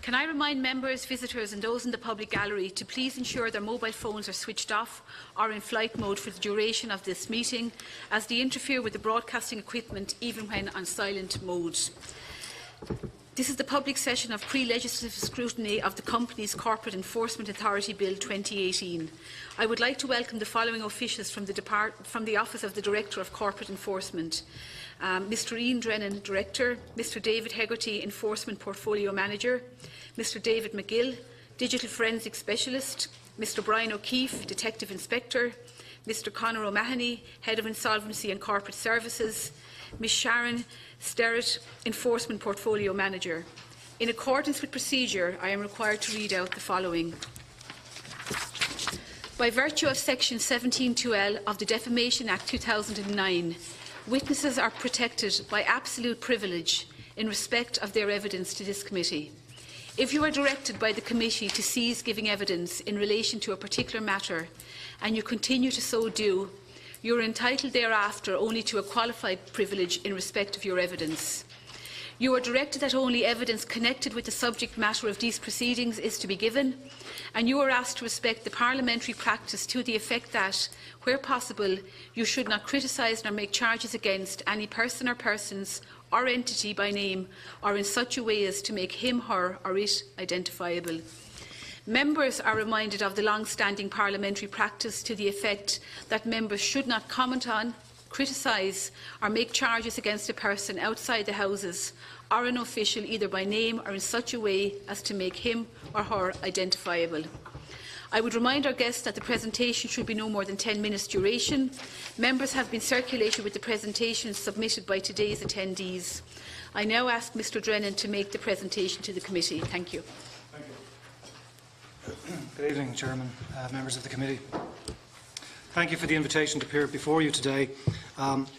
Can I remind members, visitors and those in the public gallery to please ensure their mobile phones are switched off or in flight mode for the duration of this meeting, as they interfere with the broadcasting equipment even when on silent mode. This is the public session of pre-legislative scrutiny of the Companies Corporate Enforcement Authority Bill 2018. I would like to welcome the following officials from the Office of the Director of Corporate Enforcement. Mr Ian Drennan, Director, Mr David Hegarty, Enforcement Portfolio Manager, Mr David McGill, Digital Forensic Specialist, Mr Brian O'Keefe, Detective Inspector, Mr Conor O'Mahony, Head of Insolvency and Corporate Services, Ms Sharon Sterrett, Enforcement Portfolio Manager. In accordance with procedure, I am required to read out the following. By virtue of Section 17(2)(l) of the Defamation Act 2009, witnesses are protected by absolute privilege in respect of their evidence to this committee. If you are directed by the committee to cease giving evidence in relation to a particular matter and you continue to so do, you are entitled thereafter only to a qualified privilege in respect of your evidence. You are directed that only evidence connected with the subject matter of these proceedings is to be given, and you are asked to respect the parliamentary practice to the effect that, where possible, you should not criticise nor make charges against any person or persons or entity by name or in such a way as to make him, her or it identifiable. Members are reminded of the long-standing parliamentary practice to the effect that members should not comment on, criticise or make charges against a person outside the Houses or an official either by name or in such a way as to make him or her identifiable. I would remind our guests that the presentation should be no more than 10 minutes duration. Members have been circulated with the presentations submitted by today's attendees. I now ask Mr Drennan to make the presentation to the committee. Thank you. Good evening, Chairman, members of the committee. Thank you for the invitation to appear before you today.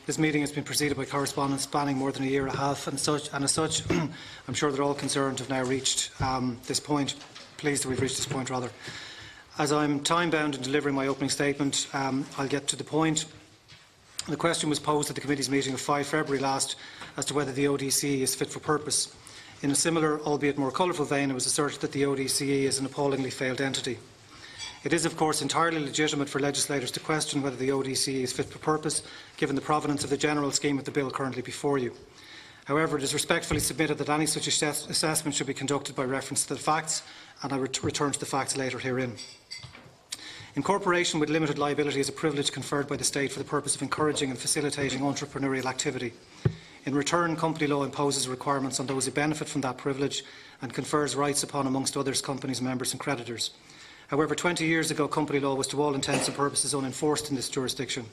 This meeting has been preceded by correspondence spanning more than a year and a half, and as such, I'm sure that all concerned have now reached this point. Pleased that we've reached this point, rather. As I'm time-bound in delivering my opening statement, I'll get to the point. The question was posed at the committee's meeting of 5 February last as to whether the ODCE is fit for purpose. In a similar, albeit more colourful vein, it was asserted that the ODCE is an appallingly failed entity. It is, of course, entirely legitimate for legislators to question whether the ODCE is fit for purpose, given the provenance of the general scheme of the bill currently before you. However, it is respectfully submitted that any such assessment should be conducted by reference to the facts, and I return to the facts later herein. Incorporation with limited liability is a privilege conferred by the State for the purpose of encouraging and facilitating entrepreneurial activity. In return, company law imposes requirements on those who benefit from that privilege and confers rights upon, amongst others, companies, members and creditors. However, 20 years ago, company law was to all intents and purposes unenforced in this jurisdiction.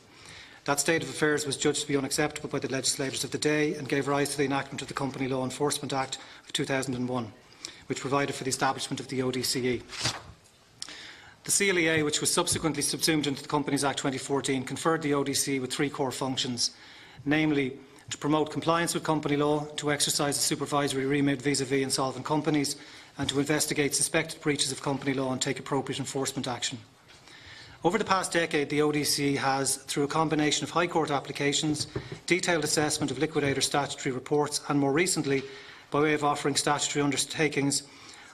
That state of affairs was judged to be unacceptable by the legislators of the day and gave rise to the enactment of the Company Law Enforcement Act of 2001, which provided for the establishment of the ODCE. The CLEA, which was subsequently subsumed into the Companies Act 2014, conferred the ODCE with 3 core functions, namely to promote compliance with company law, to exercise a supervisory remit vis-à-vis insolvent companies, and to investigate suspected breaches of company law and take appropriate enforcement action. Over the past decade, the ODCE has, through a combination of High Court applications, detailed assessment of liquidator statutory reports, and more recently, by way of offering statutory undertakings,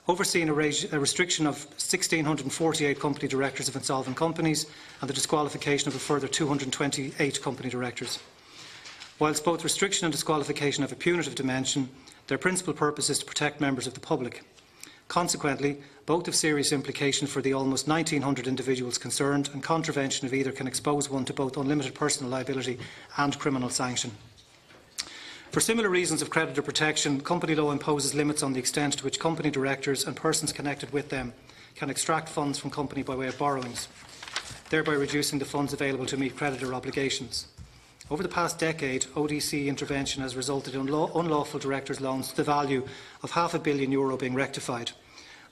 overseen a restriction of 1,648 company directors of insolvent companies and the disqualification of a further 228 company directors. Whilst both restriction and disqualification have a punitive dimension, their principal purpose is to protect members of the public. Consequently, both have serious implications for the almost 1,900 individuals concerned, and contravention of either can expose one to both unlimited personal liability and criminal sanction. For similar reasons of creditor protection, company law imposes limits on the extent to which company directors and persons connected with them can extract funds from company by way of borrowings, thereby reducing the funds available to meet creditor obligations. Over the past decade, ODC intervention has resulted in unlawful directors' loans to the value of €500 million being rectified.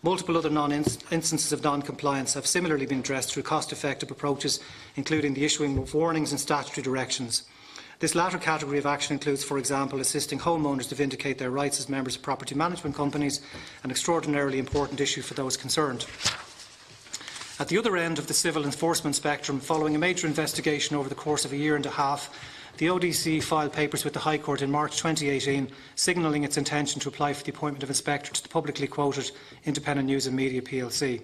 Multiple other instances of non-compliance have similarly been addressed through cost-effective approaches, including the issuing of warnings and statutory directions. This latter category of action includes, for example, assisting homeowners to vindicate their rights as members of property management companies, an extraordinarily important issue for those concerned. At the other end of the civil enforcement spectrum, following a major investigation over the course of a year and a half, the ODC filed papers with the High Court in March 2018, signalling its intention to apply for the appointment of inspector to the publicly quoted Independent News and Media plc.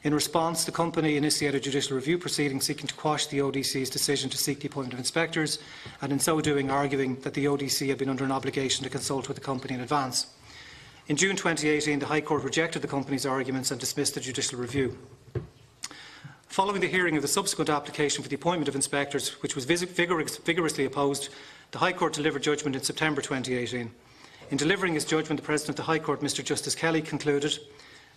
In response, the company initiated judicial review proceedings seeking to quash the ODC's decision to seek the appointment of inspectors, and in so doing arguing that the ODC had been under an obligation to consult with the company in advance. In June 2018, the High Court rejected the company's arguments and dismissed the judicial review. Following the hearing of the subsequent application for the appointment of inspectors, which was vigorously opposed, the High Court delivered judgment in September 2018. In delivering his judgment, the President of the High Court, Mr Justice Kelly, concluded,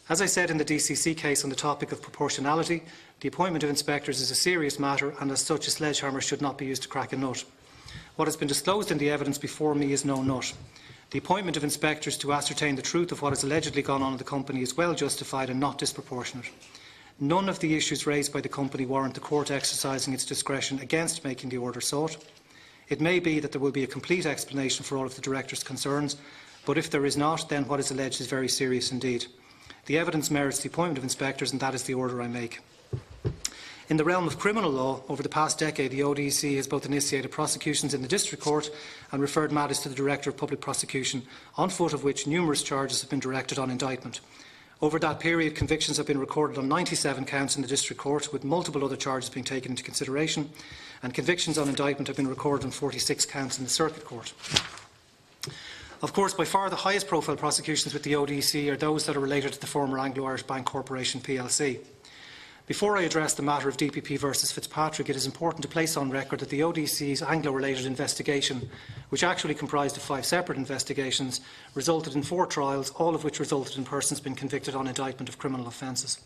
"As I said in the DCC case on the topic of proportionality, the appointment of inspectors is a serious matter, and as such a sledgehammer should not be used to crack a nut. What has been disclosed in the evidence before me is no nut. The appointment of inspectors to ascertain the truth of what has allegedly gone on in the company is well justified and not disproportionate. None of the issues raised by the company warrant the court exercising its discretion against making the order sought. It may be that there will be a complete explanation for all of the Director's concerns, but if there is not, then what is alleged is very serious indeed. The evidence merits the appointment of inspectors, and that is the order I make." In the realm of criminal law, over the past decade, the ODC has both initiated prosecutions in the District Court and referred matters to the Director of Public Prosecution, on foot of which numerous charges have been directed on indictment. Over that period, convictions have been recorded on 97 counts in the District Court, with multiple other charges being taken into consideration, and convictions on indictment have been recorded on 46 counts in the Circuit Court. Of course, by far the highest profile prosecutions with the ODC are those that are related to the former Anglo-Irish Bank Corporation plc. Before I address the matter of DPP versus Fitzpatrick, it is important to place on record that the ODC's Anglo-related investigation, which actually comprised of 5 separate investigations, resulted in 4 trials, all of which resulted in persons being convicted on indictment of criminal offences.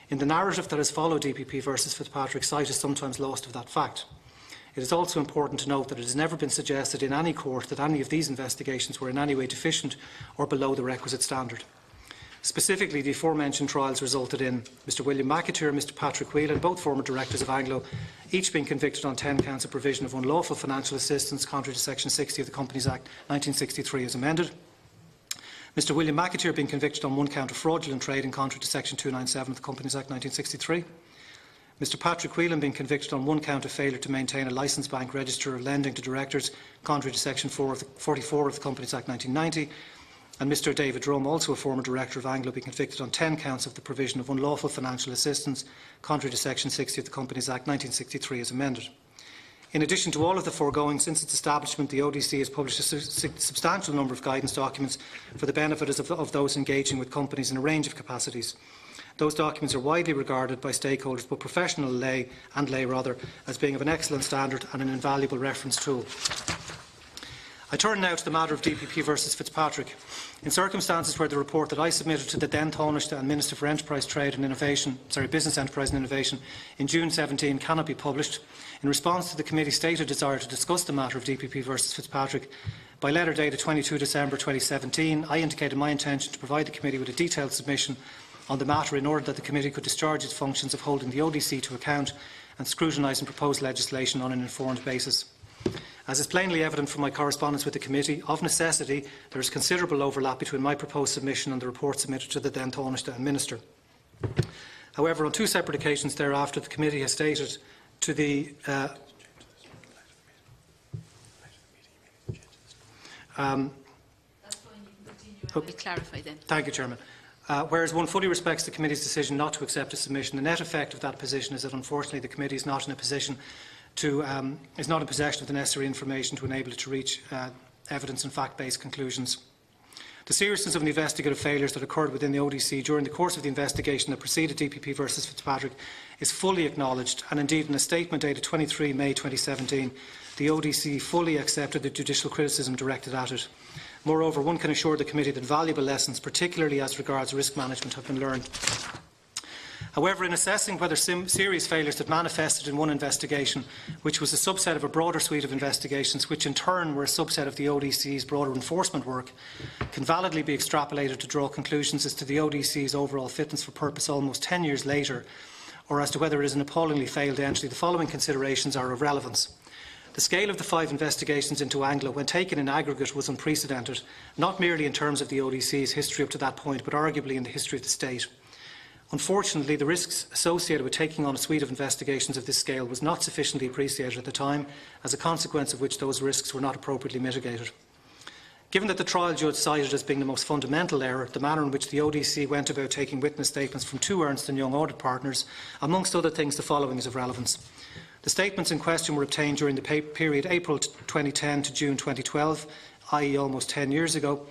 In the narrative that has followed DPP versus Fitzpatrick, sight is sometimes lost of that fact. It is also important to note that it has never been suggested in any court that any of these investigations were in any way deficient or below the requisite standard. Specifically, the aforementioned trials resulted in Mr William McAteer and Mr Patrick Whelan, both former directors of Anglo, each being convicted on 10 counts of provision of unlawful financial assistance contrary to Section 60 of the Companies Act 1963 as amended. Mr William McAteer being convicted on 1 count of fraudulent trading contrary to Section 297 of the Companies Act 1963. Mr Patrick Whelan being convicted on 1 count of failure to maintain a licensed bank register of lending to directors contrary to Section 44 of the Companies Act 1990. And Mr David Drum, also a former director of Anglo, being convicted on 10 counts of the provision of unlawful financial assistance contrary to Section 60 of the Companies Act 1963 as amended. In addition to all of the foregoing, since its establishment, the ODC has published a substantial number of guidance documents for the benefit of those engaging with companies in a range of capacities. Those documents are widely regarded by stakeholders, both professional and lay, as being of an excellent standard and an invaluable reference tool. I turn now to the matter of DPP versus Fitzpatrick. In circumstances where the report that I submitted to the then Taoiseach and Minister for Enterprise, Trade and Innovation, Business Enterprise and Innovation in June 2017 cannot be published, in response to the committee's stated desire to discuss the matter of DPP versus Fitzpatrick, by letter dated 22 December 2017, I indicated my intention to provide the committee with a detailed submission on the matter in order that the committee could discharge its functions of holding the ODC to account and scrutinising proposed legislation on an informed basis. As is plainly evident from my correspondence with the committee, of necessity there is considerable overlap between my proposed submission and the report submitted to the then Taoiseach and Minister. However, on 2 separate occasions thereafter, the committee has stated to the clarify then. Thank you, Chairman. Whereas one fully respects the committee's decision not to accept a submission, the net effect of that position is that unfortunately the committee is not in a position is not in possession of the necessary information to enable it to reach evidence and fact-based conclusions. The seriousness of the investigative failures that occurred within the ODC during the course of the investigation that preceded DPP versus Fitzpatrick is fully acknowledged, and indeed in a statement dated 23 May 2017, the ODC fully accepted the judicial criticism directed at it. Moreover, one can assure the committee that valuable lessons, particularly as regards risk management, have been learned. However, in assessing whether serious failures that manifested in one investigation, which was a subset of a broader suite of investigations, which in turn were a subset of the ODC's broader enforcement work, can validly be extrapolated to draw conclusions as to the ODC's overall fitness for purpose almost 10 years later, or as to whether it is an appallingly failed entry, the following considerations are of relevance. The scale of the 5 investigations into Anglo, when taken in aggregate, was unprecedented, not merely in terms of the ODC's history up to that point, but arguably in the history of the state. Unfortunately, the risks associated with taking on a suite of investigations of this scale was not sufficiently appreciated at the time, as a consequence of which those risks were not appropriately mitigated. Given that the trial judge cited as being the most fundamental error the manner in which the ODC went about taking witness statements from 2 Ernst & Young audit partners, amongst other things the following is of relevance. The statements in question were obtained during the period April 2010 to June 2012, i.e. almost 10 years ago,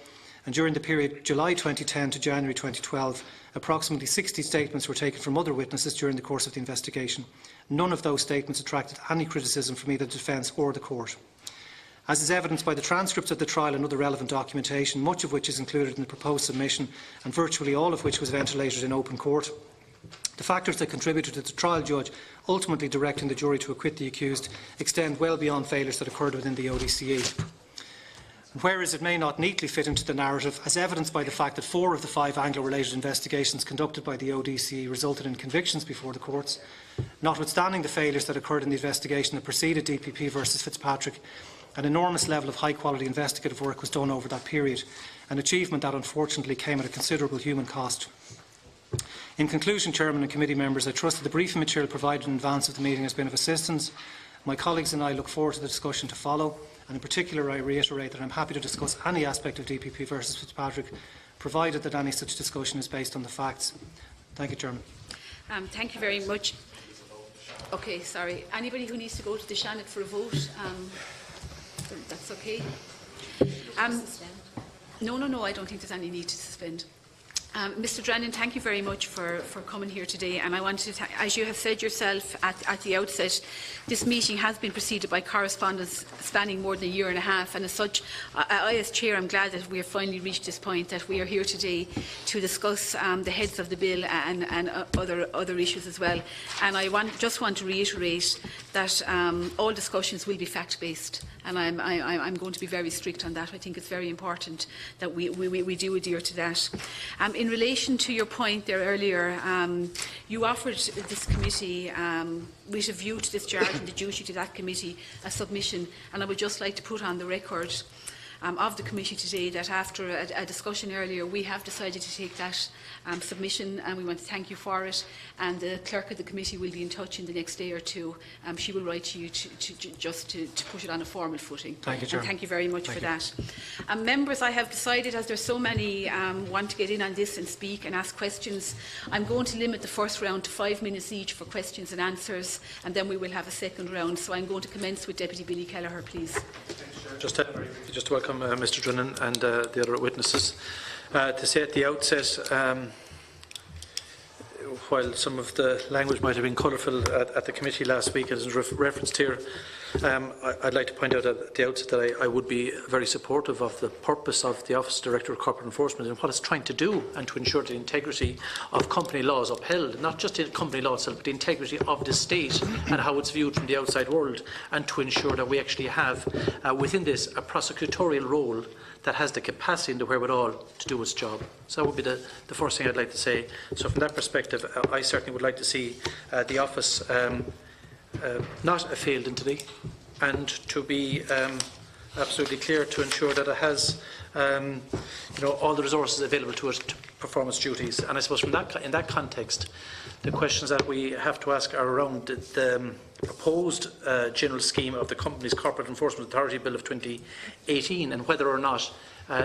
and during the period July 2010 to January 2012, approximately 60 statements were taken from other witnesses during the course of the investigation. None of those statements attracted any criticism from either the defence or the court. As is evidenced by the transcripts of the trial and other relevant documentation, much of which is included in the proposed submission and virtually all of which was ventilated in open court, the factors that contributed to the trial judge ultimately directing the jury to acquit the accused extend well beyond failures that occurred within the ODCE. Whereas it may not neatly fit into the narrative, as evidenced by the fact that 4 of the 5 Anglo-related investigations conducted by the ODCE resulted in convictions before the courts, notwithstanding the failures that occurred in the investigation that preceded DPP versus Fitzpatrick, an enormous level of high-quality investigative work was done over that period, an achievement that unfortunately came at a considerable human cost. In conclusion, Chairman and committee members, I trust that the briefing material provided in advance of the meeting has been of assistance. My colleagues and I look forward to the discussion to follow, and in particular I reiterate that I am happy to discuss any aspect of DPP versus Fitzpatrick, provided that any such discussion is based on the facts. Thank you, Chairman. Thank you very much. Okay, sorry. Anybody who needs to go to the Shannon for a vote? That's okay. No, I don't think there's any need to suspend. Mr Drennan, thank you very much for coming here today, and I wanted to, as you have said yourself at the outset, this meeting has been preceded by correspondence spanning more than a year and a half, and as such, I as Chair am glad that we have finally reached this point, that we are here today to discuss the heads of the bill and other issues as well. And I just want to reiterate that all discussions will be fact-based, and I'm going to be very strict on that. I think it's very important that we do adhere to that. In relation to your point there earlier, you offered this committee, with a view to discharging the duty to that committee, a submission, and I would just like to put on the record of the committee today that after a discussion earlier, we have decided to take that submission, and we want to thank you for it, and the clerk of the committee will be in touch in the next day or two. She will write to you just to put it on a formal footing. Thank you, Chair. And thank you very much for that. Members, I have decided, as there are so many want to get in on this and speak and ask questions, I'm going to limit the first round to 5 minutes each for questions and answers, and then we will have a second round. So I'm going to commence with Deputy Billy Kelleher, please. Just to welcome Mr Drennan and the other witnesses. To say at the outset, while some of the language might have been colourful at the committee last week, as referenced here, I'd like to point out at the outset that I would be very supportive of the purpose of the Office Director of Corporate Enforcement and what it's trying to do, and to ensure the integrity of company law is upheld, not just in company law itself, but the integrity of the state and how it's viewed from the outside world, and to ensure that we actually have within this a prosecutorial role that has the capacity and the wherewithal to do its job. So that would be the first thing I'd like to say. So from that perspective, I certainly would like to see the office not a failed entity, and to be absolutely clear to ensure that it has all the resources available to it to perform its duties. And I suppose from in that context, the questions that we have to ask are around the proposed general scheme of the Companies Corporate Enforcement Authority Bill of 2018, and whether or not,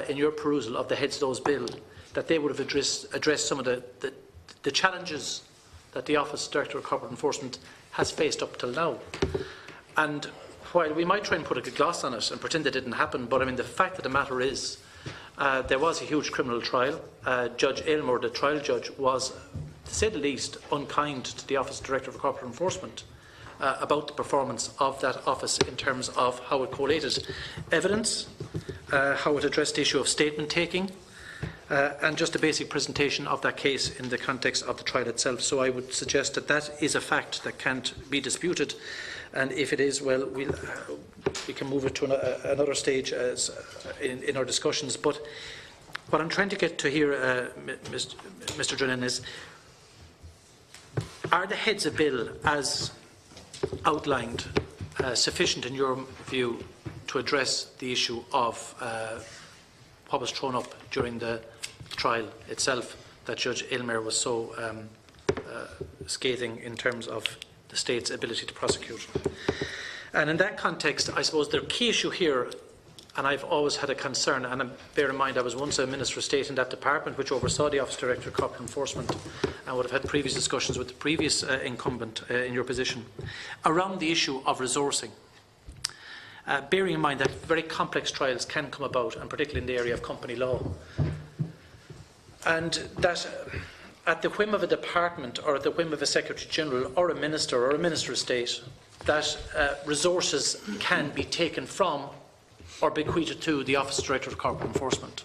in your perusal of the heads of those bill, that they would have addressed some of the challenges that the Office Director of Corporate Enforcement has faced up till now. And while we might try and put a gloss on it and pretend it didn't happen, but I mean, the fact of the matter is there was a huge criminal trial. Judge Aylmer, the trial judge, was, to say the least, unkind to the Office Director of Corporate Enforcement about the performance of that office in terms of how it collated evidence, how it addressed the issue of statement taking, and just a basic presentation of that case in the context of the trial itself. So I would suggest that that is a fact that can't be disputed, and if it is, well, we can move it to another stage in our discussions. But what I'm trying to get to here, Mr Drennan, is, are the heads of bill as outlined sufficient in your view to address the issue of what was thrown up during the trial itself that Judge Aylmer was so scathing in terms of the state's ability to prosecute. And in that context, I suppose the key issue here, and I've always had a concern, and bear in mind I was once a Minister of State in that department which oversaw the Office Director of Corporate Enforcement and would have had previous discussions with the previous incumbent in your position, around the issue of resourcing. Bearing in mind that very complex trials can come about, and particularly in the area of company law, and that at the whim of a department or at the whim of a Secretary-General or a Minister or a Minister of State, that resources can be taken from or bequeathed to the Office Director of Corporate Enforcement.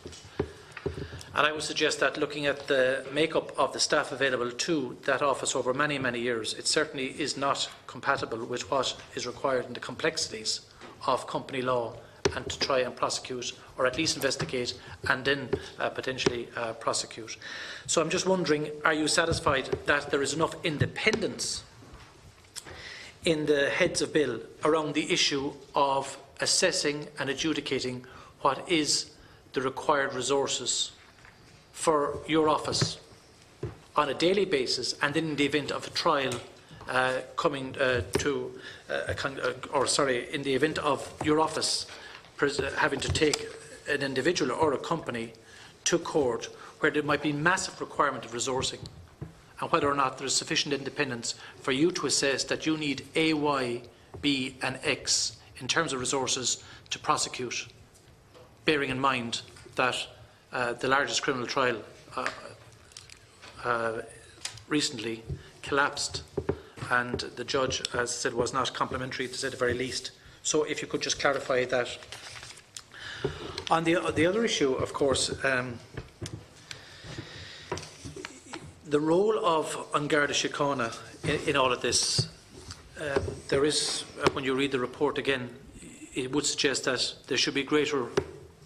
And I would suggest that looking at the make-up of the staff available to that office over many, many years, it certainly is not compatible with what is required in the complexities of company law and to try and prosecute, or at least investigate, and then potentially prosecute. So I'm just wondering, are you satisfied that there is enough independence in the heads of bill around the issue of assessing and adjudicating what is the required resources for your office on a daily basis, and in the event of a trial in the event of your office having to take an individual or a company to court where there might be massive requirement of resourcing, and whether or not there is sufficient independence for you to assess that you need A, Y, B and X in terms of resources to prosecute, bearing in mind that the largest criminal trial recently collapsed, and the judge, as I said, was not complimentary, to say the very least. So if you could just clarify that. On the other issue, of course, the role of An Garda Síochána in all of this, there is, when you read the report again, it would suggest that there should be greater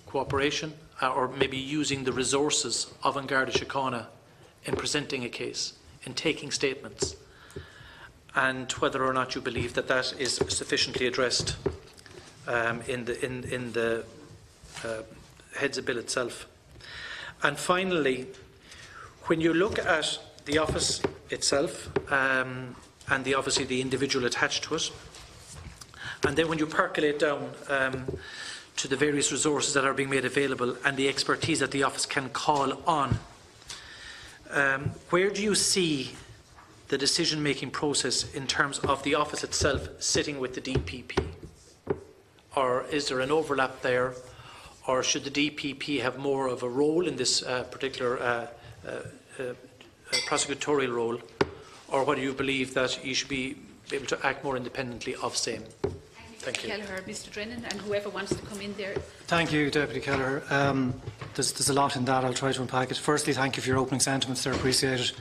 cooperation, or maybe using the resources of An Garda Síochána in presenting a case, in taking statements, and whether or not you believe that that is sufficiently addressed in the heads of bill itself. And finally, when you look at the office itself and obviously the individual attached to it, and then when you percolate down to the various resources that are being made available and the expertise that the office can call on, where do you see the decision-making process in terms of the office itself sitting with the DPP? Or is there an overlap there? Or should the DPP have more of a role in this particular prosecutorial role? Or whether you believe that you should be able to act more independently of same? Thank you. Kelleher, Mr. Drennan, and whoever wants to come in there. Thank you, Deputy Kelleher. There's a lot in that. I'll try to unpack it. Firstly, thank you for your opening sentiments. They're appreciated.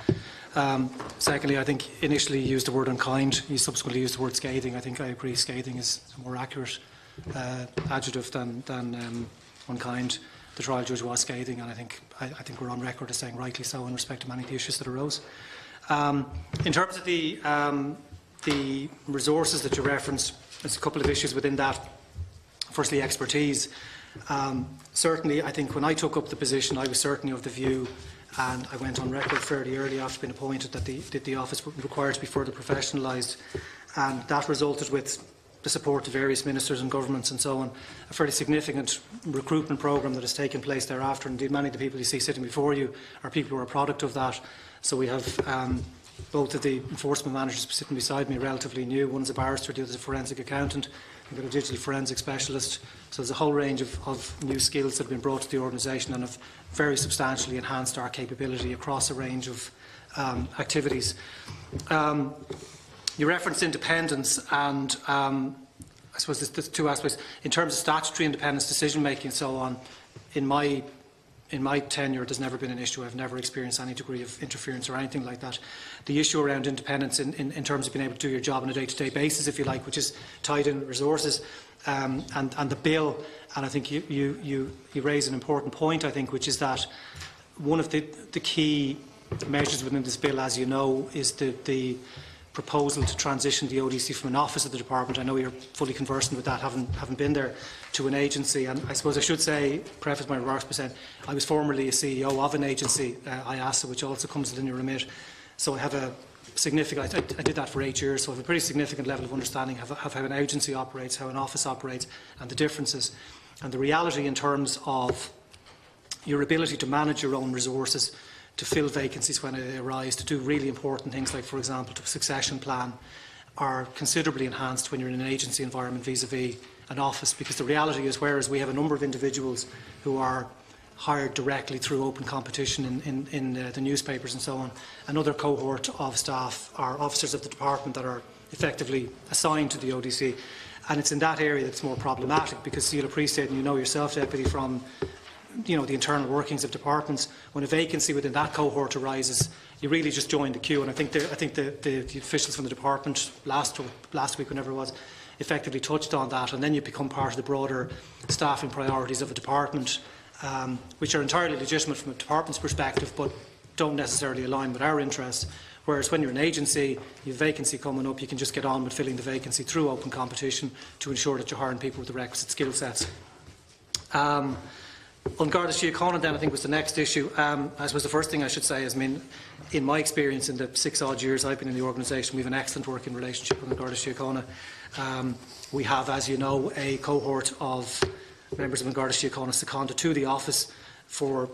Secondly, I think initially you used the word unkind. You subsequently used the word scathing. I think I agree scathing is a more accurate adjective than unkind. The trial judge was scathing, and I think we're on record as saying rightly so in respect to many of the issues that arose. In terms of the resources that you referenced, there's a couple of issues within that. Firstly, expertise. Certainly, I think when I took up the position, I was certainly of the view, and I went on record fairly early after being appointed, that the office required to be further professionalised, and that resulted with the support of various ministers and governments and so on, a fairly significant recruitment programme that has taken place thereafter. Indeed, many of the people you see sitting before you are people who are a product of that. So we have both of the enforcement managers sitting beside me, relatively new. One is a barrister, the other is a forensic accountant. We've got a digital forensic specialist. So there's a whole range of new skills that have been brought to the organisation and have very substantially enhanced our capability across a range of activities. You referenced independence, and I suppose there's two aspects. In terms of statutory independence, decision-making and so on, in my tenure, there's never been an issue. I've never experienced any degree of interference or anything like that. The issue around independence in terms of being able to do your job on a day-to-day basis, if you like, which is tied in with resources, and the bill, and I think you raise an important point, I think, which is that one of the key measures within this bill, as you know, is the proposal to transition the ODC from an office of the department. I know you're fully conversant with that, having been there, to an agency. And I suppose I should say, preface my remarks by saying, I was formerly a CEO of an agency, IASA, which also comes within your remit. So I have a significant, I did that for 8 years, so I have a pretty significant level of understanding of how an agency operates, how an office operates, and the differences. And the reality in terms of your ability to manage your own resources, to fill vacancies when they arise, to do really important things like, for example, to succession plan, are considerably enhanced when you're in an agency environment vis-à-vis an office, because the reality is, whereas we have a number of individuals who are hired directly through open competition in the newspapers and so on, another cohort of staff are officers of the department that are effectively assigned to the ODC. And it's in that area that's more problematic, because you'll appreciate, and you know yourself, Deputy, from the internal workings of departments, when a vacancy within that cohort arises, you really just join the queue. And I think the officials from the department last week, whenever it was, effectively touched on that, and then you become part of the broader staffing priorities of a department, which are entirely legitimate from a department's perspective, but don't necessarily align with our interests. Whereas when you're an agency, you have a vacancy coming up, you can just get on with filling the vacancy through open competition to ensure that you're hiring people with the requisite skill sets. On Garda Síochána then, I think, was the next issue. I suppose the first thing I should say is, in my experience in the 6 odd years I've been in the organisation, we have an excellent working relationship with the Garda Síochána. We have, as you know, a cohort of members of the Garda Síochána seconded to the office for,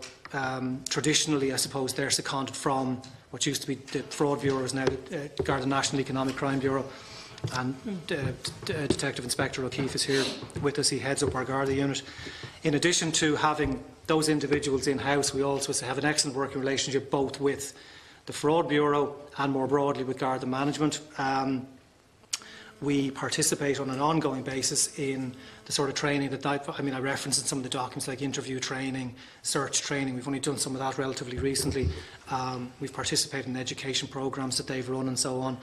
traditionally, I suppose, they're seconded from what used to be the Fraud Bureau, is now the Garda National Economic Crime Bureau. And Detective Inspector O'Keefe is here with us. He heads up our Garda unit. In addition to having those individuals in-house, we also have an excellent working relationship both with the Fraud Bureau and more broadly with Garda management. We participate on an ongoing basis in the sort of training that I referenced in some of the documents, like interview training, search training. We've only done some of that relatively recently. We've participated in education programmes that they've run and so on.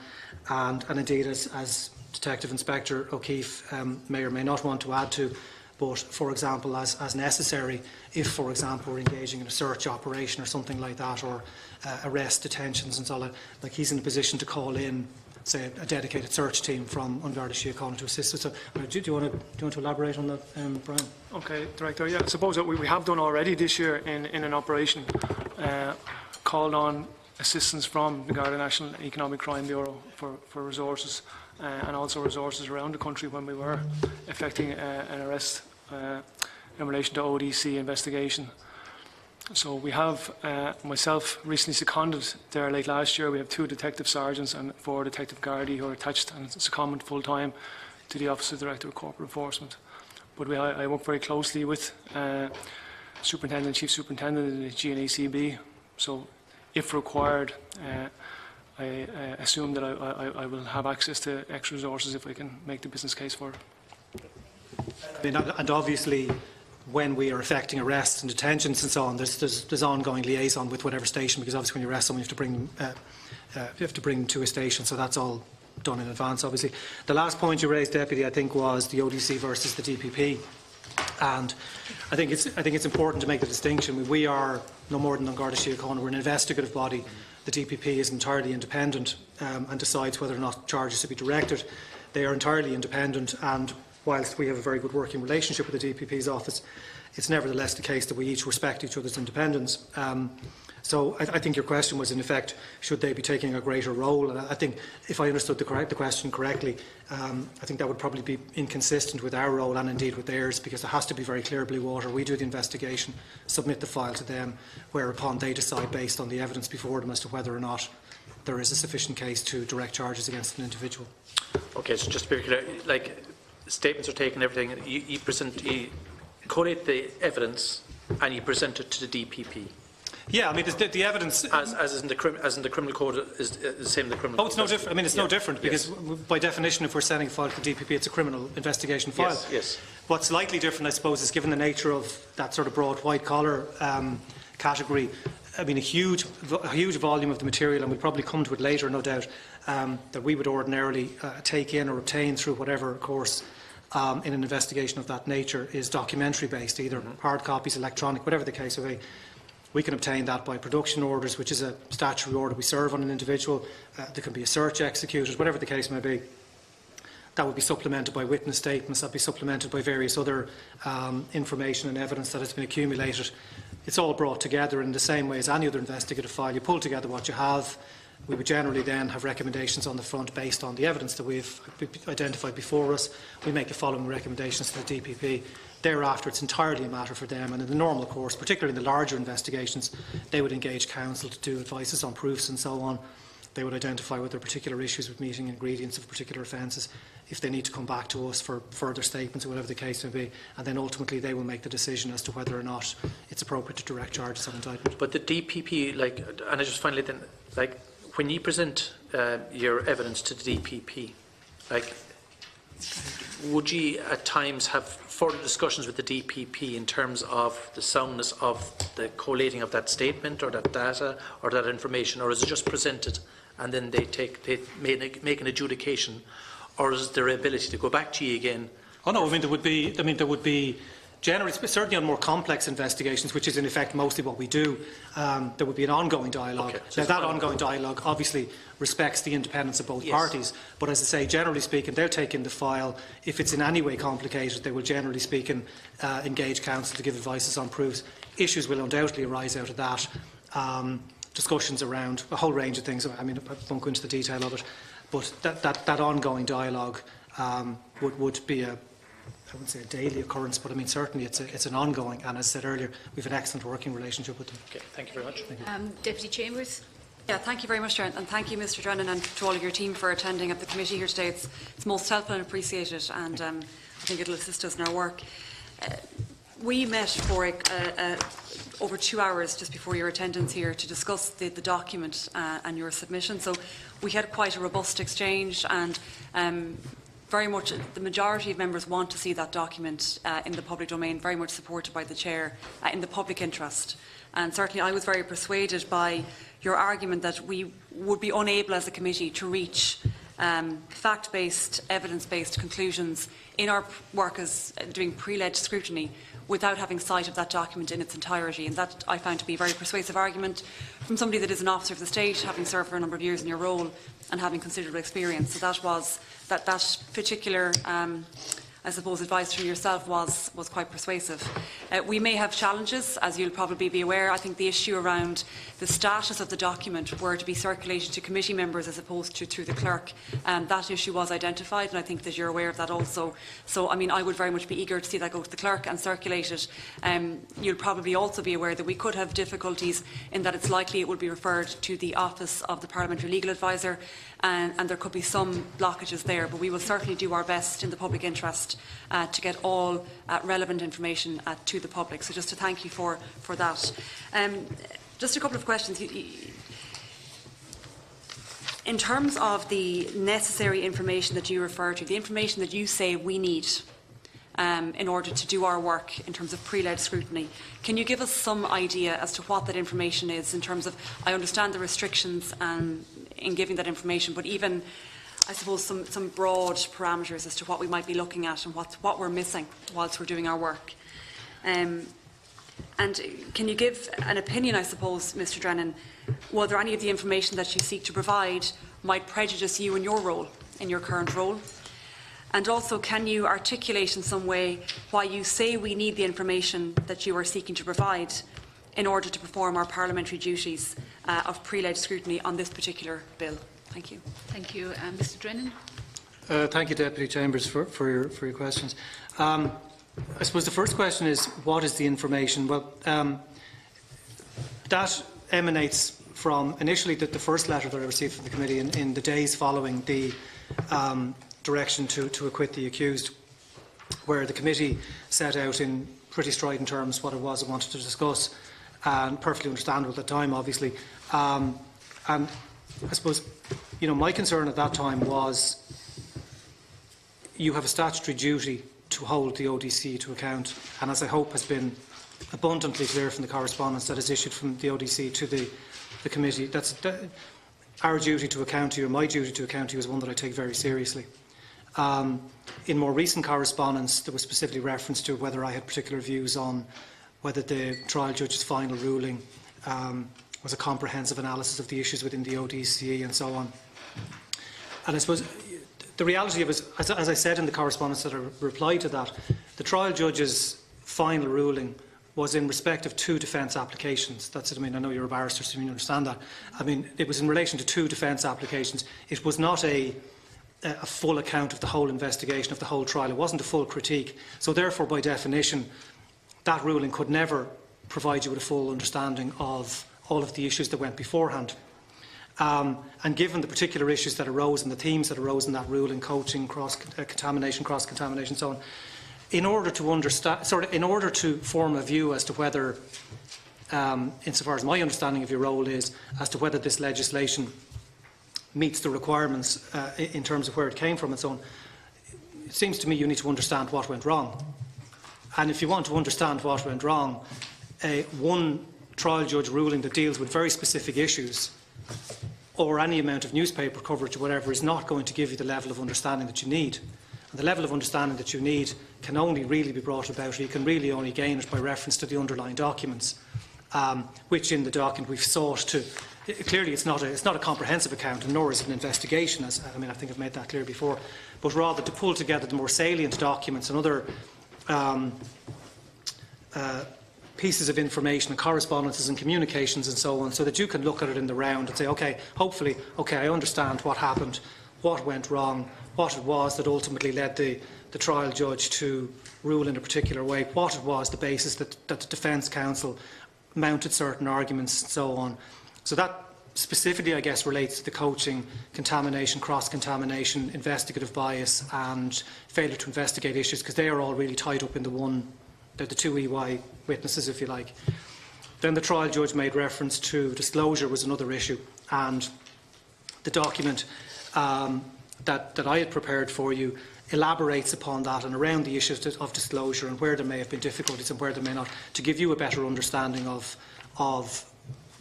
And indeed, as Detective Inspector O'Keefe may or may not want to add to, but for example, as necessary, if, for example, we're engaging in a search operation or something like that, or arrest detentions and so on, like he's in a position to call in, say, a dedicated search team from Garda Síochána to assist us. So, do you want to elaborate on that, Brian? Okay, Director. Yeah, I suppose that we have done already this year in an operation, called on assistance from the Garda National Economic Crime Bureau for resources, and also resources around the country when we were effecting an arrest in relation to ODC investigation. So we have myself recently seconded there late last year. We have 2 detective sergeants and 4 detective Gardaí who are attached and seconded full time to the Office of Director of Corporate Enforcement. But I work very closely with Superintendent, Chief Superintendent in the GNACB. So if required, I assume that I will have access to extra resources if I can make the business case for it. And obviously, when we are effecting arrests and detentions and so on, there's ongoing liaison with whatever station, because obviously when you arrest someone, you have to bring them to a station. So that's all done in advance, obviously. The last point you raised, Deputy, I think, was the ODC versus the DPP, and I think it's important to make the distinction. We are no more than Garda Síochána. We're an investigative body. The DPP is entirely independent and decides whether or not charges should be directed. They are entirely independent, and whilst we have a very good working relationship with the DPP's office, it's nevertheless the case that we each respect each other's independence. So I think your question was, in effect, should they be taking a greater role? And I think, if I understood the question correctly, I think that would probably be inconsistent with our role and indeed with theirs, because it has to be very clear blue water. We do the investigation, submit the file to them, whereupon they decide based on the evidence before them as to whether or not there is a sufficient case to direct charges against an individual. Okay, so just to be clear, like, statements are taken, everything. You collate the evidence and you present it to the DPP. Yeah, I mean, the evidence, as in the criminal code, is the same in the criminal. Oh, it's no different. I mean, it's no different, because by definition, if we're sending a file to the DPP, it's a criminal investigation file. Yes, yes. What's slightly different, I suppose, is given the nature of that sort of broad white collar category. I mean, a huge volume of the material, and we'll probably come to it later, no doubt, that we would ordinarily take in or obtain through whatever course in an investigation of that nature is documentary based, either hard copies, electronic, whatever the case may be. We can obtain that by production orders, which is a statutory order we serve on an individual. There can be a search executed, whatever the case may be. That would be supplemented by witness statements, that would be supplemented by various other information and evidence that has been accumulated. It's all brought together in the same way as any other investigative file. You pull together what you have, We would generally then have recommendations on the front based on the evidence that we've identified before us. We make the following recommendations to the DPP. Thereafter, it's entirely a matter for them, and in the normal course, particularly in the larger investigations, they would engage counsel to do advices on proofs and so on. They would identify whether particular issues with meeting ingredients of particular offences, if they need to come back to us for further statements or whatever the case may be, and then ultimately they will make the decision as to whether or not it's appropriate to direct charges of indictment. But the DPP, and I just finally then, when you present your evidence to the DPP, would you at times have further discussions with the DPP in terms of the soundness of the collating of that statement or that data or that information, or is it just presented and then they make an adjudication, or is there ability to go back to you again? Oh no, there would be generally, certainly on more complex investigations, which is in effect mostly what we do, there would be an ongoing dialogue. Okay, so now, that ongoing dialogue obviously respects the independence of both parties, but as I say, generally speaking, they'll take in the file. If it's in any way complicated, they will generally speaking engage counsel to give advices on proofs. Issues will undoubtedly arise out of that. Discussions around a whole range of things. I mean, I won't go into the detail of it, but that ongoing dialogue would be I wouldn't say a daily occurrence, but I mean certainly it's an ongoing, and as I said earlier, we have an excellent working relationship with them. Okay, thank you very much. Deputy Chambers. Yeah, thank you very much, Chair, and thank you, Mr. Drennan, and to all of your team for attending at the committee here today. It's most helpful and appreciated, and I think it will assist us in our work. We met for over 2 hours just before your attendance here to discuss the document and your submission. So we had quite a robust exchange, and very much the majority of members want to see that document in the public domain, very much supported by the Chair in the public interest. And certainly I was very persuaded by your argument that we would be unable as a committee to reach fact-based, evidence-based conclusions in our work as doing pre-ledge scrutiny without having sight of that document in its entirety. And that I found to be a very persuasive argument from somebody that is an officer of the state, having served for a number of years in your role and having considerable experience. So that was that particular I suppose advice from yourself was quite persuasive. We may have challenges, as you'll probably be aware. I think the issue around the status of the document were to be circulated to committee members as opposed to through the clerk. That issue was identified, and I think that you're aware of that also. So, I mean, I would very much be eager to see that go to the clerk and circulate it. You'll probably also be aware that we could have difficulties in that it's likely it will be referred to the Office of the Parliamentary Legal Advisor, and there could be some blockages there, but we will certainly do our best in the public interest to get all relevant information to the public. So just to thank you for that. Just a couple of questions. In terms of the necessary information that you refer to, the information that you say we need in order to do our work in terms of pre-led scrutiny, can you give us some idea as to what that information is in terms of, I understand the restrictions in giving that information, but even, I suppose, some broad parameters as to what we might be looking at and what we're missing whilst we're doing our work. And can you give an opinion, I suppose, Mr. Drennan, whether any of the information that you seek to provide might prejudice you in your role, in your current role? And also, can you articulate in some way why you say we need the information that you are seeking to provide in order to perform our parliamentary duties of pre-led scrutiny on this particular bill? Thank you. Thank you. Mr. Drennan. Thank you, Deputy Chambers, for your questions. I suppose the first question is, what is the information? Well, that emanates from initially the first letter that I received from the committee in the days following the direction to acquit the accused, where the committee set out in pretty strident terms what it was it wanted to discuss, and perfectly understandable at the time, obviously. And I suppose, my concern at that time was you have a statutory duty to hold the ODC to account, and as I hope has been abundantly clear from the correspondence that is issued from the ODC to the committee, our duty to account to you, my duty to account to you, is one that I take very seriously. In more recent correspondence, there was specifically reference to whether I had particular views on whether the trial judge's final ruling was a comprehensive analysis of the issues within the ODC and so on. And I suppose the reality of it is, as I said in the correspondence that I replied to that, the trial judge's final ruling was in respect of 2 defence applications. That's it. I mean, I know you're a barrister, so you understand that. I mean, it was in relation to 2 defence applications. It was not a full account of the whole investigation, of the whole trial. It wasn't a full critique. So therefore, by definition, that ruling could never provide you with a full understanding of all of the issues that went beforehand. And given the particular issues that arose and the themes that arose in that ruling, coaching, cross-contamination, so on, in order to form a view as to whether, insofar as my understanding of your role is, as to whether this legislation meets the requirements in terms of where it came from and so on, it seems to me you need to understand what went wrong. And if you want to understand what went wrong, one trial judge ruling that deals with very specific issues or any amount of newspaper coverage or whatever is not going to give you the level of understanding that you need. And the level of understanding that you need can only really be brought about, or you can really only gain it by reference to the underlying documents, which in the document we've sought to. Clearly, it's not a comprehensive account, and nor is it an investigation. As I mean, I think I've made that clear before. But rather to pull together the more salient documents and other pieces of information and correspondences and communications and so on, so that you can look at it in the round and say, okay, hopefully, okay, I understand what happened, what went wrong, what it was that ultimately led the trial judge to rule in a particular way, what it was the basis that the Defence Counsel mounted certain arguments and so on. So that specifically, I guess, relates to the coaching, contamination, cross-contamination, investigative bias and failure to investigate issues, because they are all really tied up in the 2 EY witnesses, if you like. Then the trial judge made reference to disclosure was another issue, and the document that I had prepared for you elaborates upon that and around the issues of disclosure and where there may have been difficulties and where there may not, to give you a better understanding of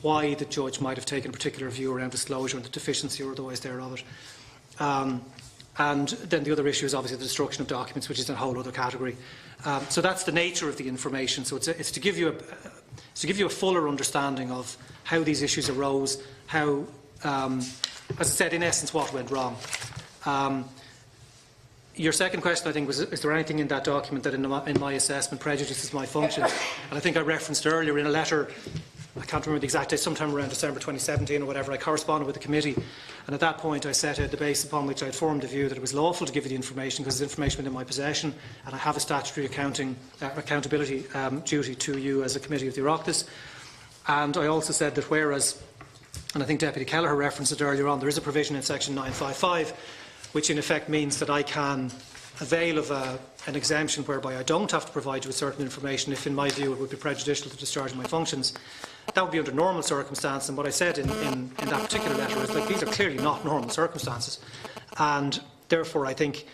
why the judge might have taken a particular view around disclosure and the deficiency or otherwise thereof it. And then the other issue is obviously the destruction of documents, which is a whole other category. So that's the nature of the information. So it's to give you a fuller understanding of how these issues arose, how, as I said, in essence, what went wrong. Your second question, I think, was: is there anything in that document that, in my assessment, prejudices my functions? And I think I referenced earlier in a letter. I can't remember the exact date, sometime around December 2017 or whatever, I corresponded with the committee, and at that point I set out the basis upon which I had formed the view that it was lawful to give you the information because it's information within my possession, and I have a statutory accountability duty to you as a committee of the Oireachtas. And I also said that whereas, and I think Deputy Kelleher referenced it earlier on, there is a provision in section 955 which in effect means that I can avail of an exemption whereby I don't have to provide you with certain information if, in my view, it would be prejudicial to discharging my functions. That would be under normal circumstances, and what I said in that particular letter is that these are clearly not normal circumstances, and therefore I think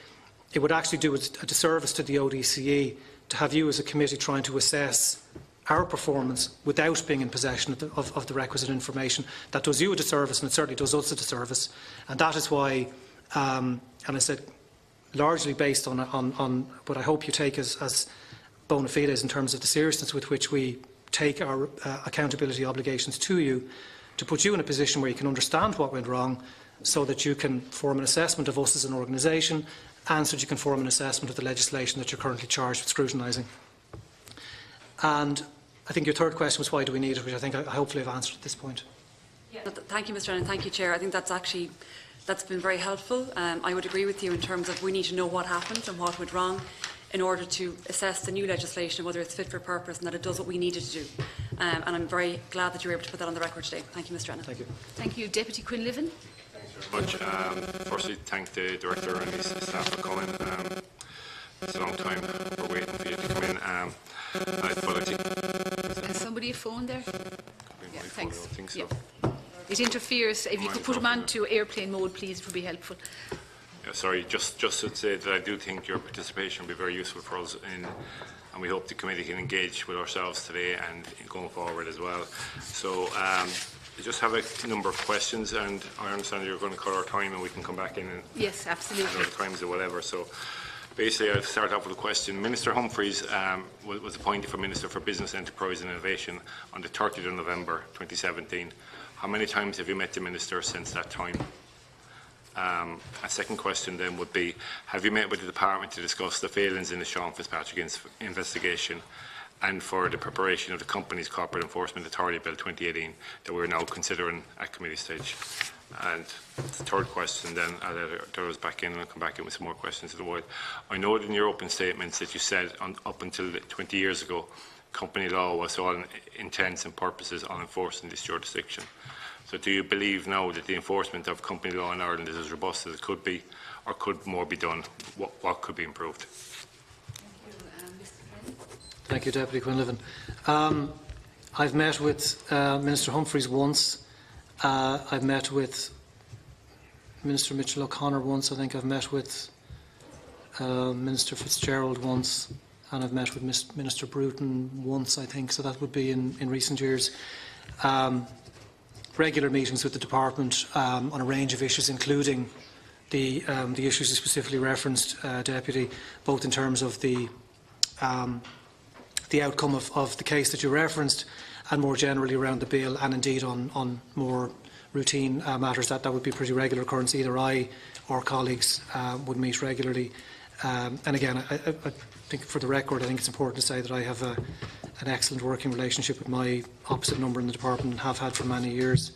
it would actually do a disservice to the ODCE to have you as a committee trying to assess our performance without being in possession of the requisite information. That does you a disservice, and it certainly does us a disservice, and that is why, and I said, largely based on what I hope you take as bona fides in terms of the seriousness with which we take our accountability obligations to you, to put you in a position where you can understand what went wrong, so that you can form an assessment of us as an organisation, and so that you can form an assessment of the legislation that you're currently charged with scrutinising. And I think your third question was, why do we need it, which I think I hopefully have answered at this point. Yeah. Thank you, Mr. Brennan. Thank you, Chair. I think that's been very helpful. I would agree with you in terms of we need to know what happened and what went wrong in order to assess the new legislation, whether it's fit for purpose and that it does what we need it to do. And I'm very glad that you were able to put that on the record today. Thank you, Mr. Brennan. Thank you. Thank you. Deputy Quinlivan. Thanks very much. Firstly, thank the Director and his staff for coming. It's a long time we're waiting for you to come in. Has somebody a phone there? Yeah, thanks. I don't think so. Yeah. It interferes. If you could put him onto airplane mode, please, it would be helpful. Yeah, sorry, just to say that I do think your participation will be very useful for us, and we hope the committee can engage with ourselves today and going forward as well. So I just have a number of questions, and I understand you're going to cut our time and we can come back in and yes, absolutely. other times or whatever. So basically, I'll start off with a question. Minister Humphreys was appointed for Minister for Business, Enterprise and Innovation on the 30th of November 2017. How many times have you met the Minister since that time? A second question then would be, have you met with the Department to discuss the failings in the Sean Fitzpatrick investigation? and for the preparation of the Companies Corporate Enforcement Authority Bill 2018 that we're now considering at committee stage. And the third question then, I'll let those back in and I'll come back in with some more questions to the void. I know in your open statements that you said up until 20 years ago, company law was to all intents and purposes unenforced in this jurisdiction. So do you believe now that the enforcement of company law in Ireland is as robust as it could be, or could more be done? What could be improved? Thank you, Deputy Quinlivan. I've met with Minister Humphreys once. I've met with Minister Mitchell O'Connor once. I think I've met with Minister Fitzgerald once, and I've met with Minister Bruton once, I think. So that would be in recent years. Regular meetings with the department on a range of issues, including the issues you specifically referenced, Deputy, both in terms of the outcome of the case that you referenced, and more generally around the bill, and indeed on more routine matters. That would be pretty regular occurrence. Either I or colleagues would meet regularly. And again, I think for the record, I think it's important to say that I have an excellent working relationship with my opposite number in the department and have had for many years.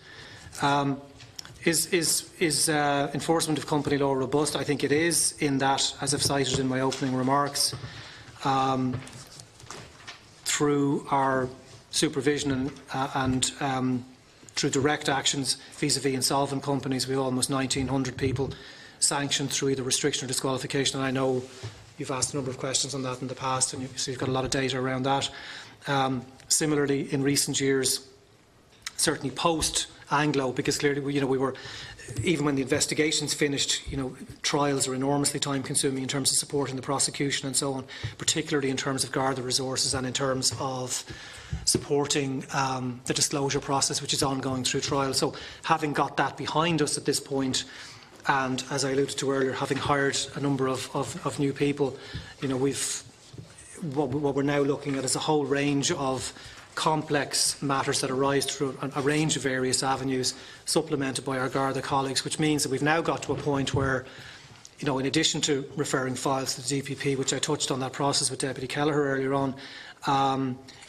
Is enforcement of company law robust? I think it is, in that, as I've cited in my opening remarks, through our supervision and through direct actions vis-à-vis insolvent companies, we have almost 1,900 people sanctioned through either restriction or disqualification. And I know you've asked a number of questions on that in the past, and so you've got a lot of data around that. Similarly, in recent years, certainly post-Anglo, because clearly we were, even when the investigations finished, trials are enormously time-consuming in terms of supporting the prosecution and so on, particularly in terms of Garda resources and in terms of supporting the disclosure process, which is ongoing through trial. So having got that behind us at this point, and as I alluded to earlier, having hired a number of new people, what we're now looking at is a whole range of complex matters that arise through a range of various avenues, supplemented by our Garda colleagues, which means that we've now got to a point where, in addition to referring files to the DPP, which I touched on that process with Deputy Kelleher earlier on,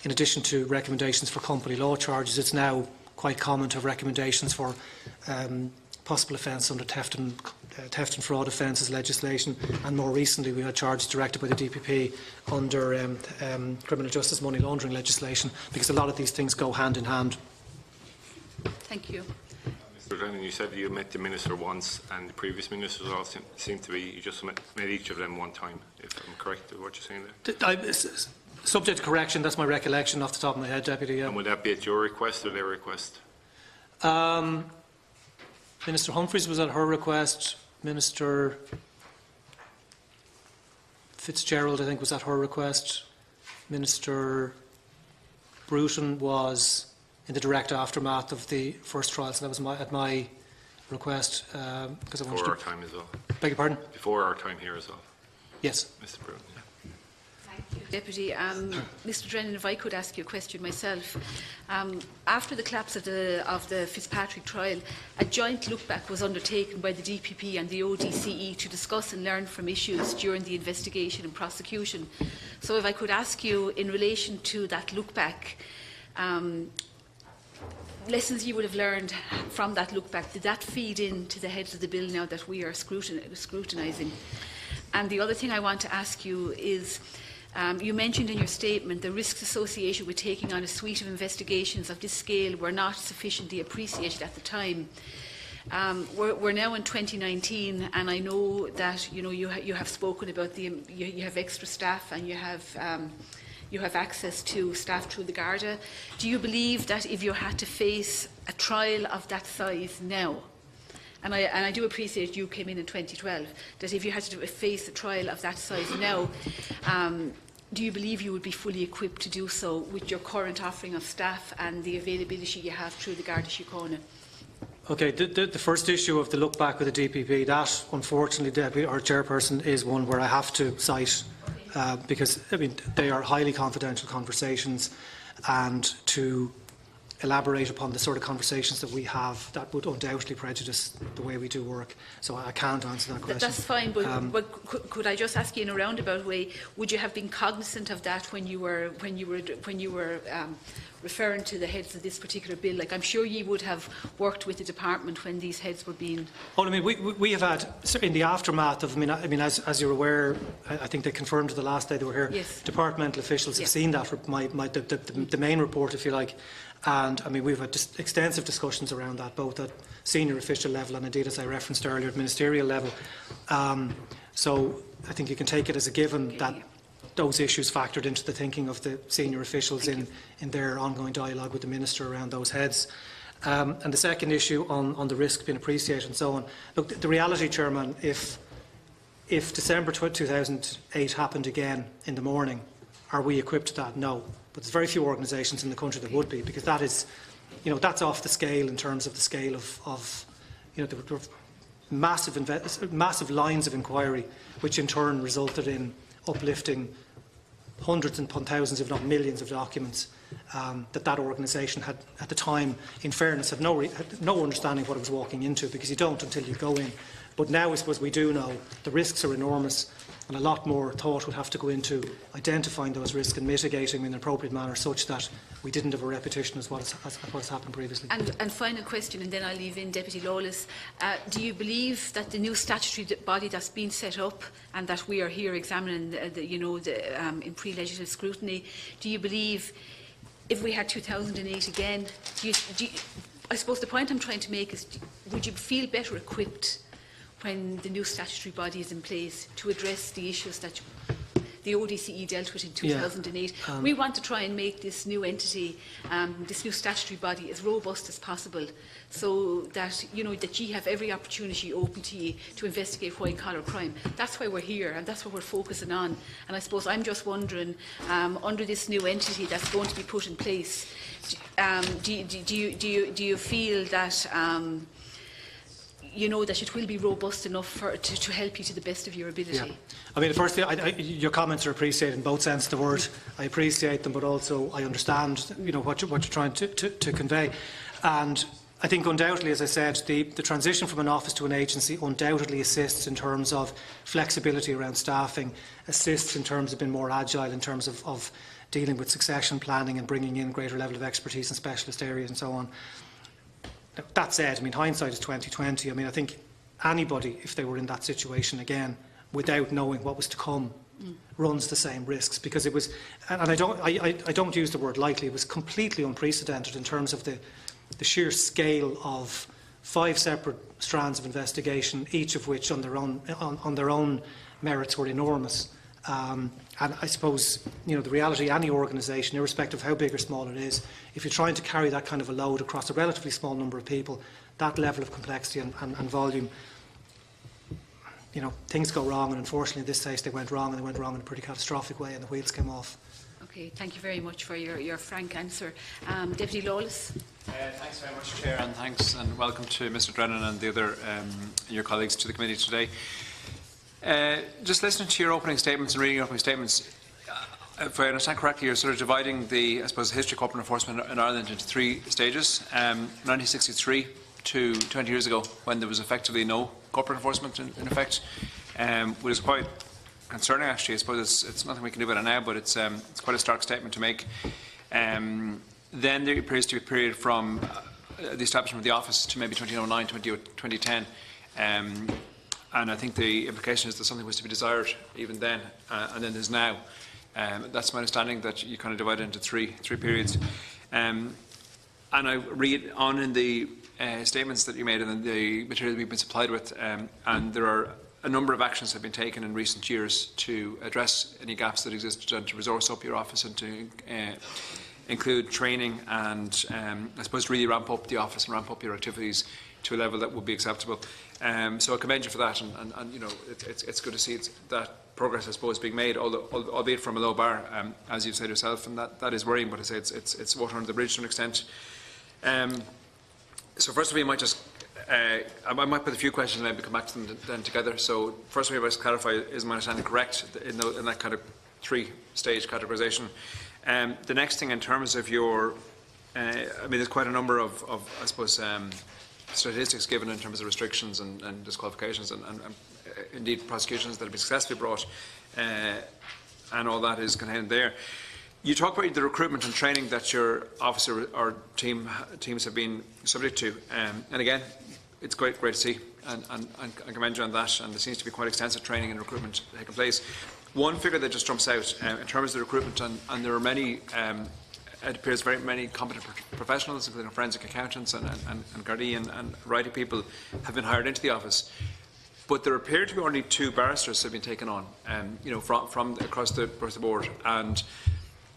in addition to recommendations for company law charges, it's now quite common to have recommendations for possible offence under theft and fraud offences legislation, and more recently we had charges directed by the DPP under criminal justice money laundering legislation, because a lot of these things go hand in hand. Thank you. Mr. Drennan, you said you met the Minister once, and the previous Ministers all seem to be, you just met each of them one time, if I'm correct in what you're saying there? Subject to correction, that's my recollection off the top of my head, Deputy. And would that be at your request or their request? Minister Humphreys was at her request. Minister Fitzgerald, I think, was at her request. Minister Bruton was in the direct aftermath of the first trial, so that was at my request. Because I wanted Before our time as well. Beg your pardon? Before our time here as well. Yes. Mr. Bruton. Deputy, Mr. Drennan, if I could ask you a question myself. After the collapse of the Fitzpatrick trial, a joint look-back was undertaken by the DPP and the ODCE to discuss and learn from issues during the investigation and prosecution. So if I could ask you, in relation to that look-back, lessons you would have learned from that look-back, did that feed into the heads of the bill now that we are scrutinising? And the other thing I want to ask you is, you mentioned in your statement the risks associated with taking on a suite of investigations of this scale were not sufficiently appreciated at the time. We're now in 2019, and I know that you have spoken about you have extra staff and you have access to staff through the Garda. Do you believe that if you had to face a trial of that size now, and I do appreciate you came in 2012, that if you had to face a trial of that size now, do you believe you would be fully equipped to do so with your current offering of staff and the availability you have through the Garda Síochána? Okay, the first issue of the look back with the DPP, that unfortunately, Deputy, our chairperson, is one where I have to cite, because they are highly confidential conversations, and to elaborate upon the sort of conversations that we have that would undoubtedly prejudice the way we do work. So I can't answer that question. That's fine, but could I just ask you in a roundabout way, would you have been cognizant of that when you were referring to the heads of this particular bill? Like, I'm sure you would have worked with the department when these heads were being... Well, I mean, we have had, in the aftermath of, I mean, as you're aware, I think they confirmed the last day they were here, yes, departmental officials have seen that, the main report, if you like, and I mean, we've had extensive discussions around that, both at senior official level and indeed, as I referenced earlier, at ministerial level. So I think you can take it as a given that those issues factored into the thinking of the senior officials in their ongoing dialogue with the Minister around those heads. And the second issue on the risk being appreciated and so on. Look, the reality, Chairman, if December 2008 happened again in the morning, are we equipped to that? No. But there's very few organisations in the country that would be, because that is, that's off the scale in terms of the scale of the massive lines of inquiry, which in turn resulted in uplifting hundreds and thousands, if not millions, of documents that organisation had at the time, in fairness, had no understanding of what it was walking into, because you don't until you go in. But now I suppose we do know the risks are enormous, and a lot more thought would have to go into identifying those risks and mitigating them in an appropriate manner, such that we didn't have a repetition as what has happened previously. And final question, and then I'll leave in Deputy Lawless. Do you believe that the new statutory body that's been set up and that we are here examining, in pre-legislative scrutiny, do you believe if we had 2008 again, I suppose the point I'm trying to make is, would you feel better equipped when the new statutory body is in place to address the issues that the ODCE dealt with in 2008. We want to try and make this new entity, this new statutory body, as robust as possible, so that that you have every opportunity open to you to investigate white-collar crime. That's why we're here, and that's what we're focusing on. And I suppose I'm just wondering, under this new entity that's going to be put in place, do you feel that? That it will be robust enough to help you to the best of your ability? Yeah. I mean, firstly, your comments are appreciated in both senses of the word. I appreciate them, but also I understand, what you're trying to convey. And I think undoubtedly, as I said, the transition from an office to an agency undoubtedly assists in terms of flexibility around staffing, assists in terms of being more agile in terms of dealing with succession planning and bringing in greater level of expertise in specialist areas and so on. That said, I mean, hindsight is 2020. I mean, I think anybody, if they were in that situation again, without knowing what was to come, runs the same risks, because it was, and I don't use the word lightly, it was completely unprecedented in terms of the sheer scale of 5 separate strands of investigation, each of which on their own merits were enormous. And I suppose, the reality, any organisation, irrespective of how big or small it is, if you're trying to carry that kind of a load across a relatively small number of people, that level of complexity and volume, things go wrong, and unfortunately in this case they went wrong, and they went wrong in a pretty catastrophic way, and the wheels came off. Okay, thank you very much for your frank answer. Deputy Lawless. Thanks very much, Chair, and thanks and welcome to Mr Drennan and the other your colleagues to the committee today. Just listening to your opening statements and reading your opening statements, if I understand correctly, you're sort of dividing the, history of corporate enforcement in Ireland into 3 stages. 1963 to 20 years ago, when there was effectively no corporate enforcement in effect, which is quite concerning, actually. I suppose it's nothing we can do about it now, but it's quite a stark statement to make. Then there appears to be a period from the establishment of the office to maybe 2009, 2010. And I think the implication is that something was to be desired even then, and then there's now. That's my understanding, that you kind of divide it into three periods. And I read on in the statements that you made and the material that we've been supplied with, and there are a number of actions that have been taken in recent years to address any gaps that exist and to resource up your office and to include training and, I suppose, really ramp up the office and ramp up your activities to a level that would be acceptable. So I commend you for that, and it's good to see that progress, I suppose, being made, although, albeit from a low bar, as you've said yourself, and that is worrying. But I say it's water under the bridge to an extent. So first of all, you might just I might put a few questions and maybe come back to them then together. So first of all, just clarify: is my understanding correct in that kind of 3-stage categorisation? The next thing, in terms of your I mean, there's quite a number of I suppose, statistics given in terms of restrictions and disqualifications and indeed prosecutions that have been successfully brought, and all that is contained there. You talk about the recruitment and training that your officer or teams have been subject to, and again, it's great to see, and I commend you on that. And there seems to be quite extensive training and recruitment taking place. One figure that just jumps out in terms of the recruitment, and there are many. It appears very many competent professionals, including forensic accountants and Gardaí and variety of people, have been hired into the office. But there appear to be only 2 barristers who have been taken on, from across the board. And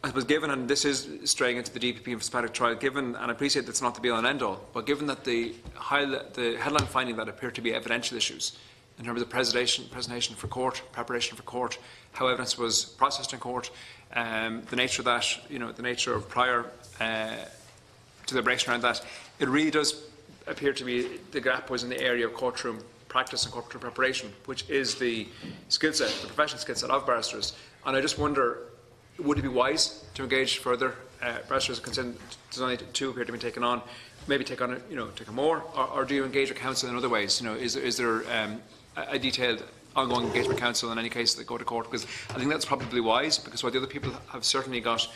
I suppose, given, and this is straying into the DPP and systematic trial, given, and I appreciate that's not the be-all and end-all, but given that the headline finding that appear to be evidential issues in terms of presentation for court, preparation for court, how evidence was processed in court, the nature of that, the nature of prior deliberation around that, it really does appear to be the gap was in the area of courtroom practice and courtroom preparation, which is the skill set, the professional skill set of barristers. And I just wonder, would it be wise to engage further barristers, considering there's only 2 appear to be taken on, maybe take on, take on more, or do you engage with counsel in other ways? Is there a detailed ongoing engagement counsel in any case that go to court? Because I think that's probably wise, because while the other people have certainly got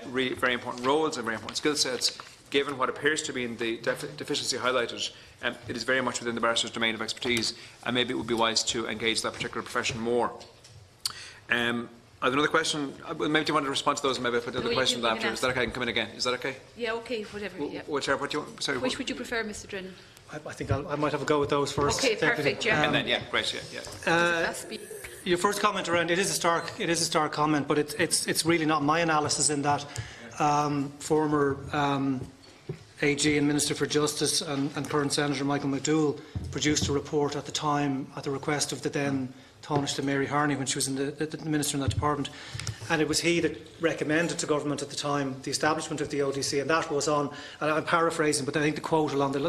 very important roles and very important skill sets, given what appears to be in the deficiency highlighted, it is very much within the barrister's domain of expertise, and maybe it would be wise to engage that particular profession more. I have another question. Maybe do you want to respond to those, and maybe I'll put the other questions after. Is that okay? I can come in again. Is that okay? Yeah, okay, whatever. Yeah. Whichever. What do you want? Sorry. Which would you prefer, Mr. Drennan? I think I might have a go with those first. Okay, perfect. Yeah. And then, yeah, great. Yeah. Your first comment around it is a stark comment, but it's really not my analysis in that. Former AG and Minister for Justice and current Senator Michael McDowell produced a report at the time at the request of the then Taoiseach Mary Harney when she was the Minister in that department, and it was he that recommended to government at the time the establishment of the ODC, and that was on, and I'm paraphrasing, but I think the quote along the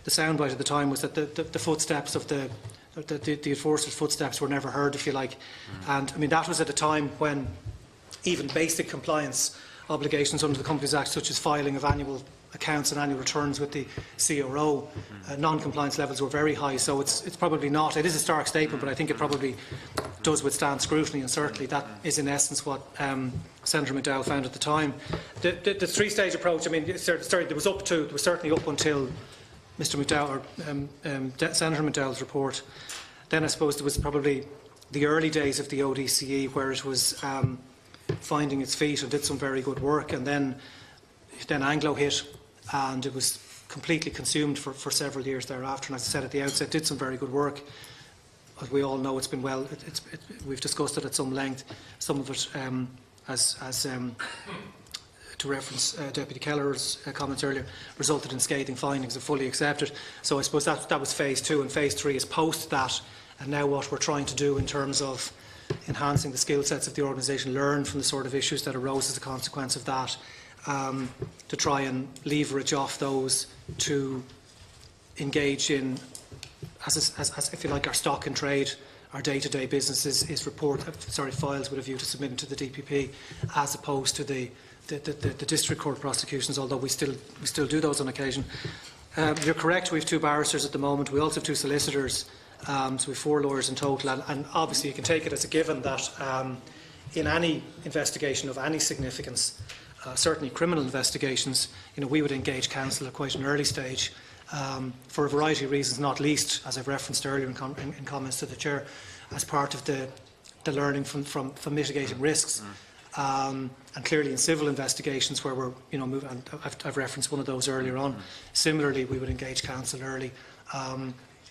soundbite at the time was that the footsteps of the enforcer's footsteps were never heard, if you like. And I mean, that was at a time when even basic compliance obligations under the Companies Act, such as filing of annual accounts and annual returns with the CRO, non-compliance levels were very high. So it's probably not. It is a stark statement, but I think it probably does withstand scrutiny, and certainly that is in essence what Senator McDowell found at the time. The 3-stage approach. I mean, there was certainly up until Mr. McDowell or Senator McDowell's report. Then I suppose there was probably the early days of the ODCE where it was finding its feet and did some very good work, and then Anglo hit, and it was completely consumed for several years thereafter. And as I said at the outset, did some very good work. As we all know, it's been we've discussed it at some length. Some of it, to reference Deputy Kelleher's comments earlier, resulted in scathing findings and fully accepted. So I suppose that was phase 2, and phase 3 is post that. And now what we're trying to do in terms of enhancing the skill sets of the organisation, learn from the sort of issues that arose as a consequence of that, to try and leverage off those to engage in, as if you like, our stock and trade, our day-to-day businesses is files with a view to submitting to the DPP, as opposed to the district court prosecutions, although we still do those on occasion. You're correct, we have 2 barristers at the moment. We also have 2 solicitors, so we have 4 lawyers in total, and obviously you can take it as a given that in any investigation of any significance, certainly criminal investigations, we would engage counsel at quite an early stage for a variety of reasons, not least, as I've referenced earlier in comments to the Chair, as part of the learning from mitigating risks. And clearly in civil investigations where we're, and I've referenced one of those earlier on. Similarly, we would engage counsel early,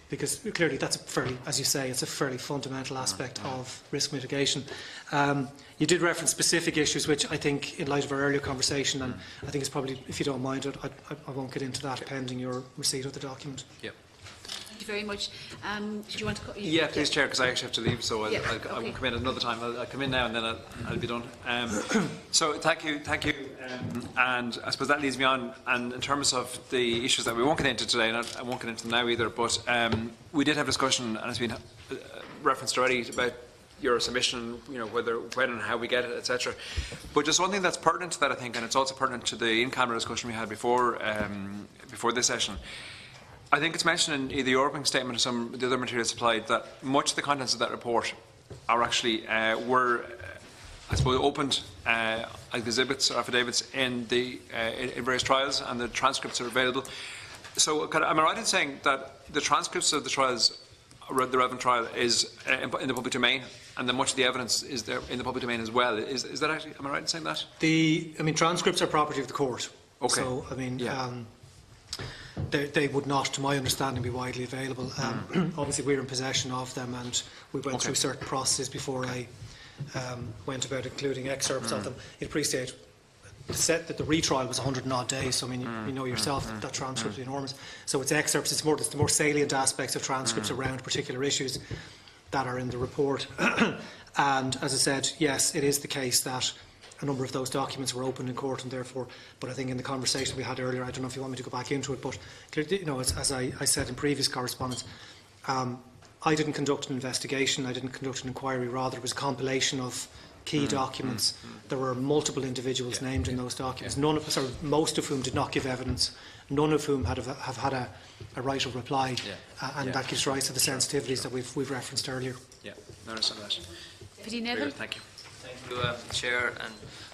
because clearly that's as you say, it's a fairly fundamental aspect of risk mitigation. You did reference specific issues, which I think, in light of our earlier conversation, and I think it's probably, if you don't mind, I won't get into that pending your receipt of the document. Yep. Thank you very much. Did you want to? Yeah, please, Chair, because I actually have to leave, so I will come in another time. I'll come in now and then I'll be done. So thank you, and I suppose that leads me on. And in terms of the issues that we won't get into today, and I won't get into them now either, but we did have a discussion, and it's been referenced already, about your submission, when and how we get it, etc. But just one thing that's pertinent to that, I think, and it's also pertinent to the in-camera discussion we had before this session. I think it's mentioned in the opening statement and some of the other materials supplied that much of the contents of that report are actually were, I suppose, opened as exhibits or affidavits in various trials, and the transcripts are available. So, am I right in saying that the transcripts of the trials, the relevant trial, is in the public domain, and that much of the evidence is there in the public domain as well? Is that actually? Am I right in saying that? Transcripts are property of the court. Okay. So, they would not, to my understanding, be widely available. Obviously, we're in possession of them, and we went through certain processes before I went about including excerpts of them. You appreciate that the retrial was 100 and odd days, so you know yourself that transcript is enormous. So it's excerpts, it's the more salient aspects of transcripts around particular issues that are in the report. And as I said, yes, it is the case that a number of those documents were opened in court, and therefore, but I think in the conversation we had earlier, I don't know if you want me to go back into it, but as I said in previous correspondence, I didn't conduct an investigation, I didn't conduct an inquiry, rather it was a compilation of key documents. There were multiple individuals named in those documents, most of whom did not give evidence, none of whom have had a right of reply, and that gives rise to the sensitivities that we've referenced earlier. Yeah, I understand that. Deputy Neville. Thank you. Thank you, Chair, and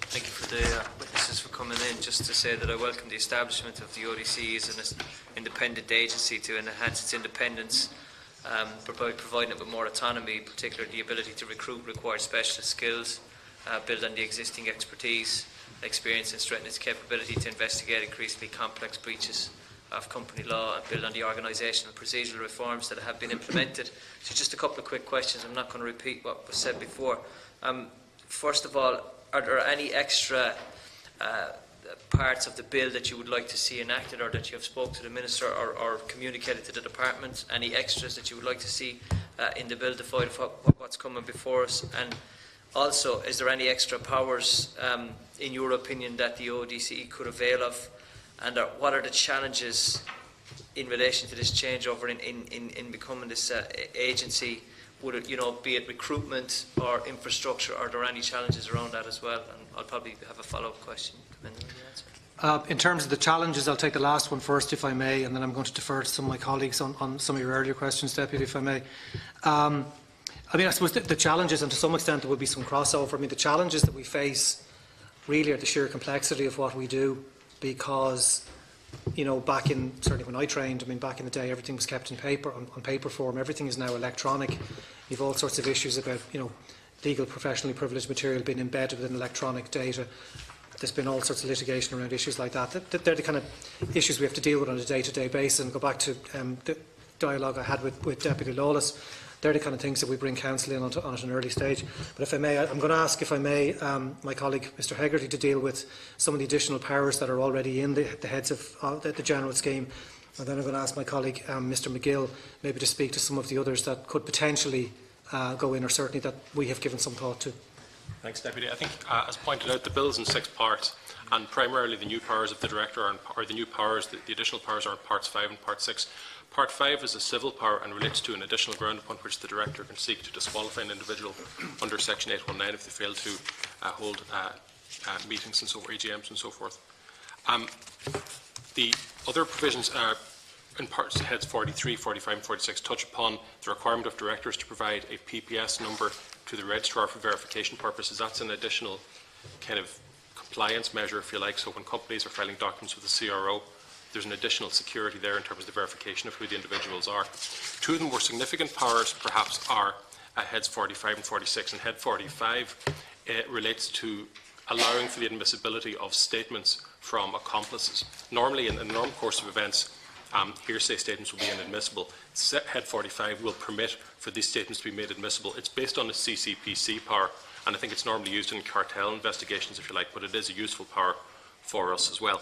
thank you for the witnesses for coming in. Just to say that I welcome the establishment of the ODC as an independent agency to enhance its independence, by providing it with more autonomy, particularly the ability to recruit required specialist skills, build on the existing expertise, experience, and strengthen its capability to investigate increasingly complex breaches of company law, and build on the organisational and procedural reforms that have been implemented. So just a couple of quick questions. I'm not going to repeat what was said before. First of all, are there any extra parts of the bill that you would like to see enacted, or that you have spoke to the Minister or communicated to the Department? Any extras that you would like to see in the bill devoid of what's coming before us? And also, is there any extra powers, in your opinion, that the ODC could avail of? And what are the challenges in relation to this changeover in becoming this agency? Would it, be it recruitment or infrastructure? Are there any challenges around that as well? And I'll probably have a follow-up question. In terms of the challenges, I'll take the last one first, if I may, and then I'm going to defer to some of my colleagues on some of your earlier questions, Deputy, if I may. I suppose the challenges, and to some extent there will be some crossover. The challenges that we face really are the sheer complexity of what we do, because back in, certainly when I trained, back in the day, everything was kept in paper, on paper form. Everything is now electronic. You've all sorts of issues about, legal, professionally privileged material being embedded within electronic data. There's been all sorts of litigation around issues like that. They're the kind of issues we have to deal with on a day-to-day basis. And go back to the dialogue I had with Deputy Lawless. They're the kind of things that we bring counsel in on at an early stage. But if I may, I'm going to ask, if I may, my colleague Mr Hegarty to deal with some of the additional powers that are already in the heads of the general scheme. And then I'm going to ask my colleague Mr McGill maybe to speak to some of the others that could potentially go in, or certainly that we have given some thought to. Thanks, Deputy. I think, as pointed out, the bill is in 6 parts, and primarily the new powers of the Director or the new powers, the additional powers are in Parts 5 and Part 6. Part 5 is a civil power and relates to an additional ground upon which the Director can seek to disqualify an individual under Section 819 if they fail to hold meetings and so forth, AGMs and so forth. The other provisions in parts heads 43, 45 and 46 touch upon the requirement of directors to provide a PPS number to the registrar for verification purposes. That's an additional kind of compliance measure, if you like. So when companies are filing documents with the CRO, there's an additional security there in terms of the verification of who the individuals are. Two of the more significant powers, perhaps, are heads 45 and 46. And head 45 relates to allowing for the admissibility of statements from accomplices. Normally, in the normal course of events, hearsay statements will be inadmissible. Head 45 will permit for these statements to be made admissible. It's based on a CCPC power, and I think it's normally used in cartel investigations, if you like, but it is a useful power for us as well.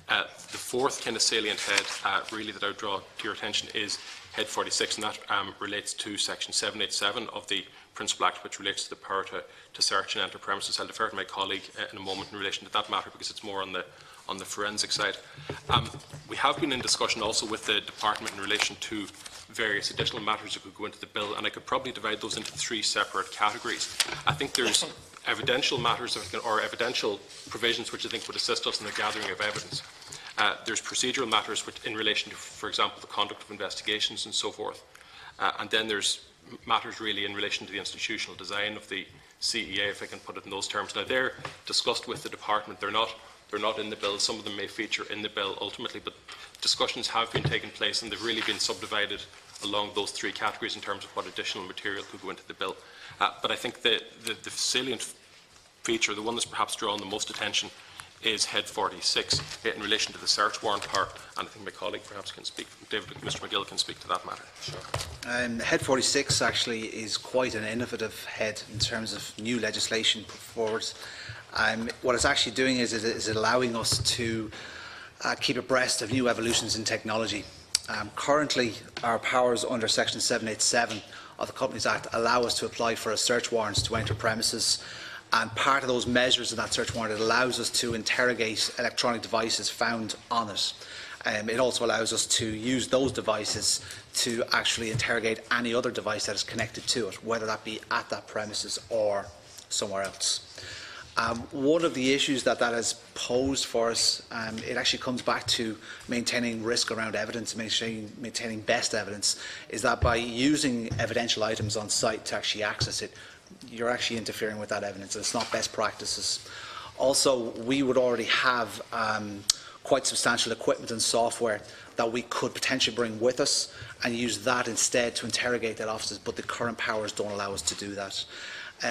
The fourth kind of salient head, really, that I would draw to your attention is head 46, and that relates to section 787 of the Principal Act, which relates to the power to search and enter premises. I'll defer to my colleague in a moment in relation to that matter, because it's more on on the forensic side. We have been in discussion also with the department in relation to various additional matters that could go into the bill, and I could probably divide those into 3 separate categories. I think there's evidential matters or evidential provisions which I think would assist us in the gathering of evidence. There's procedural matters which, in relation to, for example, the conduct of investigations and so forth. And then there's matters really in relation to the institutional design of the CEA, if I can put it in those terms. Now, they're discussed with the department. They're not in the bill. Some of them may feature in the bill ultimately, but discussions have been taking place, and they've really been subdivided along those 3 categories in terms of what additional material could go into the bill. But I think the salient feature, the one that's perhaps drawn the most attention, is Head 46 in relation to the search warrant power, and I think my colleague perhaps can speak, Mr McGill can speak to that matter. Sure. Head 46 actually is quite an innovative head in terms of new legislation put forward. What it's actually doing is allowing us to keep abreast of new evolutions in technology. Currently, our powers under Section 787 of the Companies Act allow us to apply for a search warrant to enter premises, and part of those measures in that search warrant, it allows us to interrogate electronic devices found on it. It also allows us to use those devices to actually interrogate any other device that is connected to it, whether that be at that premises or somewhere else. One of the issues that has posed for us, it actually comes back to maintaining risk around evidence, maintaining best evidence, is that by using evidential items on site to actually access it, you're actually interfering with that evidence, and it's not best practices. Also, we would already have quite substantial equipment and software that we could potentially bring with us and use that instead to interrogate dead officers, but the current powers don't allow us to do that.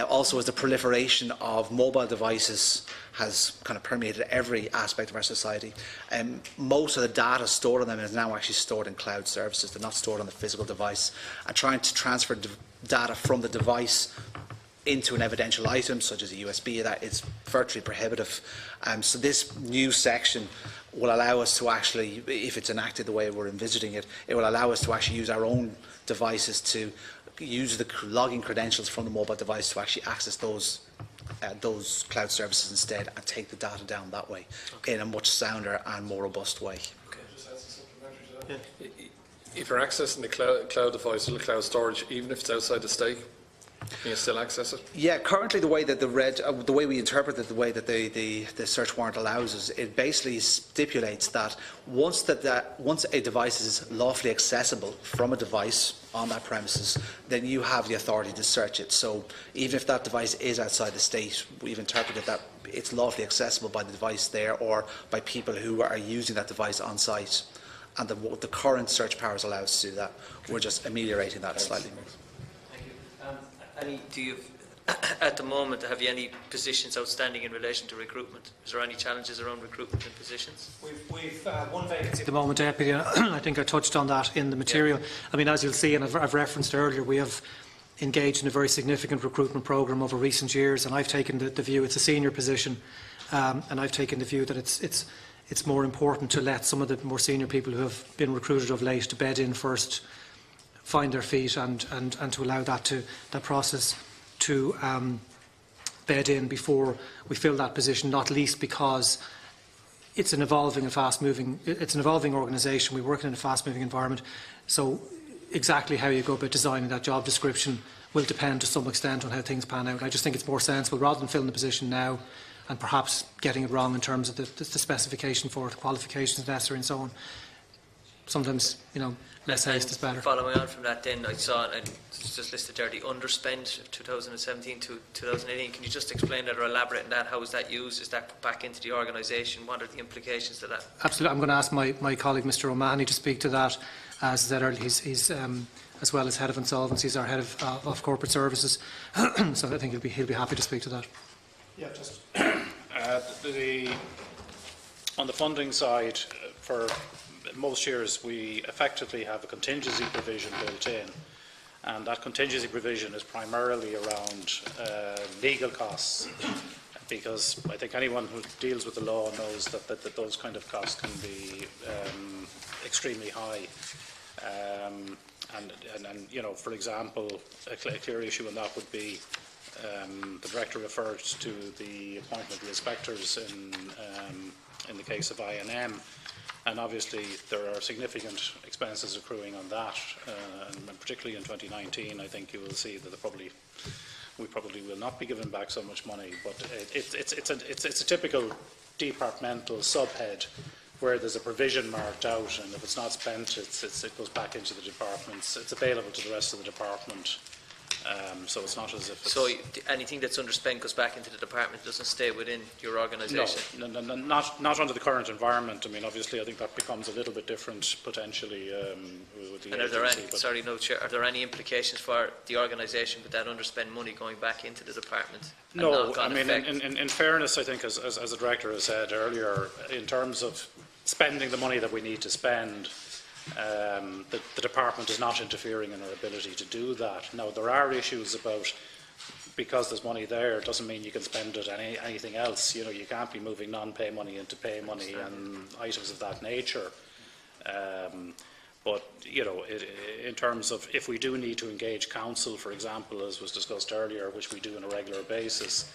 Also, as the proliferation of mobile devices has kind of permeated every aspect of our society, most of the data stored on them is now actually stored in cloud services. They're not stored on the physical device. And trying to transfer data from the device into an evidential item, such as a USB, that is virtually prohibitive. So this new section will allow us to actually, if it's enacted the way we're envisaging it, it will allow us to actually use our own devices to use the logging credentials from the mobile device to actually access those cloud services instead, and take the data down that way in a much sounder and more robust way. Yeah. If you're accessing the cloud device or the cloud storage, even if it's outside the state, can you still access it? Yeah, currently the way that the way we interpret it, the way that the search warrant allows us, it basically stipulates that once a device is lawfully accessible from a device on that premises, then you have the authority to search it. So even if that device is outside the state, we've interpreted that it's lawfully accessible by the device there or by people who are using that device on site. And the current search powers allow us to do that. We're just ameliorating that slightly. Do you, at the moment, have you any positions outstanding in relation to recruitment? Is there any challenges around recruitment in positions? We've one vacancy at the moment, Deputy, and I think I touched on that in the material. Yeah. I mean, as you'll see, and I've referenced earlier, we have engaged in a very significant recruitment programme over recent years, and I've taken the view it's a senior position, and I've taken the view that it's more important to let some of the more senior people who have been recruited of late to bed in first, find their feet, and to allow that process to bed in before we fill that position, not least because it's an evolving and fast-moving, it's an evolving organisation. We work in a fast-moving environment, so exactly how you go about designing that job description will depend to some extent on how things pan out. I just think it's more sensible, rather than filling the position now and perhaps getting it wrong in terms of the specification for it, the qualifications necessary and so on. Sometimes, less haste is better. Following on from that then, I saw, and it's just listed there, the underspend of 2017 to 2018. Can you just explain that or elaborate on that? How is that used? Is that put back into the organisation? What are the implications of that? Absolutely. I'm going to ask my colleague, Mr O'Mahony, to speak to that. As I said earlier, he's as well as Head of Insolvency, he's our Head of Corporate Services. So I think he'll be happy to speak to that. Yeah, just on the funding side, for most years we effectively have a contingency provision built in, and that contingency provision is primarily around legal costs, because I think anyone who deals with the law knows that those kind of costs can be extremely high. And for example, a clear issue in that would be The Director referred to the appointment of the inspectors in the case of I&M, and obviously there are significant expenses accruing on that, and particularly in 2019 I think you will see that we probably will not be giving back so much money, but it's a typical departmental subhead where there's a provision marked out, and if it's not spent, it goes back into the departments. It's available to the rest of the department, so it's not as if it's... So anything that's underspent goes back into the department, doesn't stay within your organisation? No, not under the current environment. I mean, obviously, I think that becomes a little bit different potentially with the And are there agency, any, but- sorry, no, Chair, are there any implications for the organisation with that underspent money going back into the department? No, I mean, in fairness, I think, as the Director has said earlier, in terms of spending the money that we need to spend, the department is not interfering in our ability to do that. Now, there are issues about, because there's money there, it doesn't mean you can spend it on anything else. You know, you can't be moving non-pay money into pay money and items of that nature. But, you know, in terms of if we do need to engage counsel, for example, as was discussed earlier, which we do on a regular basis,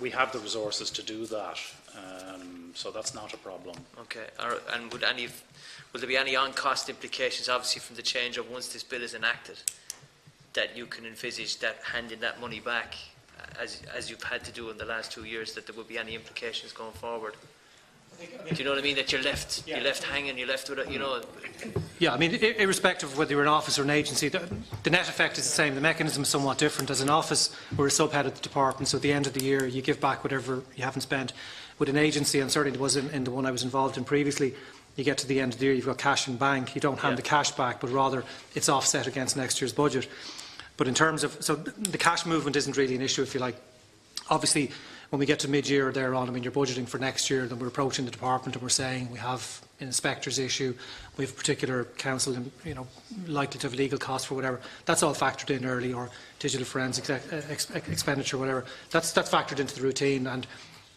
we have the resources to do that. So that's not a problem. Okay. And would there be any on-cost implications, obviously, from the change of once this bill is enacted, that you can envisage that handing that money back, as you've had to do in the last 2 years, that there would be any implications going forward? Do you know what I mean? That you're left hanging, you're left with it, you know. Yeah, I mean, irrespective of whether you're an office or an agency, the net effect is the same. The mechanism is somewhat different. As an office, we're a subhead of the department, so at the end of the year, you give back whatever you haven't spent. With an agency, and certainly it was in the one I was involved in previously, you get to the end of the year, you've got cash in bank. You don't hand the cash back, but rather it's offset against next year's budget. But in terms of, so the cash movement isn't really an issue, if you like. Obviously, when we get to mid-year thereon, I mean, you're budgeting for next year, then we're approaching the department and we're saying we have an inspector's issue, we have a particular council, you know, likely to have legal costs for whatever. That's all factored in early, or digital forensic expenditure, whatever. That's factored into the routine. And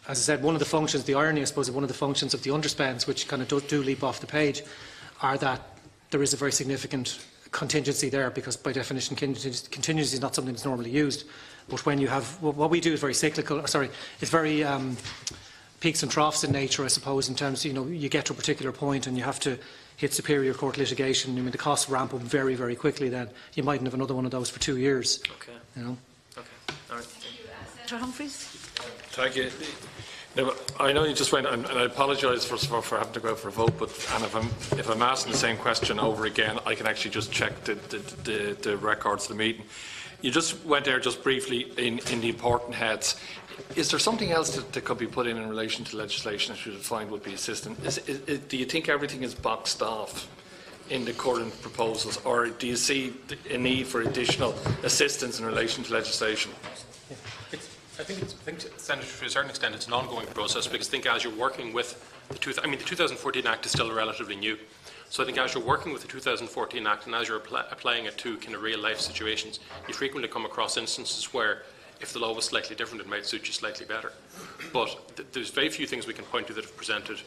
as I said, one of the functions, the irony, I suppose, of one of the functions of the underspends, which kind of do leap off the page, are that there is a very significant contingency there, because by definition contingency is not something that's normally used. But when you have, what we do is very cyclical, sorry, it's very peaks and troughs in nature, I suppose, in terms of, you know, you get to a particular point and you have to hit Superior Court litigation. I mean, the costs ramp up very, very quickly then. You mightn't have another one of those for 2 years. Okay. You know? Okay. All right. Senator Humphreys. Thank you. Now, I know you just went, and I apologise first of all for having to go out for a vote, but if I'm asking the same question over again, I can actually just check the records of the meeting. You just went there just briefly in the important heads. Is there something else that could be put in relation to legislation that you would find would be assistant? Do you think everything is boxed off in the current proposals, or do you see a need for additional assistance in relation to legislation? I think, Senator, to a certain extent, it's an ongoing process, because I think as you're working with the 2014 Act is still relatively new. So I think as you're working with the 2014 Act and as you're applying it to kind of real life situations, you frequently come across instances where if the law was slightly different, it might suit you slightly better. But there's very few things we can point to that have presented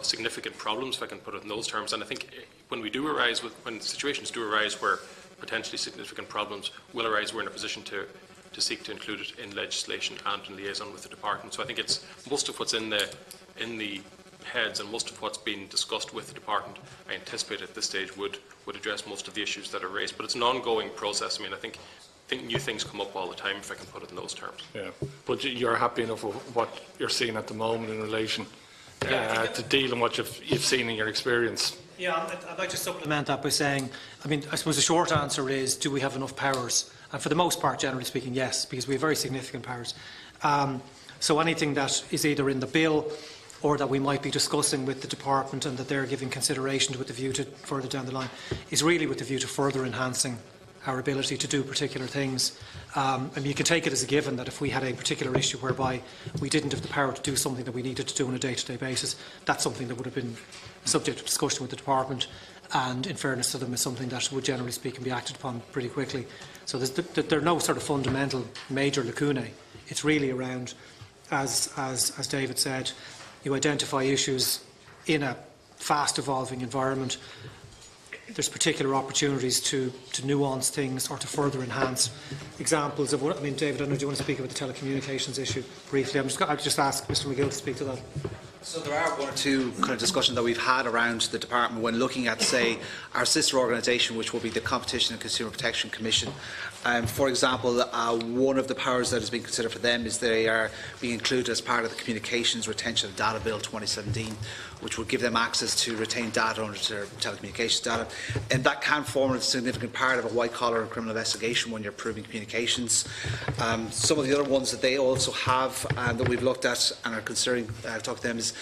significant problems, if I can put it in those terms. And I think when situations do arise where potentially significant problems will arise, we're in a position to seek to include it in legislation and in liaison with the department. So I think it's most of what's in the heads and most of what's been discussed with the department, I anticipate at this stage would address most of the issues that are raised. But it's an ongoing process. I mean, I think new things come up all the time, if I can put it in those terms. Yeah, but you're happy enough with what you're seeing at the moment in relation to deal and what you've seen in your experience? Yeah, I'd like to supplement that by saying, I mean, I suppose the short answer is, do we have enough powers? And for the most part, generally speaking, yes, because we have very significant powers. So anything that is either in the bill or that we might be discussing with the department and that they're giving consideration to with the view to further down the line is really with the view to further enhancing our ability to do particular things. And you can take it as a given that if we had a particular issue whereby we didn't have the power to do something that we needed to do on a day-to-day basis, that's something that would have been subject to discussion with the department, and in fairness to them is something that would generally speaking be acted upon pretty quickly. So there are no sort of fundamental major lacunae. It's really around, as David said, you identify issues in a fast evolving environment. there's particular opportunities to nuance things or to further enhance. Examples of what, I mean, David, I don't know, do you want to speak about the telecommunications issue briefly? I'll just ask Mr McGill to speak to that. So there are one or two kind of discussions that we've had around the department when looking at, say, our sister organisation, which will be the Competition and Consumer Protection Commission. For example, one of the powers that is being considered for them is they are being included as part of the Communications Retention of Data Bill 2017, which will give them access to retain data under their telecommunications data. And that can form a significant part of a white-collar criminal investigation when you're proving communications. Some of the other ones that they also have that we've looked at and are considering talking to them is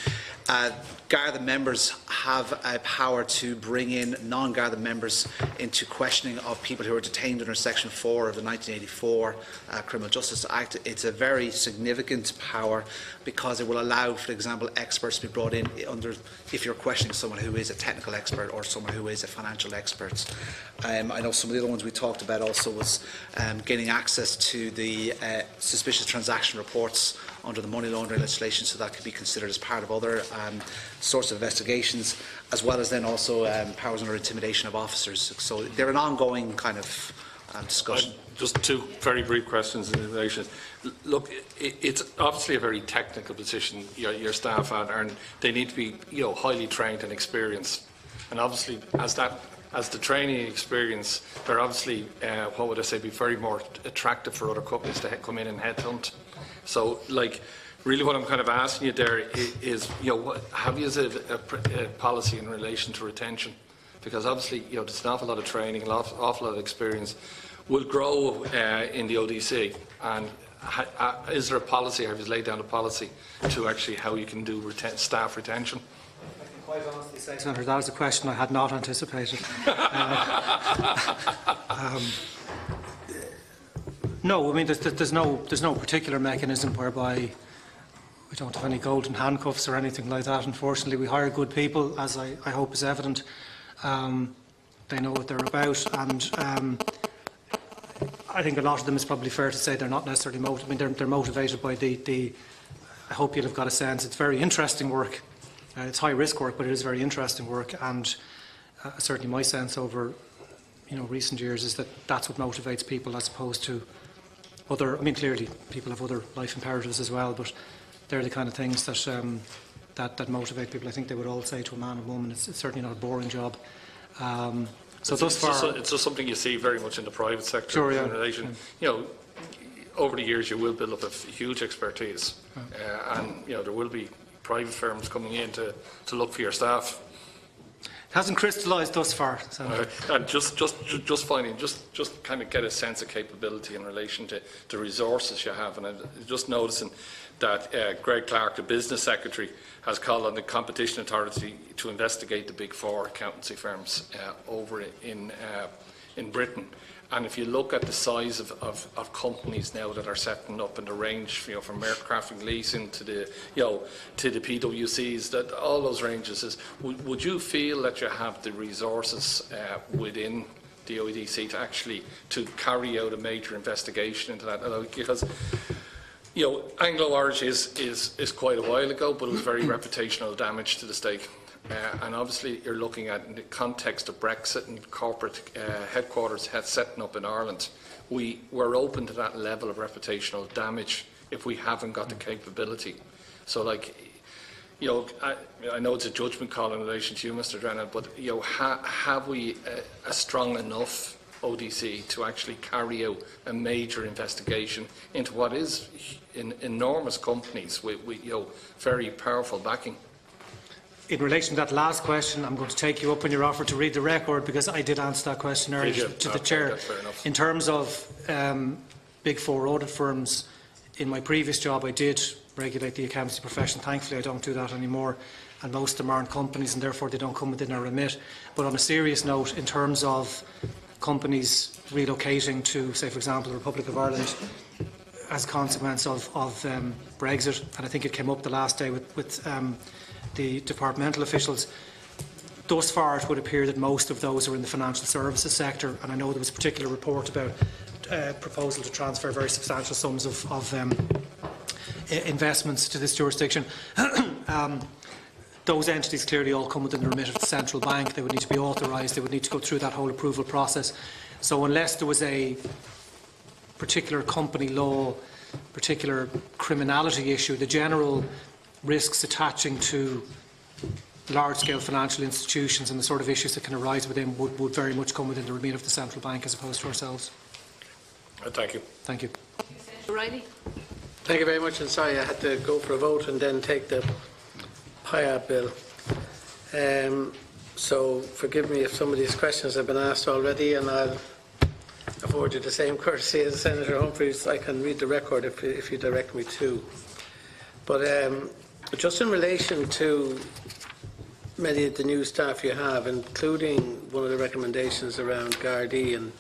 Garda members have a power to bring in non-Garda members into questioning of people who are detained under Section 4 of the 1984 Criminal Justice Act. It's a very significant power because it will allow, for example, experts to be brought in under if you're questioning someone who is a technical expert or someone who is a financial expert. I know some of the other ones we talked about also was gaining access to the suspicious transaction reports under the money laundering legislation, so that could be considered as part of other sorts of investigations, as well as then also powers under intimidation of officers. So they're an ongoing kind of discussion. Just two very brief questions in relation. Look, it's obviously a very technical position your staff are, and they need to be highly trained and experienced. And obviously, as the training experience, they're obviously, what would I say, be very more attractive for other companies to come in and headhunt. So, like, really what I'm kind of asking you there is, have you a policy in relation to retention? Because obviously, there's an awful lot of training, an awful lot of experience will grow in the ODC. And is there a policy, have you laid down a policy to actually how you can do staff retention? Quite honestly say, Senator, that was a question I had not anticipated. No, I mean there's no particular mechanism whereby we don't have any golden handcuffs or anything like that. Unfortunately, we hire good people, as I hope is evident. They know what they're about, and I think a lot of them, is probably fair to say, they're not necessarily motivated. I mean, they're motivated by the. I hope you'll have got a sense. It's very interesting work. It's high risk work, but it is very interesting work, and certainly my sense over recent years is that that's what motivates people, as opposed to other. I mean, clearly people have other life imperatives as well, but they're the kind of things that that motivate people. I think they would all say to a man and woman, it's certainly not a boring job. So thus far, it's just something you see very much in the private sector. Sure, yeah. In relation, over the years you will build up a huge expertise, and there will be private firms coming in to look for your staff. It hasn't crystallised thus far. And just finding, just kind of get a sense of capability in relation to the resources you have. And I'm just noticing that Greg Clark, the business secretary, has called on the Competition Authority to investigate the big four accountancy firms over in Britain. And if you look at the size of companies now that are setting up in the range, from aircraft and leasing to the to the PwCs, that all those ranges would you feel that you have the resources within the OEDC to actually carry out a major investigation into that? Because Anglo-Irish is quite a while ago, but it was very reputational damage to the state. And obviously you're looking at, in the context of Brexit and corporate headquarters setting up in Ireland, we're open to that level of reputational damage if we haven't got the capability. So, I know it's a judgment call in relation to you, Mr. Drennan, but have we a strong enough ODC to actually carry out a major investigation into what is enormous companies with very powerful backing? In relation to that last question, I'm going to take you up on your offer to read the record, because I did answer that question earlier to the Chair. In terms of Big Four audit firms, in my previous job I did regulate the accountancy profession. Thankfully I don't do that anymore, and most of them aren't companies and therefore they don't come within our remit. But on a serious note, in terms of companies relocating to, say for example, the Republic of Ireland as a consequence of Brexit, and I think it came up the last day with the departmental officials, thus far it would appear that most of those are in the financial services sector, and I know there was a particular report about a proposal to transfer very substantial sums of investments to this jurisdiction. those entities clearly all come within the remit of the central bank. They would need to be authorised. They would need to go through that whole approval process. So unless there was a particular company law, particular criminality issue, the general risks attaching to large-scale financial institutions and the sort of issues that can arise within would very much come within the remit of the central bank as opposed to ourselves. Thank you. Thank you. O'Reilly. Thank you very much, and sorry I had to go for a vote and then take the PIAB bill. So forgive me if some of these questions have been asked already, and I'll afford you the same courtesy as Senator Humphreys. I can read the record if you direct me to. But just in relation to many of the new staff you have, including one of the recommendations around Gardaí, and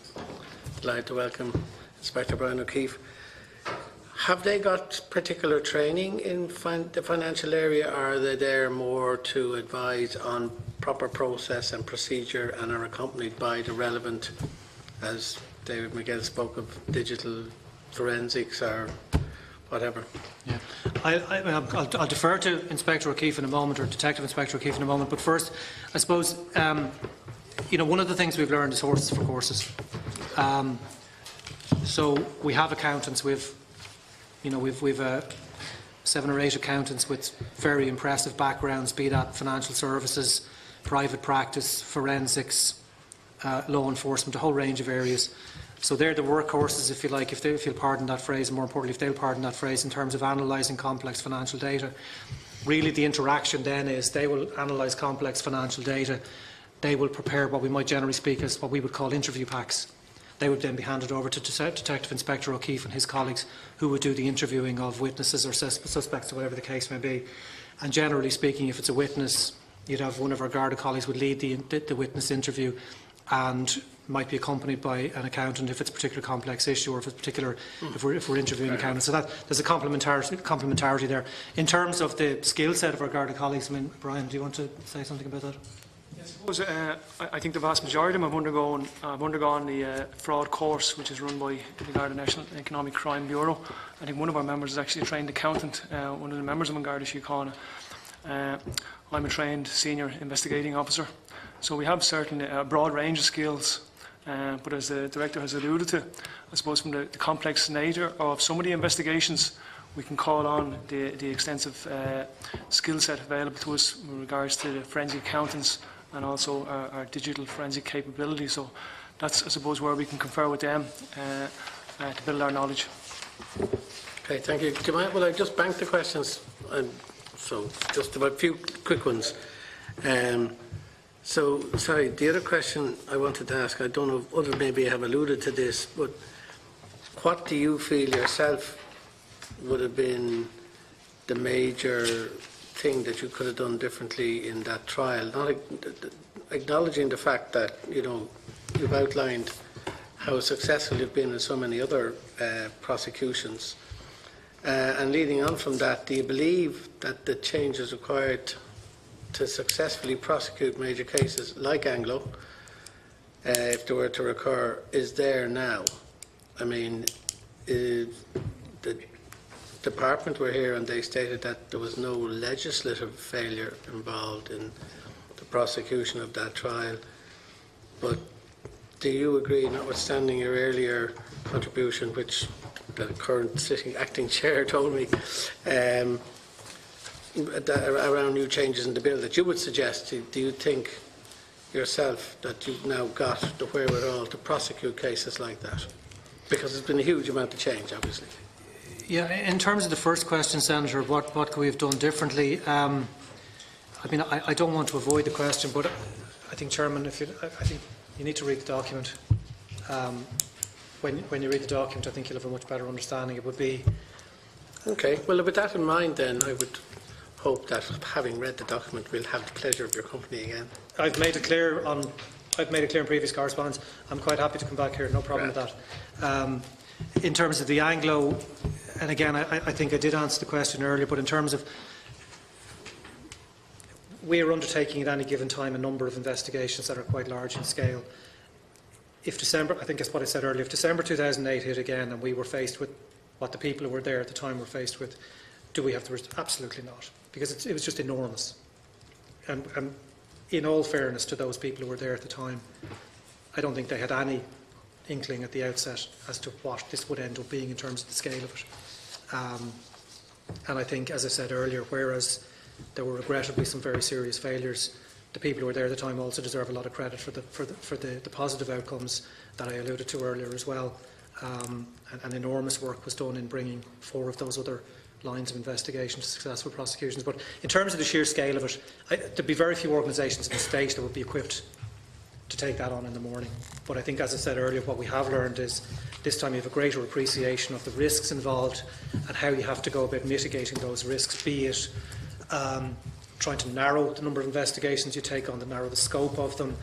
I'd like to welcome Inspector Brian O'Keefe. Have they got particular training in the financial area, or are they there more to advise on proper process and procedure and are accompanied by the relevant, as David McGill spoke of, digital forensics or whatever? Yeah. I'll defer to Inspector O'Keefe in a moment, or Detective Inspector O'Keefe in a moment, but first, I suppose, one of the things we've learned is horses for courses. So we have accountants, we've 7 or 8 accountants with very impressive backgrounds, be that financial services, private practice, forensics, law enforcement, a whole range of areas. So they're the workhorses, if you like, if you'll pardon that phrase, and more importantly, if they'll pardon that phrase, in terms of analysing complex financial data. Really, the interaction then is they will analyse complex financial data. They will prepare what we might generally speak as what we would call interview packs. They would then be handed over to Detective Inspector O'Keefe and his colleagues, who would do the interviewing of witnesses or suspects, or whatever the case may be. And generally speaking, if it's a witness, you'd have one of our Garda colleagues would lead the witness interview, and might be accompanied by an accountant if it's a particular complex issue, or if it's particular, if we're interviewing accountants. So that there's a complementarity there. In terms of the skill set of our Garda colleagues, I mean, Brian, do you want to say something about that? I suppose I think the vast majority of them have undergone the fraud course, which is run by the Garda National Economic Crime Bureau. I think one of our members is actually a trained accountant, one of the members of Garda Síochána. I'm a trained senior investigating officer. So we have certainly a broad range of skills, but as the Director has alluded to, I suppose from the complex nature of some of the investigations, we can call on the extensive skill set available to us with regards to the forensic accountants and also our digital forensic capability. So that's, I suppose, where we can confer with them to build our knowledge. Okay, thank you. Do you mind, will I just bank the questions? So just about a few quick ones. So, sorry, the other question I wanted to ask, I don't know if others maybe have alluded to this, but what do you feel yourself would have been the major thing that you could have done differently in that trial? Not acknowledging the fact that, you've outlined how successful you've been in so many other prosecutions. And leading on from that, do you believe that the changes required to successfully prosecute major cases like Anglo, if they were to recur, is there now? I mean, the department were here and they stated that there was no legislative failure involved in the prosecution of that trial. But do you agree, notwithstanding your earlier contribution, which the current sitting acting chair told me, around new changes in the bill, that you would suggest, do you think yourself that you've now got the wherewithal to prosecute cases like that? Because there's been a huge amount of change, obviously. Yeah, in terms of the first question, Senator, what could we have done differently? I mean, I don't want to avoid the question, but I think, Chairman, I think you need to read the document. When you read the document, I think you'll have a much better understanding. It would be... Okay, well, with that in mind, then, I would hope that, having read the document, we'll have the pleasure of your company again. I've made it clear in previous correspondence. I'm quite happy to come back here, no problem with that. In terms of the Anglo, and again, I think I did answer the question earlier, but in terms of, we are undertaking at any given time a number of investigations that are quite large in scale. If December, I think that's what I said earlier, if December 2008 hit again and we were faced with what the people who were there at the time were faced with, do we have the risk? Absolutely not, because it was just enormous. and in all fairness to those people who were there at the time, I don't think they had any inkling at the outset as to what this would end up being in terms of the scale of it. And I think, as I said earlier, whereas there were regrettably some very serious failures, the people who were there at the time also deserve a lot of credit for the positive outcomes that I alluded to earlier as well. And enormous work was done in bringing 4 of those other lines of investigation to successful prosecutions. But in terms of the sheer scale of it, there'd be very few organisations in the state that would be equipped to take that on in the morning. But I think, as I said earlier, what we have learned is this time you have a greater appreciation of the risks involved and how you have to go about mitigating those risks, be it trying to narrow the number of investigations you take on, to narrow the scope of them,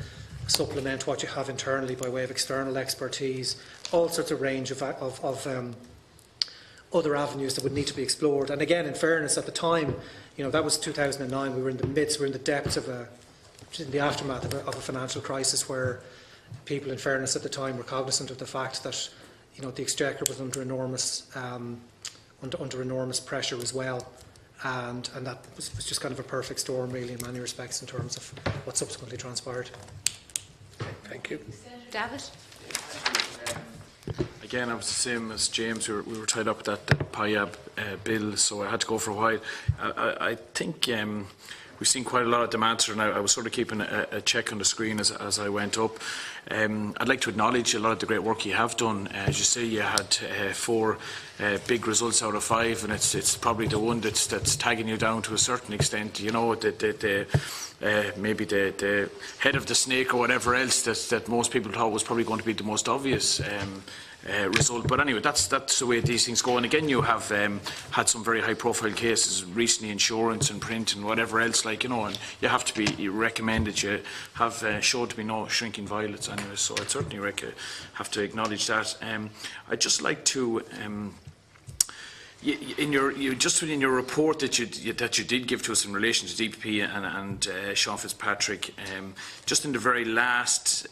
supplement what you have internally by way of external expertise, all sorts of range of other avenues that would need to be explored. And again, in fairness, at the time, that was 2009, we were in the depths of in the aftermath of a financial crisis where people, in fairness, at the time were cognizant of the fact that the Exchequer was under enormous pressure as well, and that was just kind of a perfect storm, really, in many respects, in terms of what subsequently transpired. Thank you. David? Again, I was the same as James. We were tied up with that PIAB bill, so I had to go for a while. I think we've seen quite a lot of demands, and I was sort of keeping a check on the screen as I went up. I'd like to acknowledge a lot of the great work you have done. As you say, you had 4 big results out of 5, and it's probably the one that's tagging you down to a certain extent. Maybe the head of the snake or whatever else that most people thought was probably going to be the most obvious result. But anyway, that's the way these things go. And again, you have had some very high-profile cases recently, insurance and print and whatever else, and you have to be recommended. You have shown to be no shrinking violets anyway, so I'd certainly have to acknowledge that. I'd just like to in your report that you did give to us in relation to DPP and Sean Fitzpatrick, just in the very last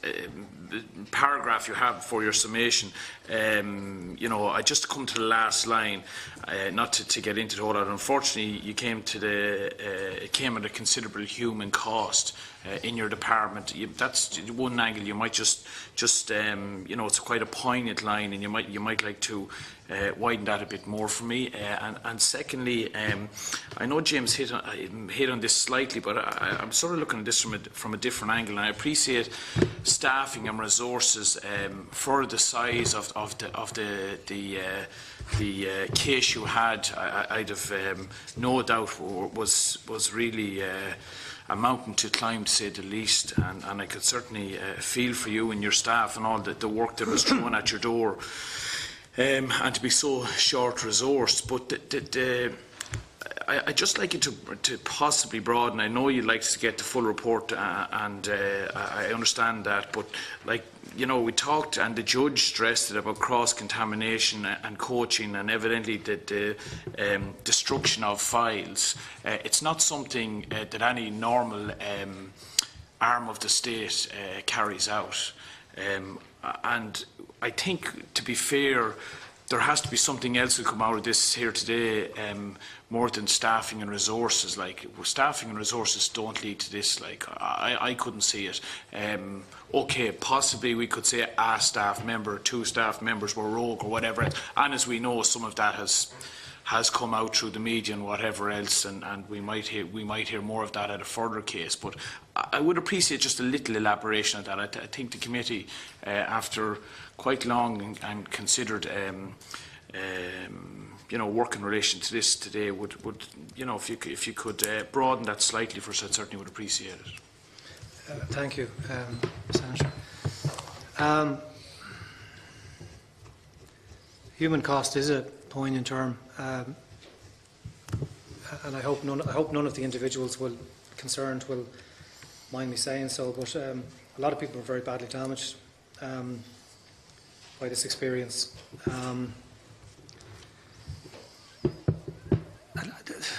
paragraph you have for your summation, I just come to the last line, not to get into the whole lot. Unfortunately, you came to it came at a considerable human cost in your department. That's one angle. You might just it's quite a poignant line, and you might like to widen that a bit more for me. And secondly, I know James hit on this slightly, but I'm sort of looking at this from a different angle, and I appreciate staffing and resources for the size of the case you had. I'd have no doubt was really a mountain to climb, to say the least, and I could certainly feel for you and your staff and all the work that was thrown at your door, and to be so short-resourced. But I'd just like you to possibly broaden. I know you'd like to get the full report, and I understand that, but we talked, and the judge stressed it about cross-contamination and coaching, and evidently the destruction of files. It's not something that any normal arm of the state carries out. And I think, to be fair, there has to be something else that come out of this here today, more than staffing and resources. Staffing and resources don't lead to this. I couldn't see it. Okay, possibly we could say a staff member, 2 staff members were rogue or whatever. And as we know, some of that has come out through the media and whatever else, and we might hear more of that at a further case. But I would appreciate just a little elaboration of that. I think the committee, after quite long and considered work in relation to this today, would if you could broaden that slightly for us, I certainly would appreciate it. Thank you, Senator. Human cost is a poignant term, and I hope none of the individuals concerned will mind me saying so. But a lot of people were very badly damaged by this experience.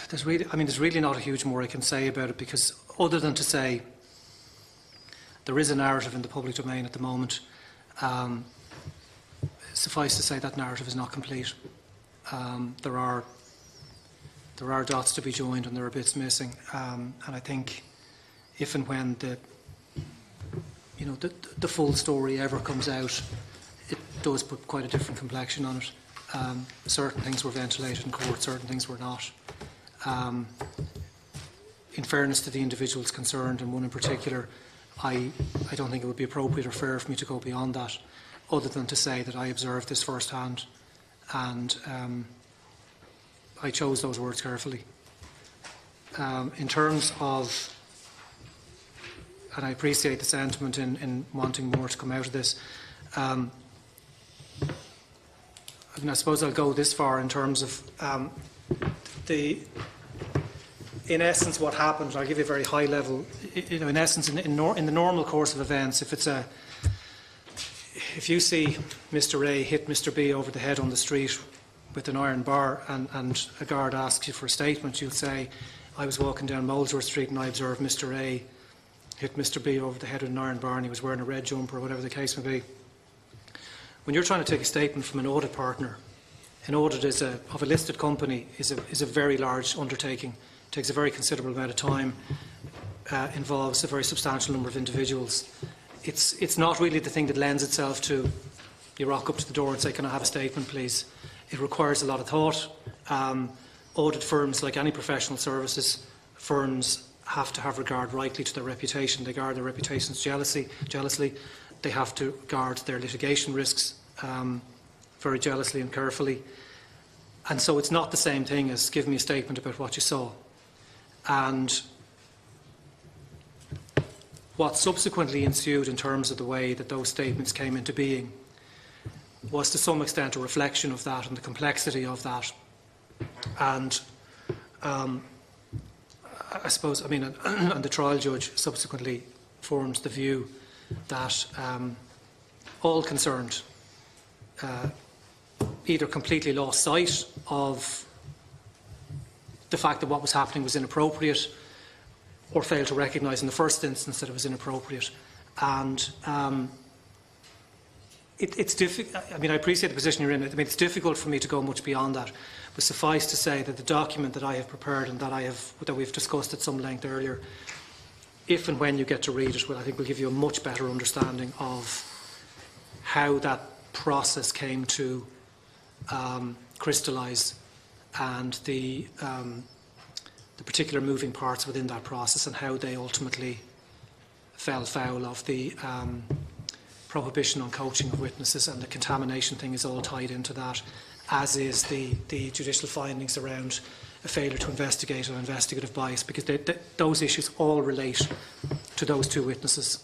There's really not a huge more I can say about it, because other than to say there is a narrative in the public domain at the moment. Suffice to say that narrative is not complete. There are dots to be joined, and there are bits missing. And I think if and when the full story ever comes out, it does put quite a different complexion on it. Certain things were ventilated in court, certain things were not. In fairness to the individuals concerned, and one in particular, I don't think it would be appropriate or fair for me to go beyond that, other than to say that I observed this firsthand, and I chose those words carefully. In terms of, and I appreciate the sentiment in wanting more to come out of this, I suppose I'll go this far in terms of in essence, what happened. I'll give you a very high level. In essence, in the normal course of events, if you see Mr. A hit Mr. B over the head on the street with an iron bar, and a guard asks you for a statement, you'll say, "I was walking down Molesworth Street and I observed Mr. A hit Mr. B over the head with an iron bar, and he was wearing a red jumper," or whatever the case may be. When you're trying to take a statement from an audit partner, an audit of a listed company is a very large undertaking. It takes a very considerable amount of time, involves a very substantial number of individuals. It's not really the thing that lends itself to you rock up to the door and say, "Can I have a statement, please?" It requires a lot of thought. Audit firms, like any professional services firms, have to have regard rightly to their reputation. They guard their reputations jealously. They have to guard their litigation risks very jealously and carefully. And so it's not the same thing as give me a statement about what you saw. And what subsequently ensued in terms of the way that those statements came into being was to some extent a reflection of that and the complexity of that. And I suppose, and the trial judge subsequently formed the view that all concerned either completely lost sight of the fact that what was happening was inappropriate, or failed to recognise in the first instance that it was inappropriate. And it's difficult. I appreciate the position you're in. It's difficult for me to go much beyond that. But suffice to say that the document that I have prepared and that we've discussed at some length earlier, if and when you get to read it, I think will give you a much better understanding of how that process came to crystallise, and the particular moving parts within that process, and how they ultimately fell foul of the prohibition on coaching of witnesses, and the contamination thing is all tied into that, as is the judicial findings around a failure to investigate or investigative bias, because those issues all relate to those two witnesses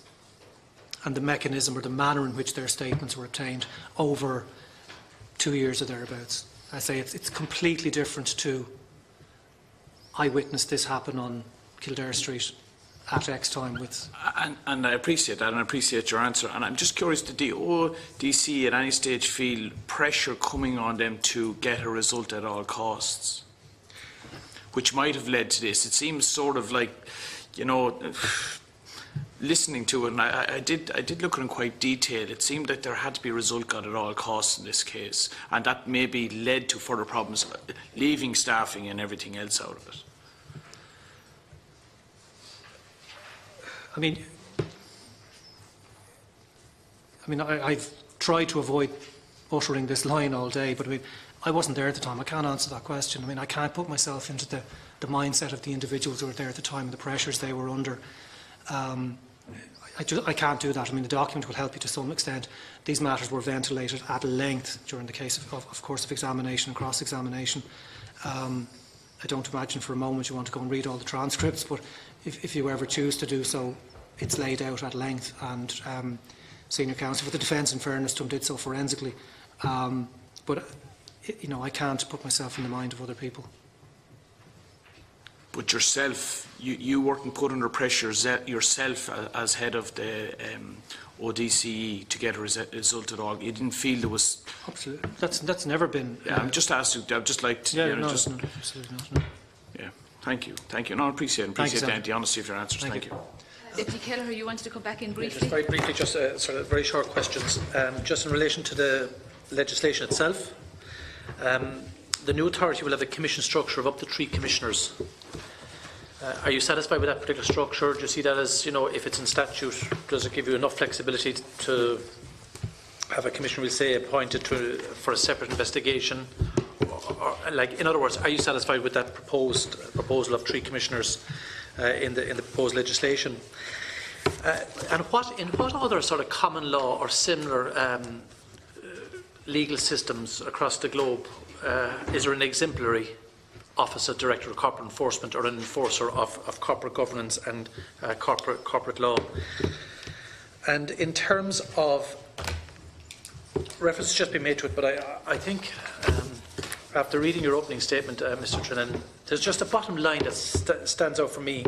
and the mechanism or the manner in which their statements were obtained over 2 years or thereabouts. I say it's completely different to I witnessed this happen on Kildare Street at X time with... And I appreciate that, and I appreciate your answer. And I'm just curious, did the ODC at any stage feel pressure coming on them to get a result at all costs, which might have led to this? It seems sort of like, listening to it, and I did look at it in quite detail. It seemed that there had to be a result got at all costs in this case, and that maybe led to further problems, leaving staffing and everything else out of it. I've tried to avoid uttering this line all day, but I wasn't there at the time. I can't answer that question. I can't put myself into the mindset of the individuals who were there at the time and the pressures they were under. I can't do that. The document will help you to some extent. These matters were ventilated at length during the case of course of examination and cross-examination. I don't imagine for a moment you want to go and read all the transcripts, but if you ever choose to do so, it's laid out at length, and senior counsel for the defence, in fairness to him, did so forensically. But I can't put myself in the mind of other people. But yourself, you weren't put under pressure yourself as head of the ODCE to get a result at all. You didn't feel there was... Absolutely. That's never been... Yeah, I'm just asking. I'd just like to... Yeah, no, absolutely not. No. Yeah, thank you. No, I appreciate the honesty of your answers. Thank you. Deputy Kelleher, you wanted to come back in briefly? Just very briefly, just sort of very short questions. Just in relation to the legislation itself, the new authority will have a commission structure of up to 3 commissioners. Are you satisfied with that particular structure? Do you see that as, if it's in statute, does it give you enough flexibility to have a commissioner, we'll say, appointed for a separate investigation? In other words, are you satisfied with that proposal of 3 commissioners in the proposed legislation? And in what other sort of common law or similar legal systems across the globe is there an exemplary Office of Director of Corporate Enforcement or an enforcer of corporate governance and corporate law? And in terms of reference has just been made to it, but I think after reading your opening statement, Mr. Drennan, there's just a bottom line that stands out for me,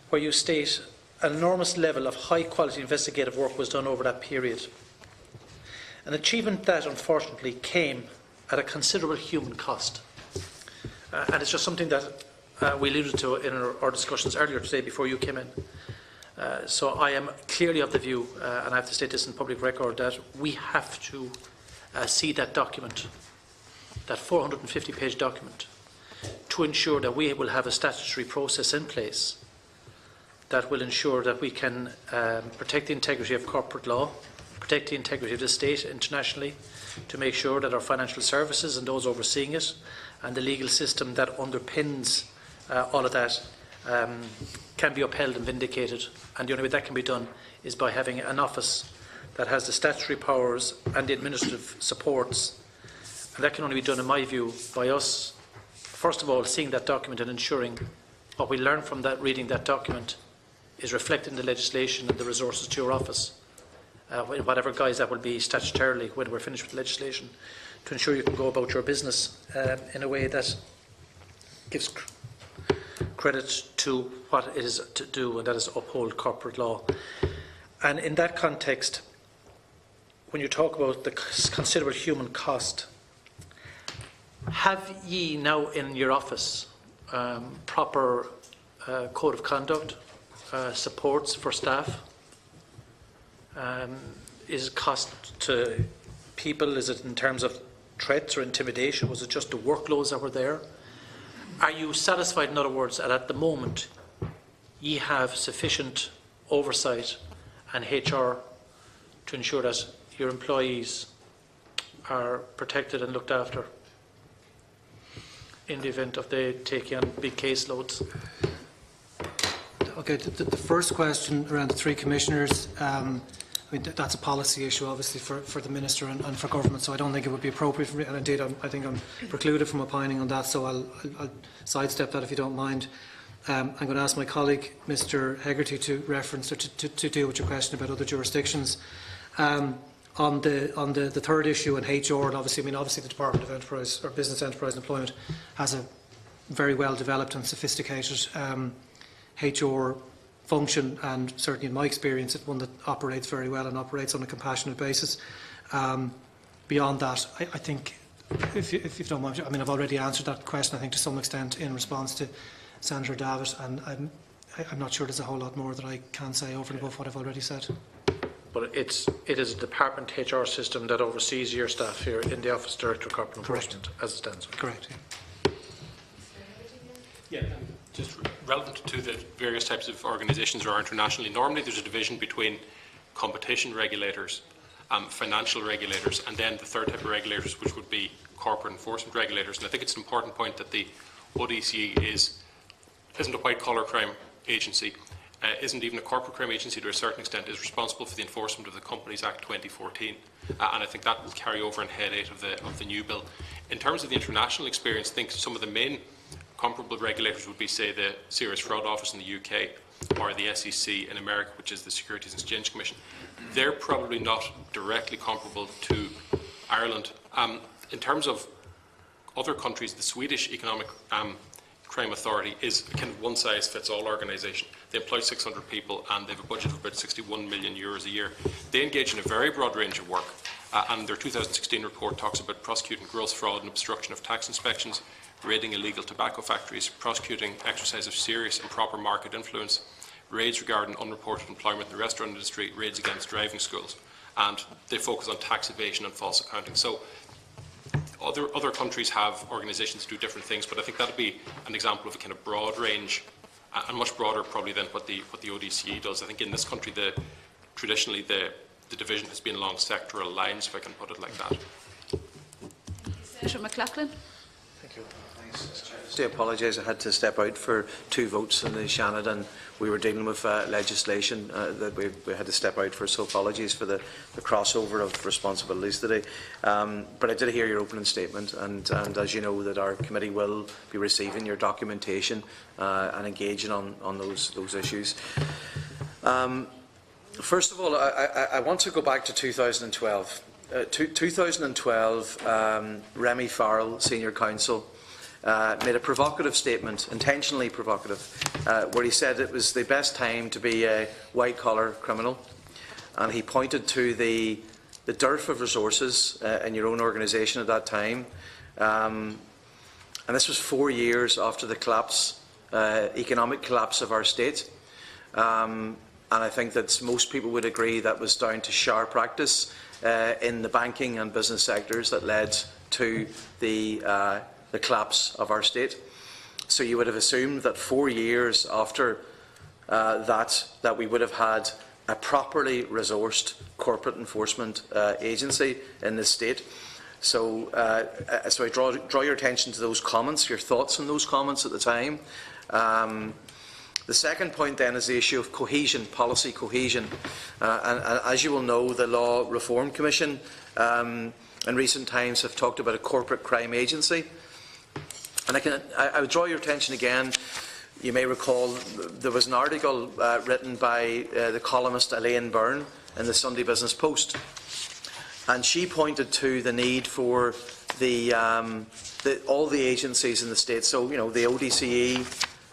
where you state an enormous level of high-quality investigative work was done over that period. An achievement that, unfortunately, came at a considerable human cost. And it's just something that we alluded to in our discussions earlier today before you came in. So I am clearly of the view, and I have to state this in public record, that we have to see that document, that 450-page document, to ensure that we will have a statutory process in place that will ensure that we can protect the integrity of corporate law, protect the integrity of the state internationally, to make sure that our financial services and those overseeing it and the legal system that underpins all of that can be upheld and vindicated. And the only way that can be done is by having an office that has the statutory powers and the administrative supports. And that can only be done, in my view, by us, first of all, seeing that document and ensuring what we learn from that, reading that document, is reflected in the legislation and the resources to your office, in whatever guise that will be statutorily when we're finished with the legislation, to ensure you can go about your business in a way that gives credit to what it is to do, and that is uphold corporate law. And in that context, when you talk about the considerable human cost, have ye now in your office proper code of conduct, supports for staff? Is it cost to people? Is it in terms of threats or intimidation? Was it just the workloads that were there? Are you satisfied, in other words, that at the moment ye have sufficient oversight and HR to ensure that your employees are protected and looked after in the event of they taking on big caseloads? Okay, the first question around the 3 commissioners, I mean, that's a policy issue, obviously, for the Minister and for Government, so I don't think it would be appropriate for me, and indeed I think I'm precluded from opining on that, so I'll sidestep that if you don't mind. I'm going to ask my colleague, Mr Hegarty, to reference or to deal with your question about other jurisdictions. On the third issue on HR, and obviously the Department of Enterprise or Business Enterprise and Employment has a very well developed and sophisticated HR function, and certainly in my experience it's one that operates very well and operates on a compassionate basis. Beyond that, I think, if you don't mind, I mean, I've already answered that question, I think, to some extent in response to Senator Davitt, and I'm not sure there's a whole lot more that I can say over and above what I've already said. But it is a department HR system that oversees your staff here in the Office Director of Corporate Enforcement, as it stands. Correct. Yeah. Just relevant to the various types of organisations there are internationally, normally there's a division between competition regulators, financial regulators, and then the third type of regulators, which would be corporate enforcement regulators. And I think it's an important point that the ODC isn't a white-collar crime agency, isn't even a corporate crime agency to a certain extent, is responsible for the enforcement of the Companies Act 2014. And I think that will carry over in Head 8 of the new bill. In terms of the international experience, I think some of the main comparable regulators would be, say, the Serious Fraud Office in the UK or the SEC in America, which is the Securities and Exchange Commission. They're probably not directly comparable to Ireland. In terms of other countries, the Swedish Economic Crime Authority is a kind of one-size-fits-all organisation. They employ 600 people and they have a budget of about 61 million euros a year. They engage in a very broad range of work, and their 2016 report talks about prosecuting gross fraud and obstruction of tax inspections, raiding illegal tobacco factories, prosecuting exercise of serious and proper market influence, raids regarding unreported employment in the restaurant industry, raids against driving schools, and they focus on tax evasion and false accounting. So other countries have organisations that do different things, but I think that would be an example of a kind of broad range and much broader probably than what the ODCE does. I think in this country, traditionally the division has been along sectoral lines, if I can put it like that. Senator McLaughlin. Thank you. I apologise. I had to step out for 2 votes in the Shannon, and we were dealing with legislation that we had to step out for. So apologies for the crossover of responsibilities today. But I did hear your opening statement, and as you know, that our committee will be receiving your documentation and engaging on those issues. First of all, I want to go back to 2012. 2012, Remy Farrell, Senior Counsel, made a provocative statement, intentionally provocative, where he said it was the best time to be a white-collar criminal, and he pointed to the dearth of resources in your own organisation at that time, and this was 4 years after the collapse, economic collapse of our state, and I think that most people would agree that was down to sharp practice in the banking and business sectors that led to the collapse of our state. So you would have assumed that 4 years after that we would have had a properly resourced corporate enforcement agency in this state. So, I draw your attention to those comments, your thoughts on those comments at the time. The second point then is the issue of cohesion, policy cohesion. And as you will know, the Law Reform Commission in recent times have talked about a corporate crime agency. And I would draw your attention again, you may recall there was an article written by the columnist Elaine Byrne in the Sunday Business Post. And she pointed to the need for all the agencies in the state, so you know, the ODCE,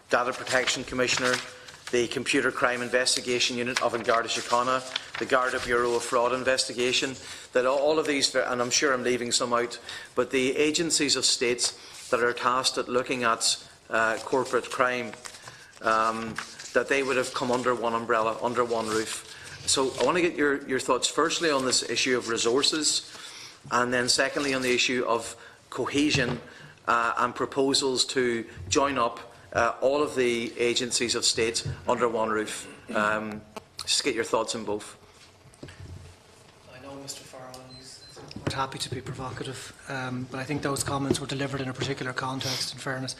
Data Protection Commissioner, the Computer Crime Investigation Unit of Garda Síochána, the Garda Bureau of Fraud Investigation, that all of these, and I'm sure I'm leaving some out, but the agencies of states that are tasked at looking at corporate crime, that they would have come under one umbrella, under one roof. So I want to get your thoughts firstly on this issue of resources, and then secondly on the issue of cohesion and proposals to join up all of the agencies of state under one roof. Just get your thoughts on both. I know Mr. Farrell, he's quite happy to be provocative, but I think those comments were delivered in a particular context, in fairness.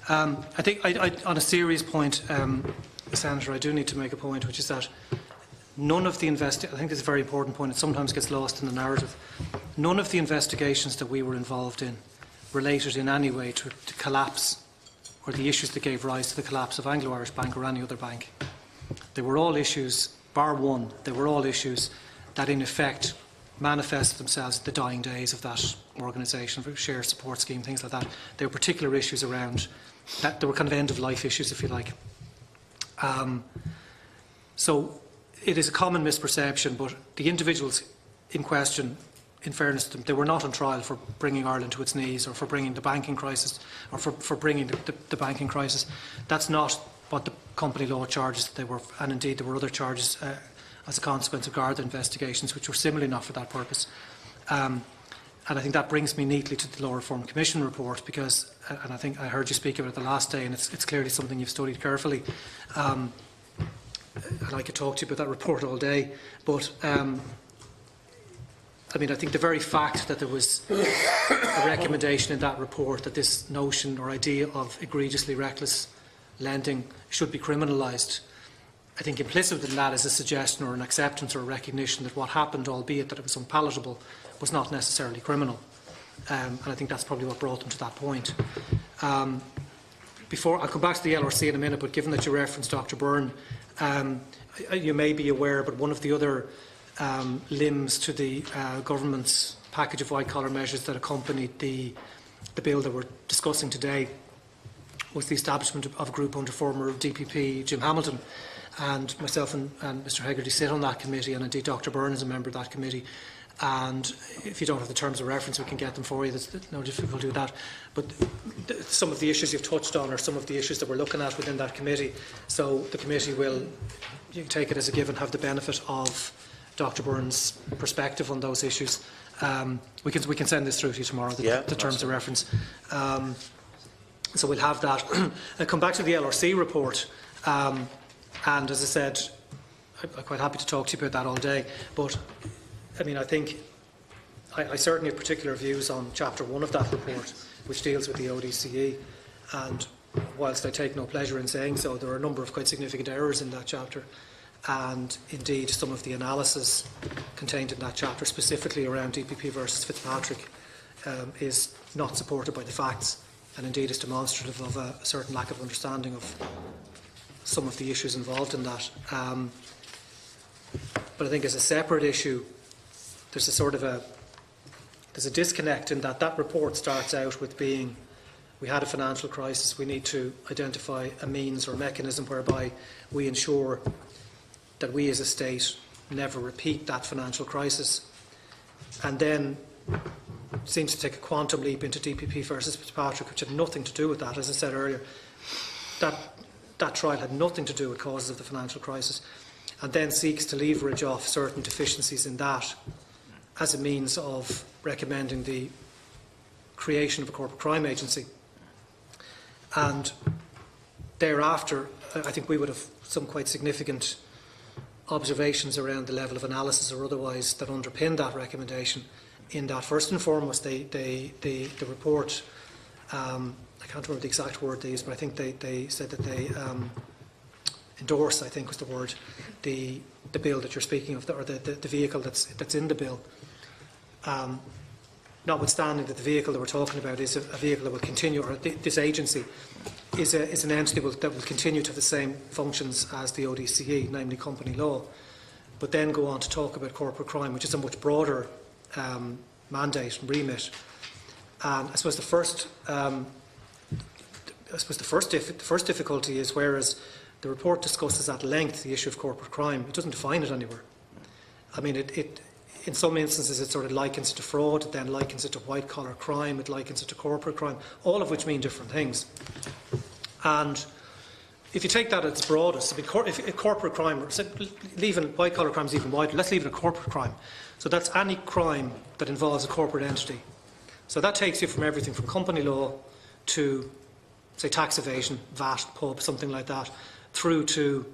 I think on a serious point, Senator, I do need to make a point, which is that none of the I think this is a very important point, it sometimes gets lost in the narrative. None of the investigations that we were involved in related in any way to collapse or the issues that gave rise to the collapse of Anglo-Irish Bank or any other bank. They were all issues, bar one, they were all issues that in effect manifested themselves at the dying days of that organisation, share support scheme, things like that. There were particular issues around that, there were kind of end-of-life issues, if you like. So it is a common misperception, but the individuals in question, in fairness to them, they were not on trial for bringing Ireland to its knees or for bringing the banking crisis or for bringing the banking crisis. That's not what the company law charges they were, and indeed there were other charges as a consequence of Garda investigations which were similarly not for that purpose. And I think that brings me neatly to the Law Reform Commission report because, and I think I heard you speak about it the last day, and it's clearly something you've studied carefully. And I could talk to you about that report all day, but I mean, I think the very fact that there was a recommendation in that report that this notion or idea of egregiously reckless lending should be criminalised, I think implicit in that is a suggestion or an acceptance or a recognition that what happened, albeit that it was unpalatable, was not necessarily criminal. And I think that's probably what brought them to that point. Before I'll come back to the LRC in a minute, but given that you referenced Dr. Byrne, you may be aware, but one of the other limbs to the government's package of white-collar measures that accompanied the bill that we're discussing today was the establishment of a group under former DPP Jim Hamilton, and myself and Mr Hegarty sit on that committee, and indeed Dr Byrne is a member of that committee. And if you don't have the terms of reference, we can get them for you. There's no difficulty with that. But some of the issues you've touched on are some of the issues that we're looking at within that committee. So the committee will, you can take it as a given, have the benefit of Dr Byrne's perspective on those issues. We can send this through to you tomorrow, the terms of reference. So we'll have that. I'll come back to the LRC report, and as I said, I'm quite happy to talk to you about that all day. But I mean, I think I certainly have particular views on Chapter 1 of that report, which deals with the ODCE. And whilst I take no pleasure in saying so, there are a number of quite significant errors in that chapter. And indeed, some of the analysis contained in that chapter, specifically around DPP versus Fitzpatrick, is not supported by the facts, and indeed is demonstrative of a certain lack of understanding of some of the issues involved in that. But I think as a separate issue, there's a disconnect in that report starts out with being, we had a financial crisis, we need to identify a means or mechanism whereby we ensure that we as a state never repeat that financial crisis. And then seems to take a quantum leap into DPP versus Fitzpatrick, which had nothing to do with that. As I said earlier, that trial had nothing to do with causes of the financial crisis, and then seeks to leverage off certain deficiencies in that as a means of recommending the creation of a corporate crime agency. And thereafter, I think we would have some quite significant observations around the level of analysis or otherwise that underpin that recommendation. In that, first and foremost, the report, I can't remember the exact word they used, but I think they said that they endorse, I think was the word, the bill that you're speaking of, or the vehicle that's in the bill. Notwithstanding that the vehicle that we're talking about is a vehicle that will continue, or this agency is an entity that will continue to have the same functions as the ODCE, namely company law, but then go on to talk about corporate crime, which is a much broader mandate and remit. And I suppose the first difficulty is, whereas the report discusses at length the issue of corporate crime, it doesn't define it anywhere. I mean, it in some instances it sort of likens it to fraud, it then likens it to white-collar crime, it likens it to corporate crime, all of which mean different things. And if you take that at its broadest, if corporate crime, leaving white-collar crime is even wider, let's leave it at corporate crime. So that's any crime that involves a corporate entity. So that takes you from everything from company law to, say, tax evasion, VAT, pub, something like that, through to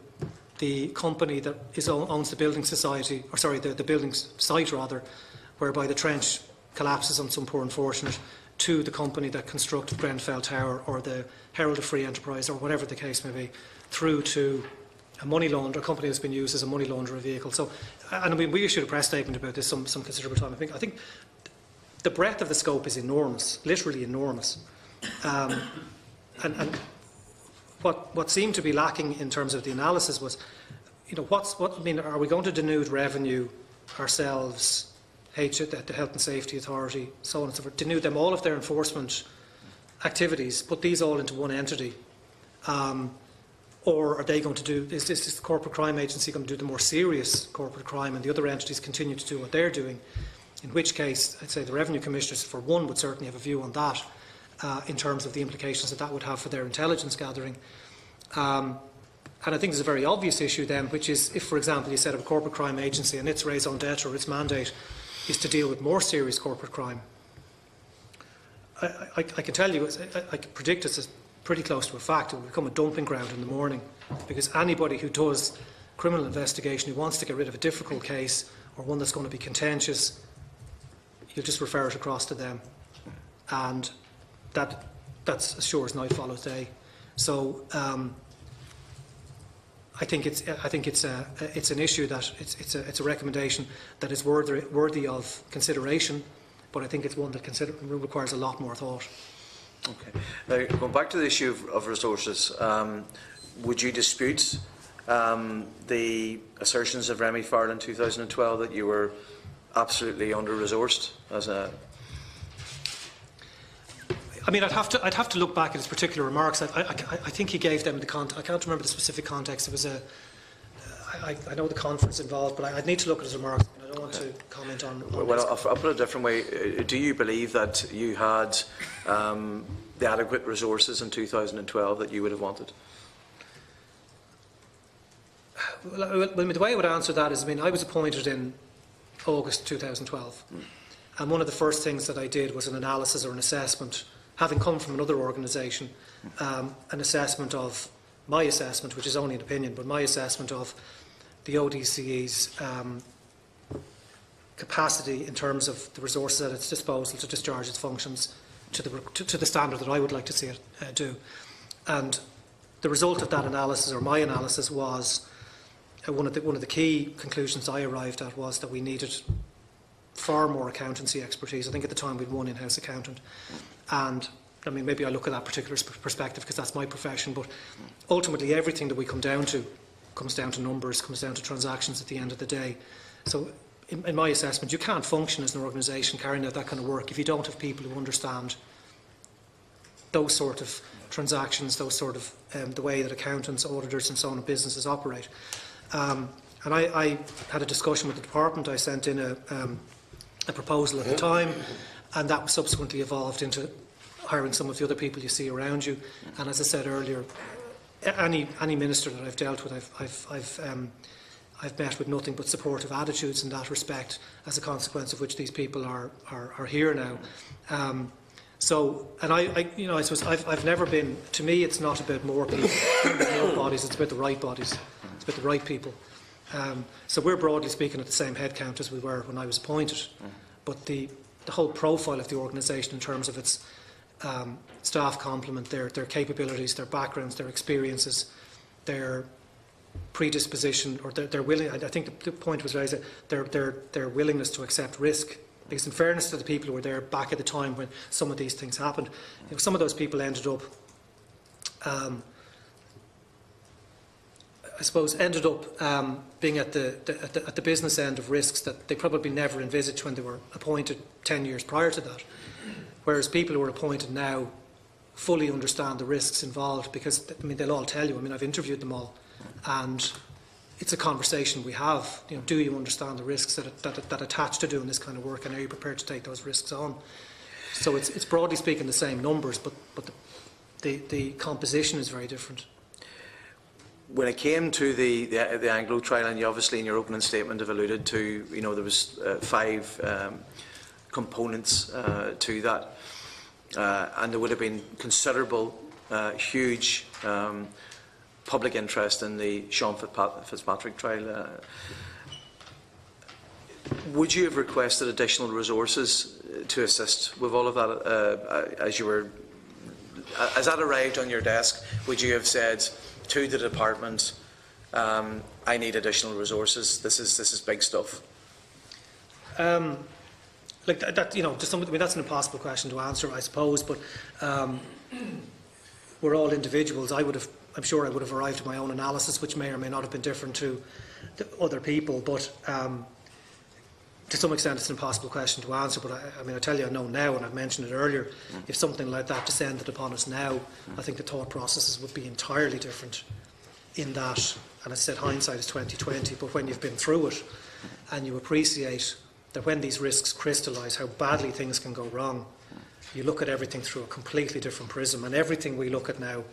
the company that owns the building society, or sorry, the building site rather, whereby the trench collapses on some poor unfortunate, to the company that constructed Grenfell Tower or the Herald of Free Enterprise or whatever the case may be, through to a money launderer, a company that's been used as a money launderer vehicle. So, and I mean, we issued a press statement about this some considerable time. I think the breadth of the scope is enormous, literally enormous. And what seemed to be lacking in terms of the analysis was, you know, I mean, are we going to denude revenue ourselves, the Health and Safety Authority, so on and so forth, denude them all of their enforcement activities, put these all into one entity? Or are they going to do, is the Corporate Crime Agency going to do the more serious corporate crime and the other entities continue to do what they're doing? In which case, I'd say the Revenue Commissioners, for one, would certainly have a view on that in terms of the implications that would have for their intelligence gathering. And I think there's a very obvious issue then, which is if, for example, you set up a corporate crime agency and its raison d'etre or its mandate is to deal with more serious corporate crime, I can tell you, I can predict it's pretty close to a fact. It will become a dumping ground in the morning, because anybody who does criminal investigation, who wants to get rid of a difficult case or one that's going to be contentious, you'll just refer it across to them, and that's as sure as night follows day. So I think it's an issue that it's a recommendation that is worthy of consideration, but I think it's one that requires a lot more thought. Okay. Now, going back to the issue of resources, would you dispute the assertions of Remy Farrell in 2012 that you were absolutely under-resourced as a? I mean, I'd have to look back at his particular remarks. I think he gave them the I can't remember the specific context. It was I know the conference involved, but I'd need to look at his remarks. I don't want to comment on. Well, I'll put it a different way. Do you believe that you had the adequate resources in 2012 that you would have wanted? Well, the way I would answer that is, I mean, I was appointed in August 2012, and one of the first things that I did was an analysis or an assessment having come from another organisation, an assessment of, my assessment, which is only an opinion, but my assessment of the ODCE's capacity in terms of the resources at its disposal to discharge its functions to the standard that I would like to see it do. And the result of that analysis, or my analysis, was one of the key conclusions I arrived at was that we needed far more accountancy expertise. I think at the time we'd one in-house accountant, and I mean maybe I look at that particular perspective because that's my profession, but ultimately everything that we come down to comes down to numbers, comes down to transactions at the end of the day. So in my assessment, you can't function as an organisation carrying out that kind of work if you don't have people who understand those sort of transactions, those sort of the way that accountants, auditors and so on in businesses operate. And I had a discussion with the department. I sent in a proposal at the time, and that subsequently evolved into hiring some of the other people you see around you. And as I said earlier, any minister that I've dealt with, I've met with nothing but supportive attitudes in that respect, as a consequence of which these people are here now. So, and I suppose I've never been. To me, it's not about more people, it's not about more bodies. It's about the right bodies. It's about the right people. So we're broadly speaking at the same headcount as we were when I was appointed, but the whole profile of the organisation in terms of its staff complement, their capabilities, their backgrounds, their experiences, their predisposition, or their willing. I think the point was raised, their willingness to accept risk. Because in fairness to the people who were there back at the time when some of these things happened, some of those people ended up, I suppose, being at the business end of risks that they probably never envisaged when they were appointed 10 years prior to that. Whereas people who are appointed now fully understand the risks involved, because I mean they'll all tell you. I mean I've interviewed them all, and it's a conversation we have. Do you understand the risks that attach to doing this kind of work, and are you prepared to take those risks on? So it's broadly speaking the same numbers, but the composition is very different. When it came to the Anglo trial, and you obviously in your opening statement have alluded to, there was 5 components to that, and there would have been considerable, huge public interest in the Sean Fitzpatrick trial. Would you have requested additional resources to assist with all of that as that arrived on your desk? Would you have said to the department, I need additional resources, this is big stuff? Like that, just I mean, that's an impossible question to answer, I suppose, but we're all individuals. I'm sure I would have arrived at my own analysis, which may or may not have been different to other people, but to some extent it's an impossible question to answer. But I mean, I tell you, I know now, and I've mentioned it earlier, if something like that descended upon us now, I think the thought processes would be entirely different in that, and I said hindsight is 20/20, but when you've been through it and you appreciate that when these risks crystallise, how badly things can go wrong, you look at everything through a completely different prism, and everything we look at now,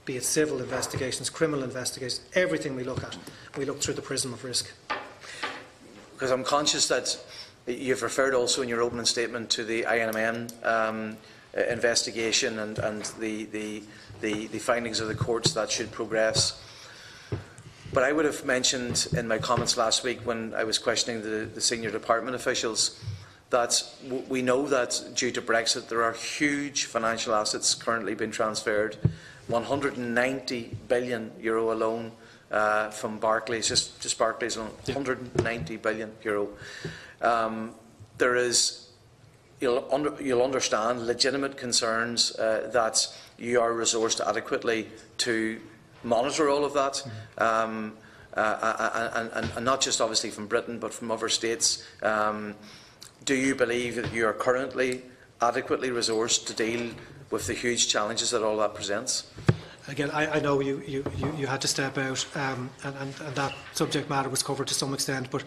be it civil investigations, criminal investigations, everything we look through the prism of risk. Because I'm conscious that you've referred also in your opening statement to the INMN investigation and the findings of the courts that should progress. But I would have mentioned in my comments last week when I was questioning the senior department officials that we know that due to Brexit there are huge financial assets currently being transferred, 190 billion euro alone from Barclays, just Barclays alone, 190 billion euro. There is, you'll understand, legitimate concerns that you are resourced adequately to monitor all of that, and not just obviously from Britain but from other states. Do you believe that you are currently adequately resourced to deal with the huge challenges that all that presents? Again, I know you had to step out, and that subject matter was covered to some extent, but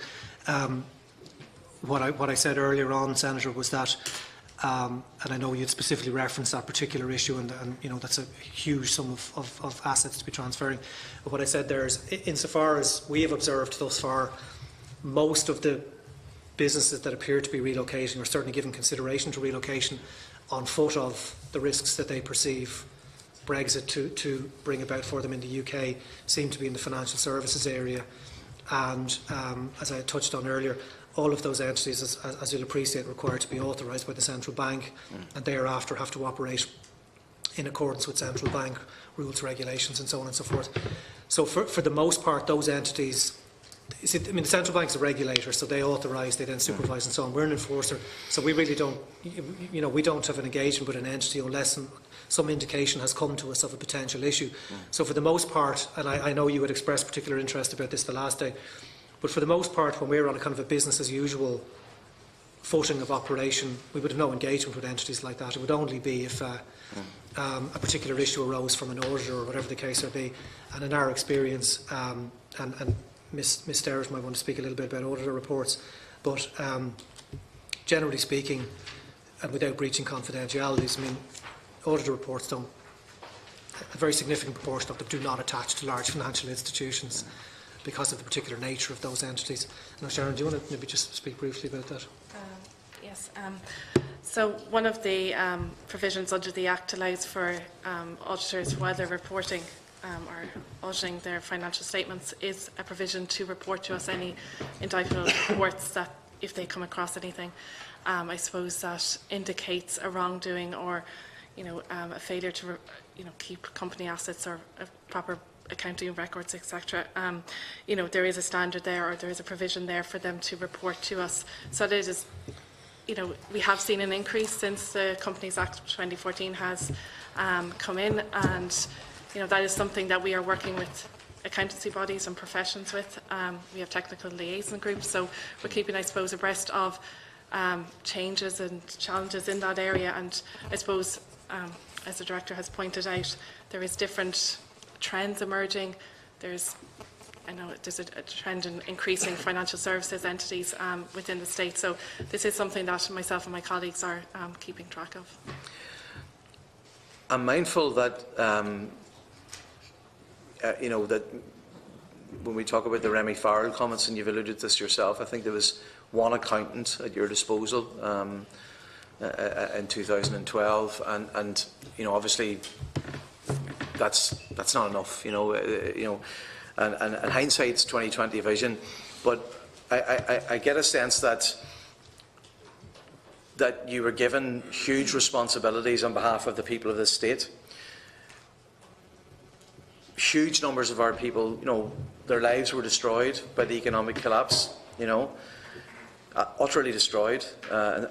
what I said earlier on, Senator, was that, and I know you'd specifically referenced that particular issue, and that's a huge sum of assets to be transferring. But what I said there is, insofar as we have observed thus far, most of the businesses that appear to be relocating or certainly giving consideration to relocation on foot of the risks that they perceive Brexit to bring about for them in the UK seem to be in the financial services area. And as I touched on earlier, all of those entities, as you'll appreciate, require to be authorised by the central bank and thereafter have to operate in accordance with central bank rules, regulations and so on and so forth. So for the most part, those entities, the central bank is a regulator, so they authorise, they then supervise and so on. We're an enforcer, so we really don't, we don't have an engagement with an entity unless some indication has come to us of a potential issue. So for the most part, and I know you had expressed particular interest about this the last day, but for the most part, when we're on a kind of a business as usual footing of operation, we would have no engagement with entities like that. It would only be if a particular issue arose from an auditor or whatever the case may be. And in our experience, and Ms Sterrett might want to speak a little bit about auditor reports, but generally speaking, and without breaching confidentialities, I mean, auditor reports don't, a very significant proportion of them do not attach to large financial institutions because of the particular nature of those entities. Now, Sharon, do you want to maybe just speak briefly about that? Yes. So one of the provisions under the Act allows for auditors, while they're reporting or auditing their financial statements, is a provision to report to us any indictable reports that, if they come across anything, I suppose that indicates a wrongdoing or, a failure to, keep company assets or a proper accounting records, etc. There is a standard there, or there is a provision there for them to report to us. So that it is, we have seen an increase since the Companies Act 2014 has come in, and that is something that we are working with accountancy bodies and professions with. We have technical liaison groups, so we're keeping, I suppose, abreast of changes and challenges in that area. And I suppose, as the Director has pointed out, there is different trends emerging. I know there's a trend in increasing financial services entities within the state. So this is something that myself and my colleagues are keeping track of. I'm mindful that, that when we talk about the Remy Farrell comments, and you've alluded to this yourself, I think there was one accountant at your disposal in 2012, and obviously that's not enough, and hindsight's 20/20 vision, but I get a sense that you were given huge responsibilities on behalf of the people of this state. Huge numbers of our people, their lives were destroyed by the economic collapse, utterly destroyed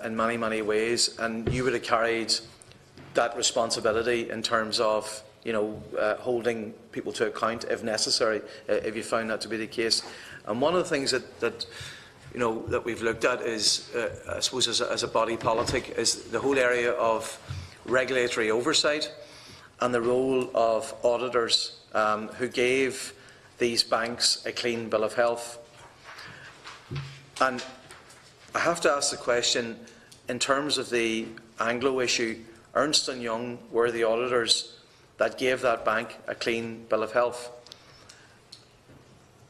in many, many ways, and you would have carried that responsibility in terms of holding people to account if necessary, if you found that to be the case. And one of the things that we've looked at is, I suppose, as a body politic, is the whole area of regulatory oversight and the role of auditors who gave these banks a clean bill of health. And I have to ask the question, in terms of the Anglo issue, Ernst & Young were the auditors that gave that bank a clean bill of health.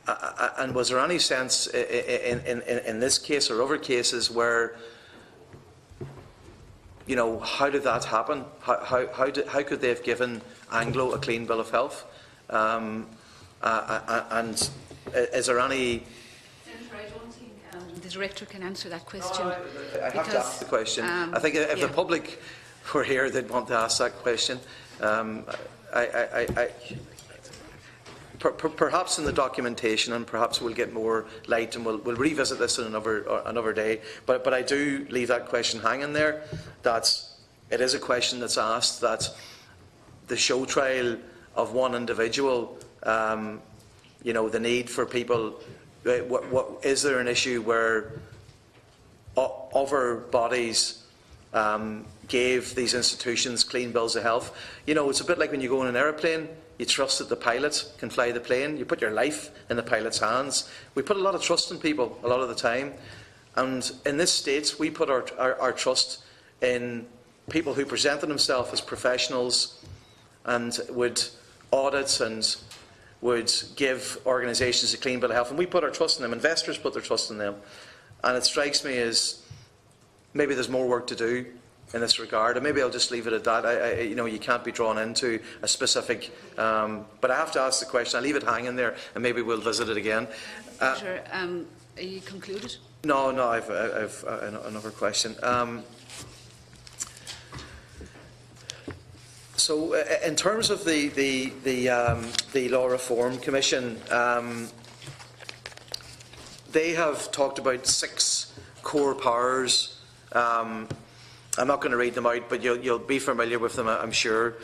And was there any sense in this case or other cases where, how did that happen? How could they have given Anglo a clean bill of health? And is there any... I don't think the Director can answer that question. I have to ask the question. I think if the public were here, they'd want to ask that question. Perhaps in the documentation, and perhaps we'll get more light, and we'll revisit this in another day. But I do leave that question hanging there. That it is a question that's asked. That the show trial of one individual, the need for people. What is there an issue where other bodies gave these institutions clean bills of health? It's a bit like when you go in an aeroplane, you trust that the pilot can fly the plane, you put your life in the pilot's hands. We put a lot of trust in people a lot of the time, and in this state we put our trust in people who presented themselves as professionals and would audit and would give organisations a clean bill of health, and we put our trust in them. Investors put their trust in them. And it strikes me as maybe there's more work to do in this regard, and maybe I'll just leave it at that. You know, you can't be drawn into a specific, but I have to ask the question. I'll leave it hanging there, and maybe we'll visit it again. Sure. Are you concluded? No, I've another question. So, in terms of the Law Reform Commission, they have talked about 6 core powers. I'm not going to read them out, but you'll be familiar with them, I'm sure.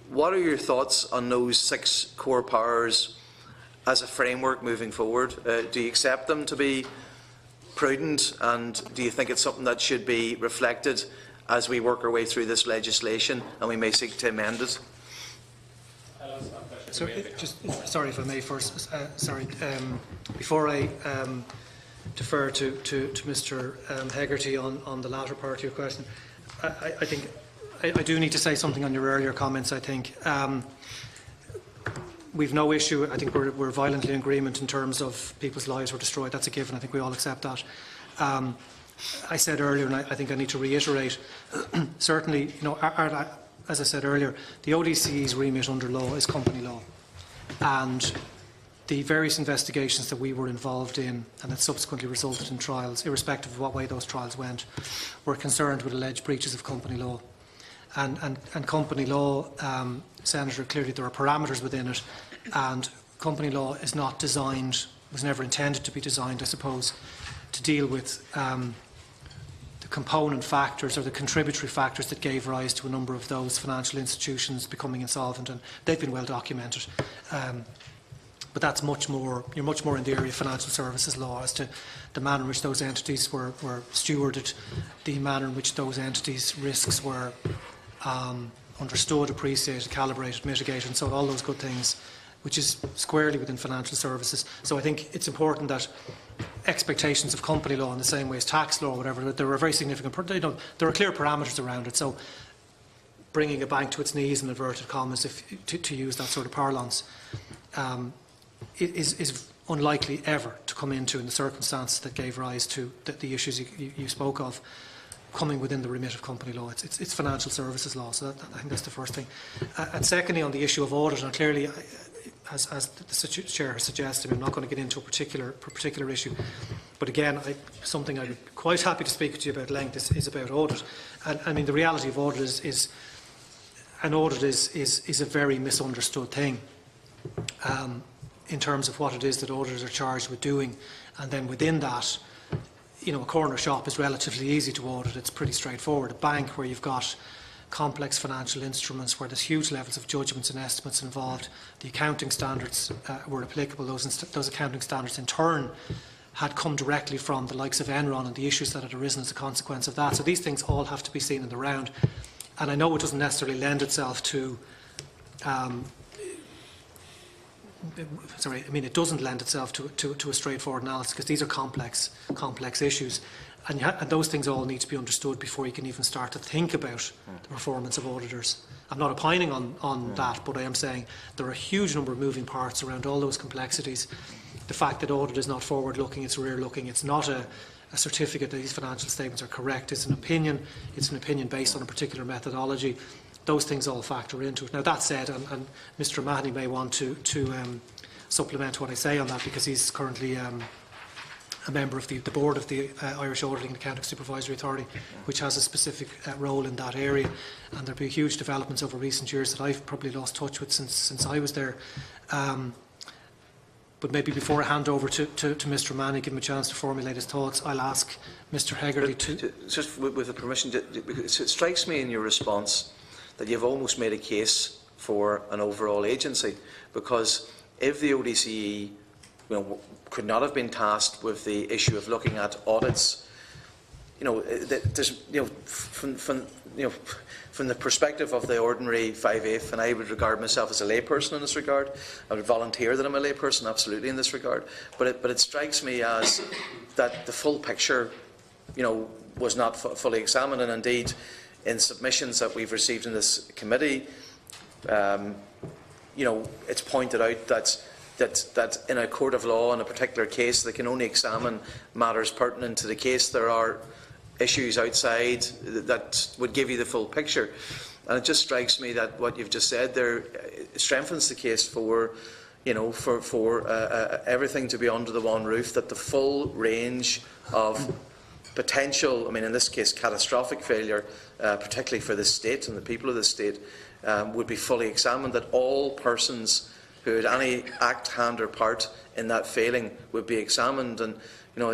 What are your thoughts on those 6 core powers as a framework moving forward? Do you accept them to be prudent, and do you think it's something that should be reflected as we work our way through this legislation and we may seek to amend it? So, sorry if I may first, before I defer to Mr Hegarty on the latter part of your question, I think I do need to say something on your earlier comments. I think we've no issue. I think we're violently in agreement in terms of people's lives were destroyed. That's a given. I think we all accept that. I said earlier, and I think I need to reiterate, certainly, you know, as I said earlier, the ODCE's remit under law is company law, and the various investigations that we were involved in and that subsequently resulted in trials, irrespective of what way those trials went, were concerned with alleged breaches of company law. And company law, Senator, clearly there are parameters within it, and company law is not designed, was never intended to be designed, I suppose, to deal with the component factors or the contributory factors that gave rise to a number of those financial institutions becoming insolvent, and they've been well documented. But that's much more, you're much more in the area of financial services law as to the manner in which those entities were stewarded, the manner in which those entities' risks were understood, appreciated, calibrated, mitigated, and so all those good things, which is squarely within financial services. So I think it's important that expectations of company law in the same way as tax law or whatever, there are very significant, there are clear parameters around it. So bringing a bank to its knees in inverted commas, to use that sort of parlance, is unlikely ever to come into in the circumstances that gave rise to the issues you spoke of, coming within the remit of company law. It's financial services law, so I think that's the first thing. And secondly, on the issue of audit, and clearly, as the Chair has suggested, I'm not going to get into a particular issue, but again, something I'd be quite happy to speak to you about length is about audit. And I mean, the reality of audit is an audit is a very misunderstood thing. In terms of what it is that auditors are charged with doing, and then within that, you know, a corner shop is relatively easy to audit. It's pretty straightforward. A bank where you've got complex financial instruments, where there's huge levels of judgments and estimates involved, the accounting standards were applicable. Those accounting standards in turn had come directly from the likes of Enron and the issues that had arisen as a consequence of that. So these things all have to be seen in the round. And I know it doesn't necessarily lend itself to it doesn't lend itself to a straightforward analysis, because these are complex issues, and those things all need to be understood before you can even start to think about the performance of auditors. I'm not opining on that, but I am saying there are a huge number of moving parts around all those complexities. The fact that audit is not forward-looking, it's rear-looking. It's not a certificate that these financial statements are correct. It's an opinion. It's an opinion based on a particular methodology. Those things all factor into it. Now, that said, and Mr O'Mahony may want to supplement what I say on that, because he's currently a member of the board of the Irish Auditing and Accounting Supervisory Authority, which has a specific role in that area. And there have been huge developments over recent years that I've probably lost touch with since I was there. But maybe before I hand over to Mr O'Mahony, give him a chance to formulate his thoughts, I'll ask Mr Hegarty to... Just with the permission, it strikes me in your response that you've almost made a case for an overall agency, because if the ODCE could not have been tasked with the issue of looking at audits, from the perspective of the ordinary 5/8, and I would regard myself as a layperson in this regard. I would volunteer that I'm a layperson, absolutely, in this regard. But it strikes me as that the full picture, was not fully examined, and indeed, in submissions that we've received in this committee, it's pointed out that that in a court of law in a particular case they can only examine matters pertinent to the case. There are issues outside that would give you the full picture. And it just strikes me that what you've just said there strengthens the case for, you know, for everything to be under the one roof, that the full range of potential, I mean in this case catastrophic failure, particularly for the state and the people of the state, would be fully examined, that all persons who had any act, hand or part in that failing would be examined. And you know,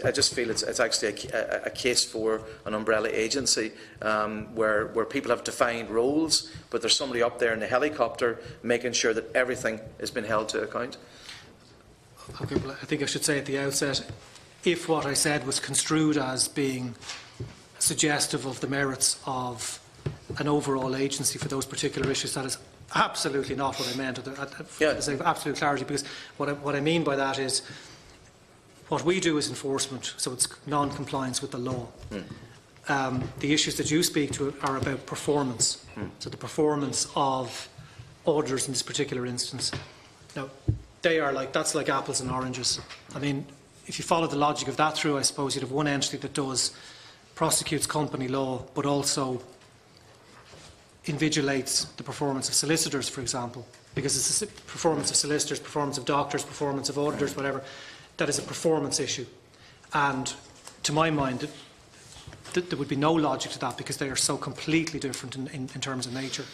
I just feel it's actually a case for an umbrella agency where people have defined roles, but there's somebody up there in the helicopter making sure that everything has been held to account. Okay, well, I think I should say at the outset, if what I said was construed as being suggestive of the merits of an overall agency for those particular issues, that is absolutely not what I meant. There's absolute clarity, because what I mean by that is what we do is enforcement, so it's non-compliance with the law. The issues that you speak to are about performance, so the performance of auditors in this particular instance. Now, that's like apples and oranges. I mean, if you follow the logic of that through, I suppose you'd have one entity that prosecutes company law, but also invigilates the performance of solicitors, for example, because it's the performance of solicitors, performance of doctors, performance of auditors, whatever. That is a performance issue. And to my mind, there would be no logic to that, because they are so completely different in terms of nature.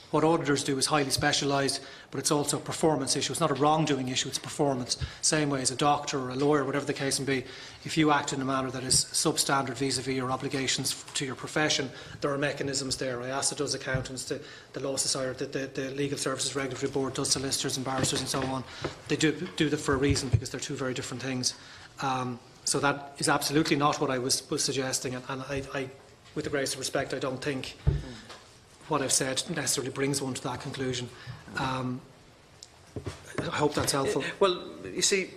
What auditors do is highly specialised, but it's also a performance issue. It's not a wrongdoing issue, it's performance. Same way as a doctor or a lawyer, whatever the case may be, if you act in a manner that is substandard vis-à-vis your obligations to your profession, there are mechanisms there. IASA does accountants, the Law Society, the Legal Services Regulatory Board does solicitors and barristers and so on. They do that for a reason, because they're two very different things. So that is absolutely not what I was suggesting, and I, with the greatest respect, I don't think what I've said necessarily brings one to that conclusion. I hope that's helpful. Well, you see,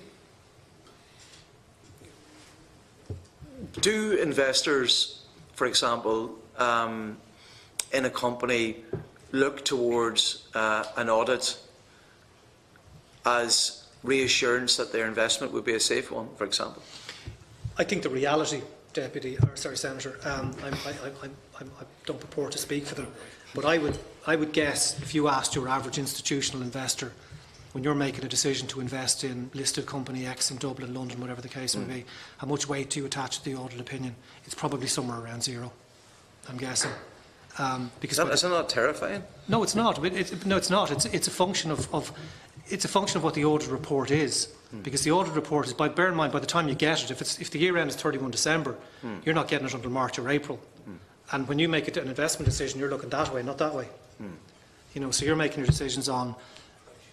do investors, for example, in a company look towards an audit as reassurance that their investment would be a safe one, for example? I think the reality, Senator, I don't purport to speak for them, but I would guess, if you asked your average institutional investor, when you're making a decision to invest in listed company X in Dublin, London, whatever the case may be, how much weight do you attach to the audit opinion? It's probably somewhere around zero, I'm guessing. Because is that not terrifying? No, it's not. No, it's not. It's a function of what the audit report is. Because the audit report is, bear in mind, by the time you get it, if the year end is 31 December, you're not getting it until March or April. And when you make an investment decision, you're looking that way, not that way. You know, so you're making your decisions on,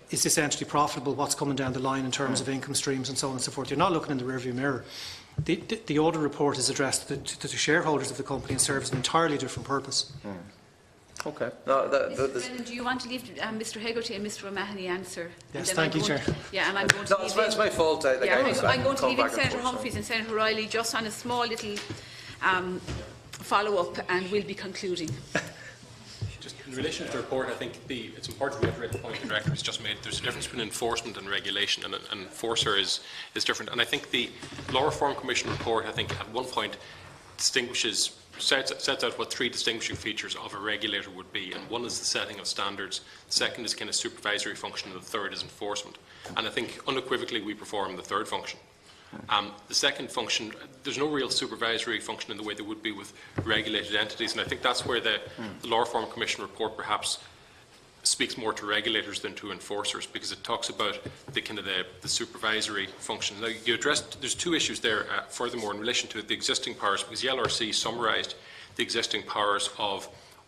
is this entity profitable, what's coming down the line in terms of income streams and so on and so forth. You're not looking in the rearview mirror. The audit report is addressed to the shareholders of the company and serves an entirely different purpose. Okay. Mr. Brennan, do you want to leave Mr. Hegarty and Mr. O'Mahony answer? Yes, thank you, Chair. Yeah, and I'm going to it's my fault. I'm going to leave in Senator Humphreys and Senator Riley just on a small little follow-up, and we'll be concluding. Just in relation to the report, I think it's important to reiterate the point the Director has just made. There's a difference between enforcement and regulation, and an enforcer is different. And I think the Law Reform Commission report, I think, at one point sets out what three distinguishing features of a regulator would be, and one is the setting of standards, the second is kind of supervisory function, and the third is enforcement. And I think unequivocally we perform the third function. The second function, there's no real supervisory function in the way there would be with regulated entities, and I think that's where the Law Reform Commission report perhaps speaks more to regulators than to enforcers, because it talks about the supervisory function. Now, you addressed, there's two issues there, furthermore, in relation to the existing powers, because the LRC summarised the existing powers of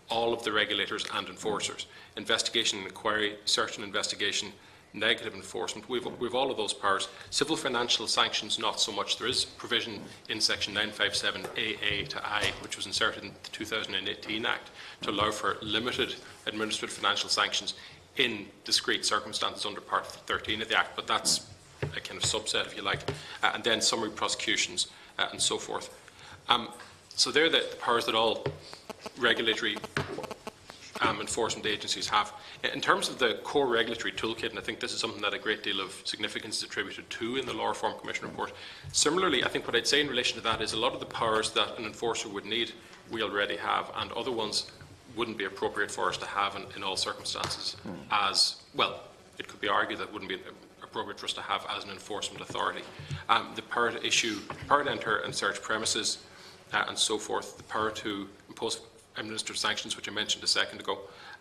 all of the regulators and enforcers: investigation and inquiry, search and investigation, negative enforcement. We've all of those powers. Civil financial sanctions, not so much. There is provision in section 957 AA to I, which was inserted in the 2018 Act, to allow for limited administrative financial sanctions in discrete circumstances under Part 13 of the Act, but that's a kind of subset, if you like, and then summary prosecutions and so forth. So they're the powers that all regulatory enforcement agencies have. In terms of the core regulatory toolkit, and I think this is something that a great deal of significance is attributed to in the Law Reform Commission report, similarly, I think what I'd say in relation to that is a lot of the powers that an enforcer would need, we already have, and other ones wouldn't be appropriate for us to have in all circumstances as, well, it could be argued that wouldn't be appropriate for us to have as an enforcement authority. The power to issue, power to enter and search premises and so forth, the power to impose administrative sanctions, which I mentioned a second ago,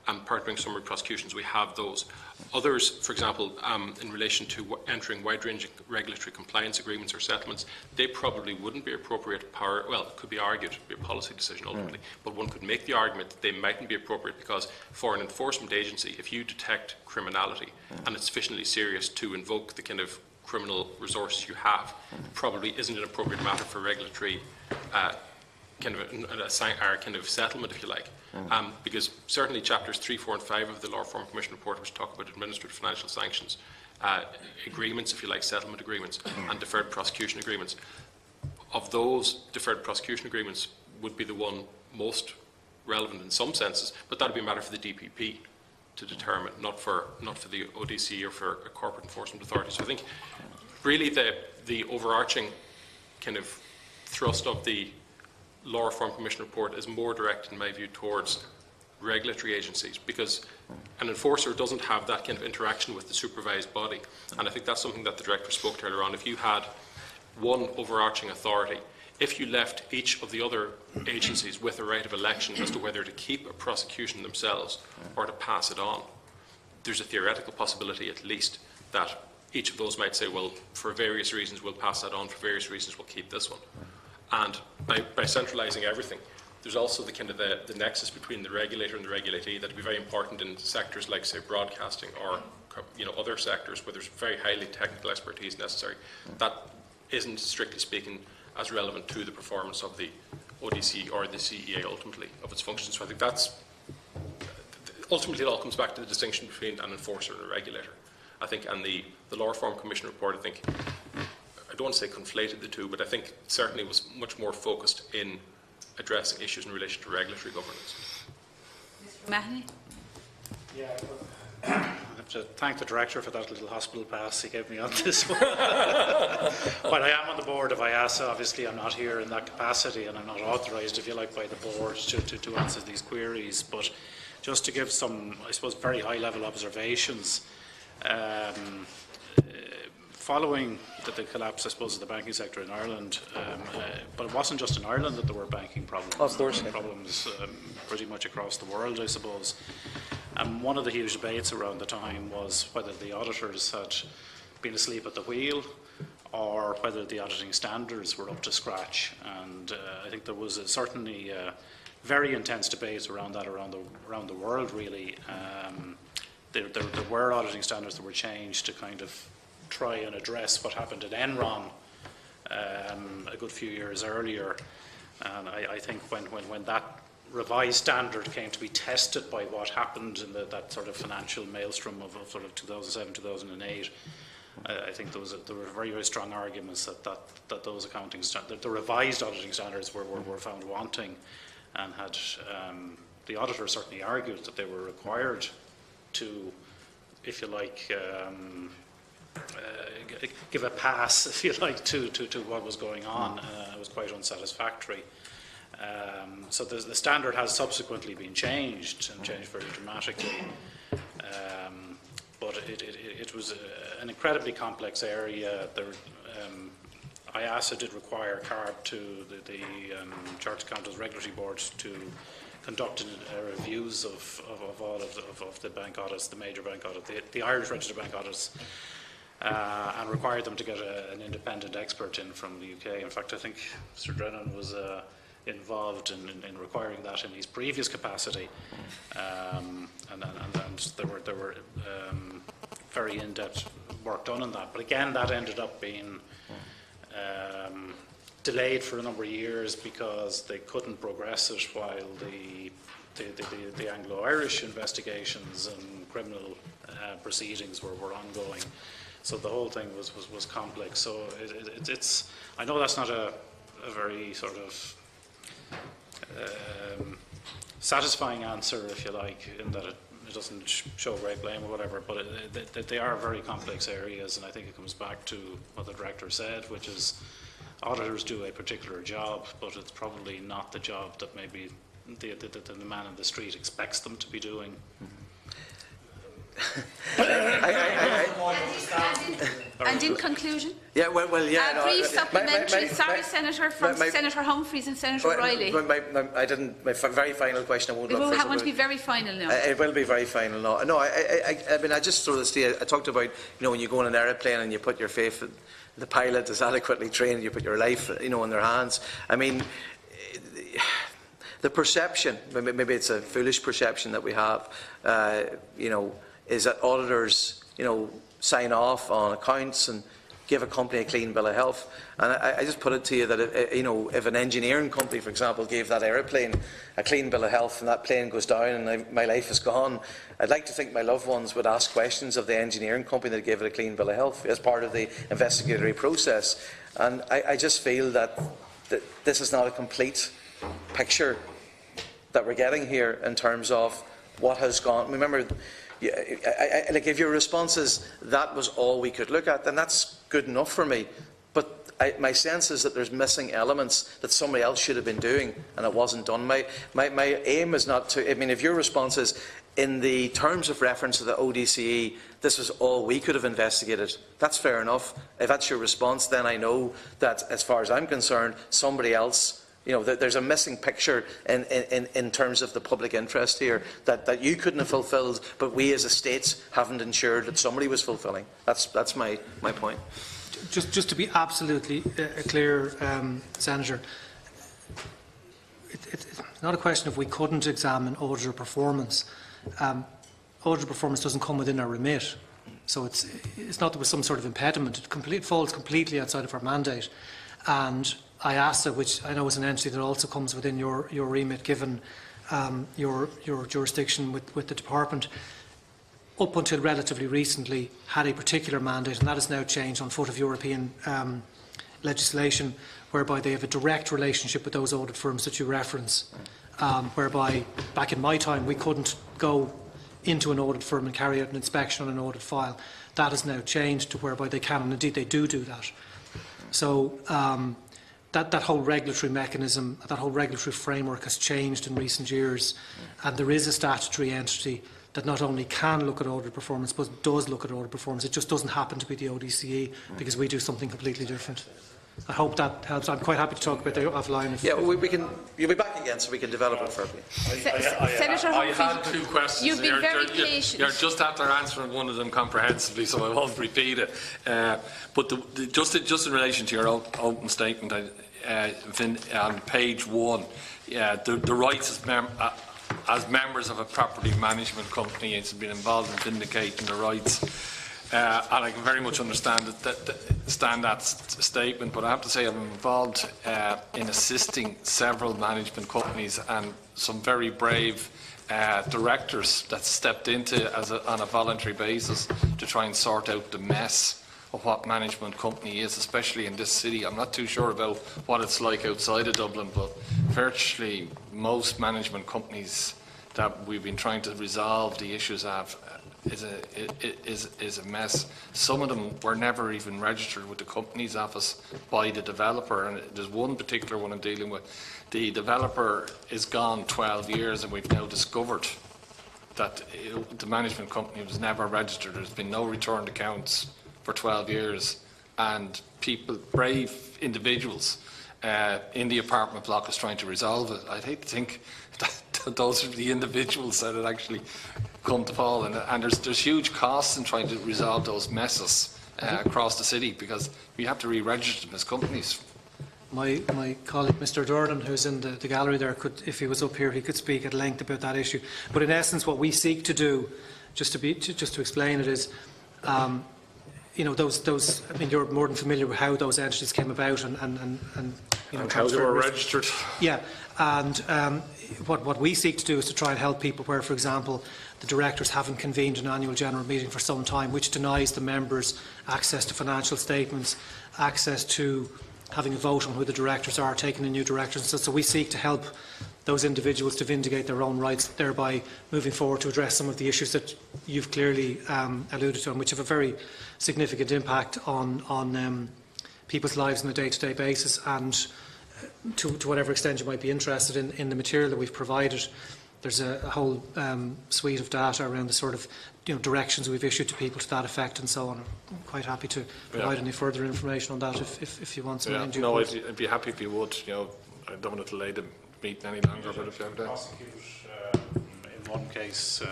and power to bring summary prosecutions, we have those. Others, for example, in relation to entering wide-ranging regulatory compliance agreements or settlements, they probably wouldn't be appropriate power. Well, it could be argued, it would be a policy decision ultimately, but one could make the argument that they mightn't be appropriate because for an enforcement agency, if you detect criminality and it's sufficiently serious to invoke the kind of criminal resources you have, probably isn't an appropriate matter for regulatory kind of settlement, if you like. Because certainly chapters 3, 4 and 5 of the Law Reform Commission report, which talk about administrative financial sanctions, agreements, if you like, settlement agreements and deferred prosecution agreements, of those deferred prosecution agreements would be the one most relevant in some senses, but that would be a matter for the DPP to determine, not for the ODC or for a corporate enforcement authority. So I think really the overarching kind of thrust of the Law Reform Commission report is more direct, in my view, towards regulatory agencies, because an enforcer doesn't have that kind of interaction with the supervised body. And I think that's something that the Director spoke to earlier on. If you had one overarching authority, if you left each of the other agencies with a right of election as to whether to keep a prosecution themselves or to pass it on, there's a theoretical possibility at least that each of those might say, well, for various reasons we'll pass that on, for various reasons we'll keep this one. And by centralising everything, there's also the kind of the nexus between the regulator and the regulatee that would be very important in sectors like, say, broadcasting or other sectors where there's very highly technical expertise necessary. That isn't, strictly speaking, as relevant to the performance of the ODC or the CEA ultimately of its functions. So I think that's ultimately it all comes back to the distinction between an enforcer and a regulator. I think, and the Law Reform Commission report, I think, I don't want to say conflated the two, but I think certainly was much more focused in addressing issues in relation to regulatory governance. Mr. Mahoney? Yeah, I have to thank the Director for that little hospital pass he gave me on this one. But I am on the board of IASA. Obviously, I'm not here in that capacity, and I'm not authorised, if you like, by the board to answer these queries. But just to give some, I suppose, very high-level observations, following the collapse, I suppose, of the banking sector in Ireland, but it wasn't just in Ireland that there were banking problems. Of course, yeah. Problems pretty much across the world, I suppose. And one of the huge debates around the time was whether the auditors had been asleep at the wheel or whether the auditing standards were up to scratch. And I think there was certainly very intense debate around that around the world, really. There were auditing standards that were changed to kind of try and address what happened at Enron a good few years earlier. And I think when that revised standard came to be tested by what happened in that sort of financial maelstrom of sort of 2007, 2008, I think there were very, very strong arguments that those accounting the revised auditing standards were found wanting, and had the auditors certainly argued that they were required to, if you like, give a pass, if you like, to what was going on. It was quite unsatisfactory. So the standard has subsequently been changed, and changed very dramatically. But it was an incredibly complex area. IASA did require CARB to the Chartered Accountants Regulatory Board to conduct reviews of all of the bank audits, the major bank audit, the Irish registered bank audits, and required them to get an independent expert in from the UK. In fact, I think Mr. Drennan was involved in requiring that in his previous capacity, and there were very in-depth work done on that. But again, that ended up being delayed for a number of years because they couldn't progress it while the Anglo-Irish investigations and criminal proceedings were ongoing. So the whole thing was complex. So it's I know that's not a very sort of satisfying answer, if you like, in that it doesn't show great blame or whatever, but they are very complex areas, and I think it comes back to what the Director said, which is auditors do a particular job, but it's probably not the job that maybe the man in the street expects them to be doing. And in conclusion? Yeah, well, yeah. Brief supplementary. Sorry, Senator, from Senator Humphreys and Senator Riley. My very final question. I won't. It will want to be very final now. It will be very final now. No, I mean, I just throw this to you. I talked about, when you go on an aeroplane and you put your faith in the pilot is adequately trained, you put your life, in their hands. I mean, the perception, maybe it's a foolish perception that we have, is that auditors, sign off on accounts and give a company a clean bill of health. And I just put it to you that, if an engineering company, for example, gave that aeroplane a clean bill of health and that plane goes down and my life is gone, I'd like to think my loved ones would ask questions of the engineering company that gave it a clean bill of health as part of the investigatory process. And I just feel that this is not a complete picture that we're getting here in terms of what has gone. Remember, like if your response is that was all we could look at, then that's good enough for me. But my sense is that there's missing elements that somebody else should have been doing and it wasn't done. My aim is not to. I mean, if your response is in the terms of reference to the ODCE, this was all we could have investigated, that's fair enough. If that's your response, then I know that, as far as I'm concerned, somebody else. There's a missing picture in terms of the public interest here that you couldn't have fulfilled, but we as a state haven't ensured that somebody was fulfilling. That's my point. Just to be absolutely clear, Senator, it's not a question of we couldn't examine auditor performance. Auditor performance doesn't come within our remit, so it's not that there was some sort of impediment. It falls completely outside of our mandate, and IASA, which I know is an entity that also comes within your remit, given your jurisdiction with the department, up until relatively recently had a particular mandate, and that has now changed on foot of European legislation, whereby they have a direct relationship with those audit firms that you reference, whereby back in my time we couldn't go into an audit firm and carry out an inspection on an audit file. That has now changed to whereby they can, and indeed they do that. So that whole regulatory mechanism, that whole regulatory framework has changed in recent years, and there is a statutory entity that not only can look at audit performance but does look at audit performance. It just doesn't happen to be the ODCE because we do something completely different. I hope that helps. I'm quite happy to talk about that offline. You'll be back again so we can develop it further. Senator I had two questions. You've been very patient. You're just after answering one of them comprehensively, so I won't repeat it. But just in relation to your open statement, on page 1, the rights as members of a property management company, it's been involved in vindicating the rights. And I can very much understand that statement, but I have to say I'm involved in assisting several management companies and some very brave directors that stepped into on a voluntary basis to try and sort out the mess of what management company is, especially in this city. I'm not too sure about what it's like outside of Dublin, but virtually most management companies that we've been trying to resolve the issues of is a mess. Some of them were never even registered with the Companies Office by the developer, and there's one particular one I'm dealing with. The developer is gone 12 years, and we've now discovered that the management company was never registered. There's been no returned accounts for 12 years, and people, brave individuals in the apartment block, is trying to resolve it. I'd hate to think that those are the individuals that had actually come to fall, and there's huge costs in trying to resolve those messes across the city, because we have to re-register them as companies. My colleague Mr Durden, who's in the gallery there, could, if he was up here, he could speak at length about that issue. But in essence, what we seek to do, just to explain it, is those. I mean, you're more than familiar with how those entities came about and how they were registered. Yeah, and what we seek to do is to try and help people where, for example, the directors haven't convened an annual general meeting for some time, which denies the members access to financial statements, access to having a vote on who the directors are, taking in new directors. So we seek to help those individuals to vindicate their own rights, thereby moving forward to address some of the issues that you've clearly alluded to, and which have a very significant impact on people's lives on a day-to-day basis. And to whatever extent you might be interested in the material that we've provided, there's a whole suite of data around the sort of directions we've issued to people to that effect and so on. I'm quite happy to provide any further information on that if you want some. No, I'd be happy if you would. I don't want to delay the meeting any longer, but if you have that. In one case,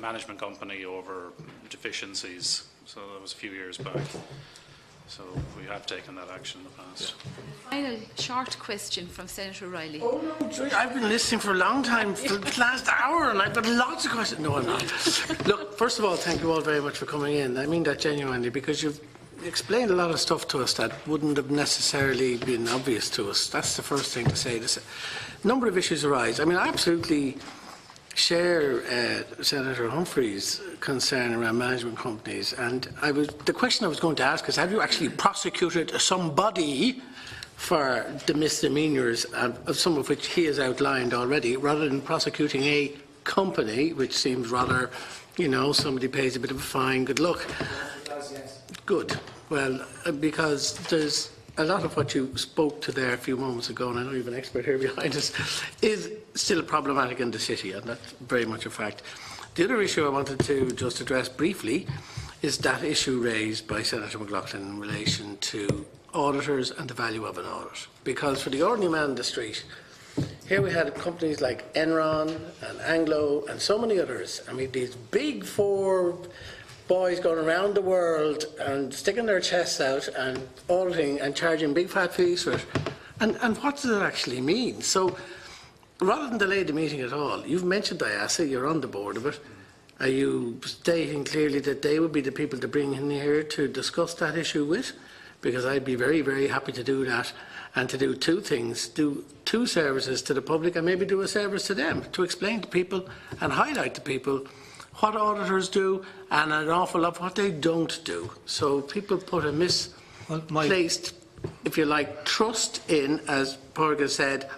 management company over deficiencies. So that was a few years back. So we have taken that action in the past. Final short question from Senator Riley. Oh no, Joy, I've been listening for a long time, for the last hour, and I've got lots of questions. No, I'm not. Look, first of all, thank you all very much for coming in. I mean that genuinely, because you've explained a lot of stuff to us that wouldn't have necessarily been obvious to us. That's the first thing to say. A number of issues arise. I mean, I absolutely share Senator Humphrey's concern around management companies, and the question I was going to ask is, have you actually prosecuted somebody for the misdemeanours, some of which he has outlined already, rather than prosecuting a company, which seems rather, somebody pays a bit of a fine, good luck. Good. Well, because there's a lot of what you spoke to there a few moments ago, and I know you have an expert here behind us, is still problematic in the city, and that's very much a fact. The other issue I wanted to just address briefly is that issue raised by Senator McLaughlin in relation to auditors and the value of an audit. Because for the ordinary man in the street, here we had companies like Enron and Anglo and so many others. I mean, these big four boys going around the world and sticking their chests out and auditing and charging big fat fees for it. And what does it actually mean? So rather than delay the meeting at all, you've mentioned IASA, you're on the board of it. Are you stating clearly that they would be the people to bring in here to discuss that issue with? Because I'd be very, very happy to do that, and to do two things, do two services to the public and maybe do a service to them, to explain to people and highlight to people what auditors do and an awful lot of what they don't do. So people put a misplaced, if you like, trust in, as Porga said,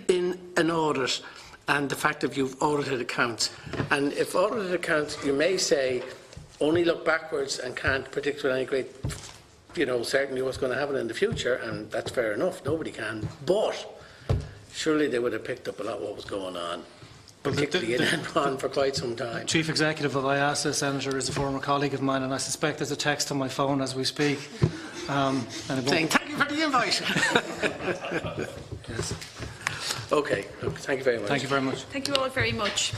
in an audit and the fact that you've audited accounts. And if audited accounts, you may say, only look backwards and can't predict with any great, certainly what's going to happen in the future, and that's fair enough, nobody can. But surely they would have picked up a lot of what was going on, particularly in Enron for quite some time. Chief Executive of IASA, Senator, is a former colleague of mine, and I suspect there's a text on my phone as we speak. Saying, thank you for the invite. Yes. Okay, thank you very much. Thank you very much. Thank you all very much.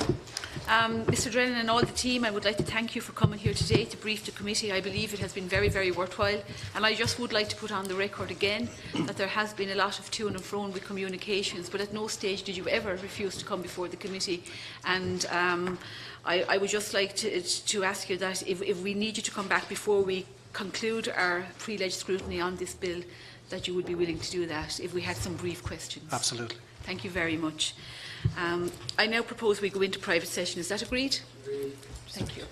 Mr Drennan and all the team, I would like to thank you for coming here today to brief the committee. I believe it has been very, very worthwhile, and I just would like to put on the record again that there has been a lot of to and fro with communications, but at no stage did you ever refuse to come before the committee. And I would just like to ask you that if we need you to come back before we conclude our pre-leg scrutiny on this bill, that you would be willing to do that if we had some brief questions. Absolutely. Thank you very much. I now propose we go into private session. Is that agreed? Agreed. Thank you.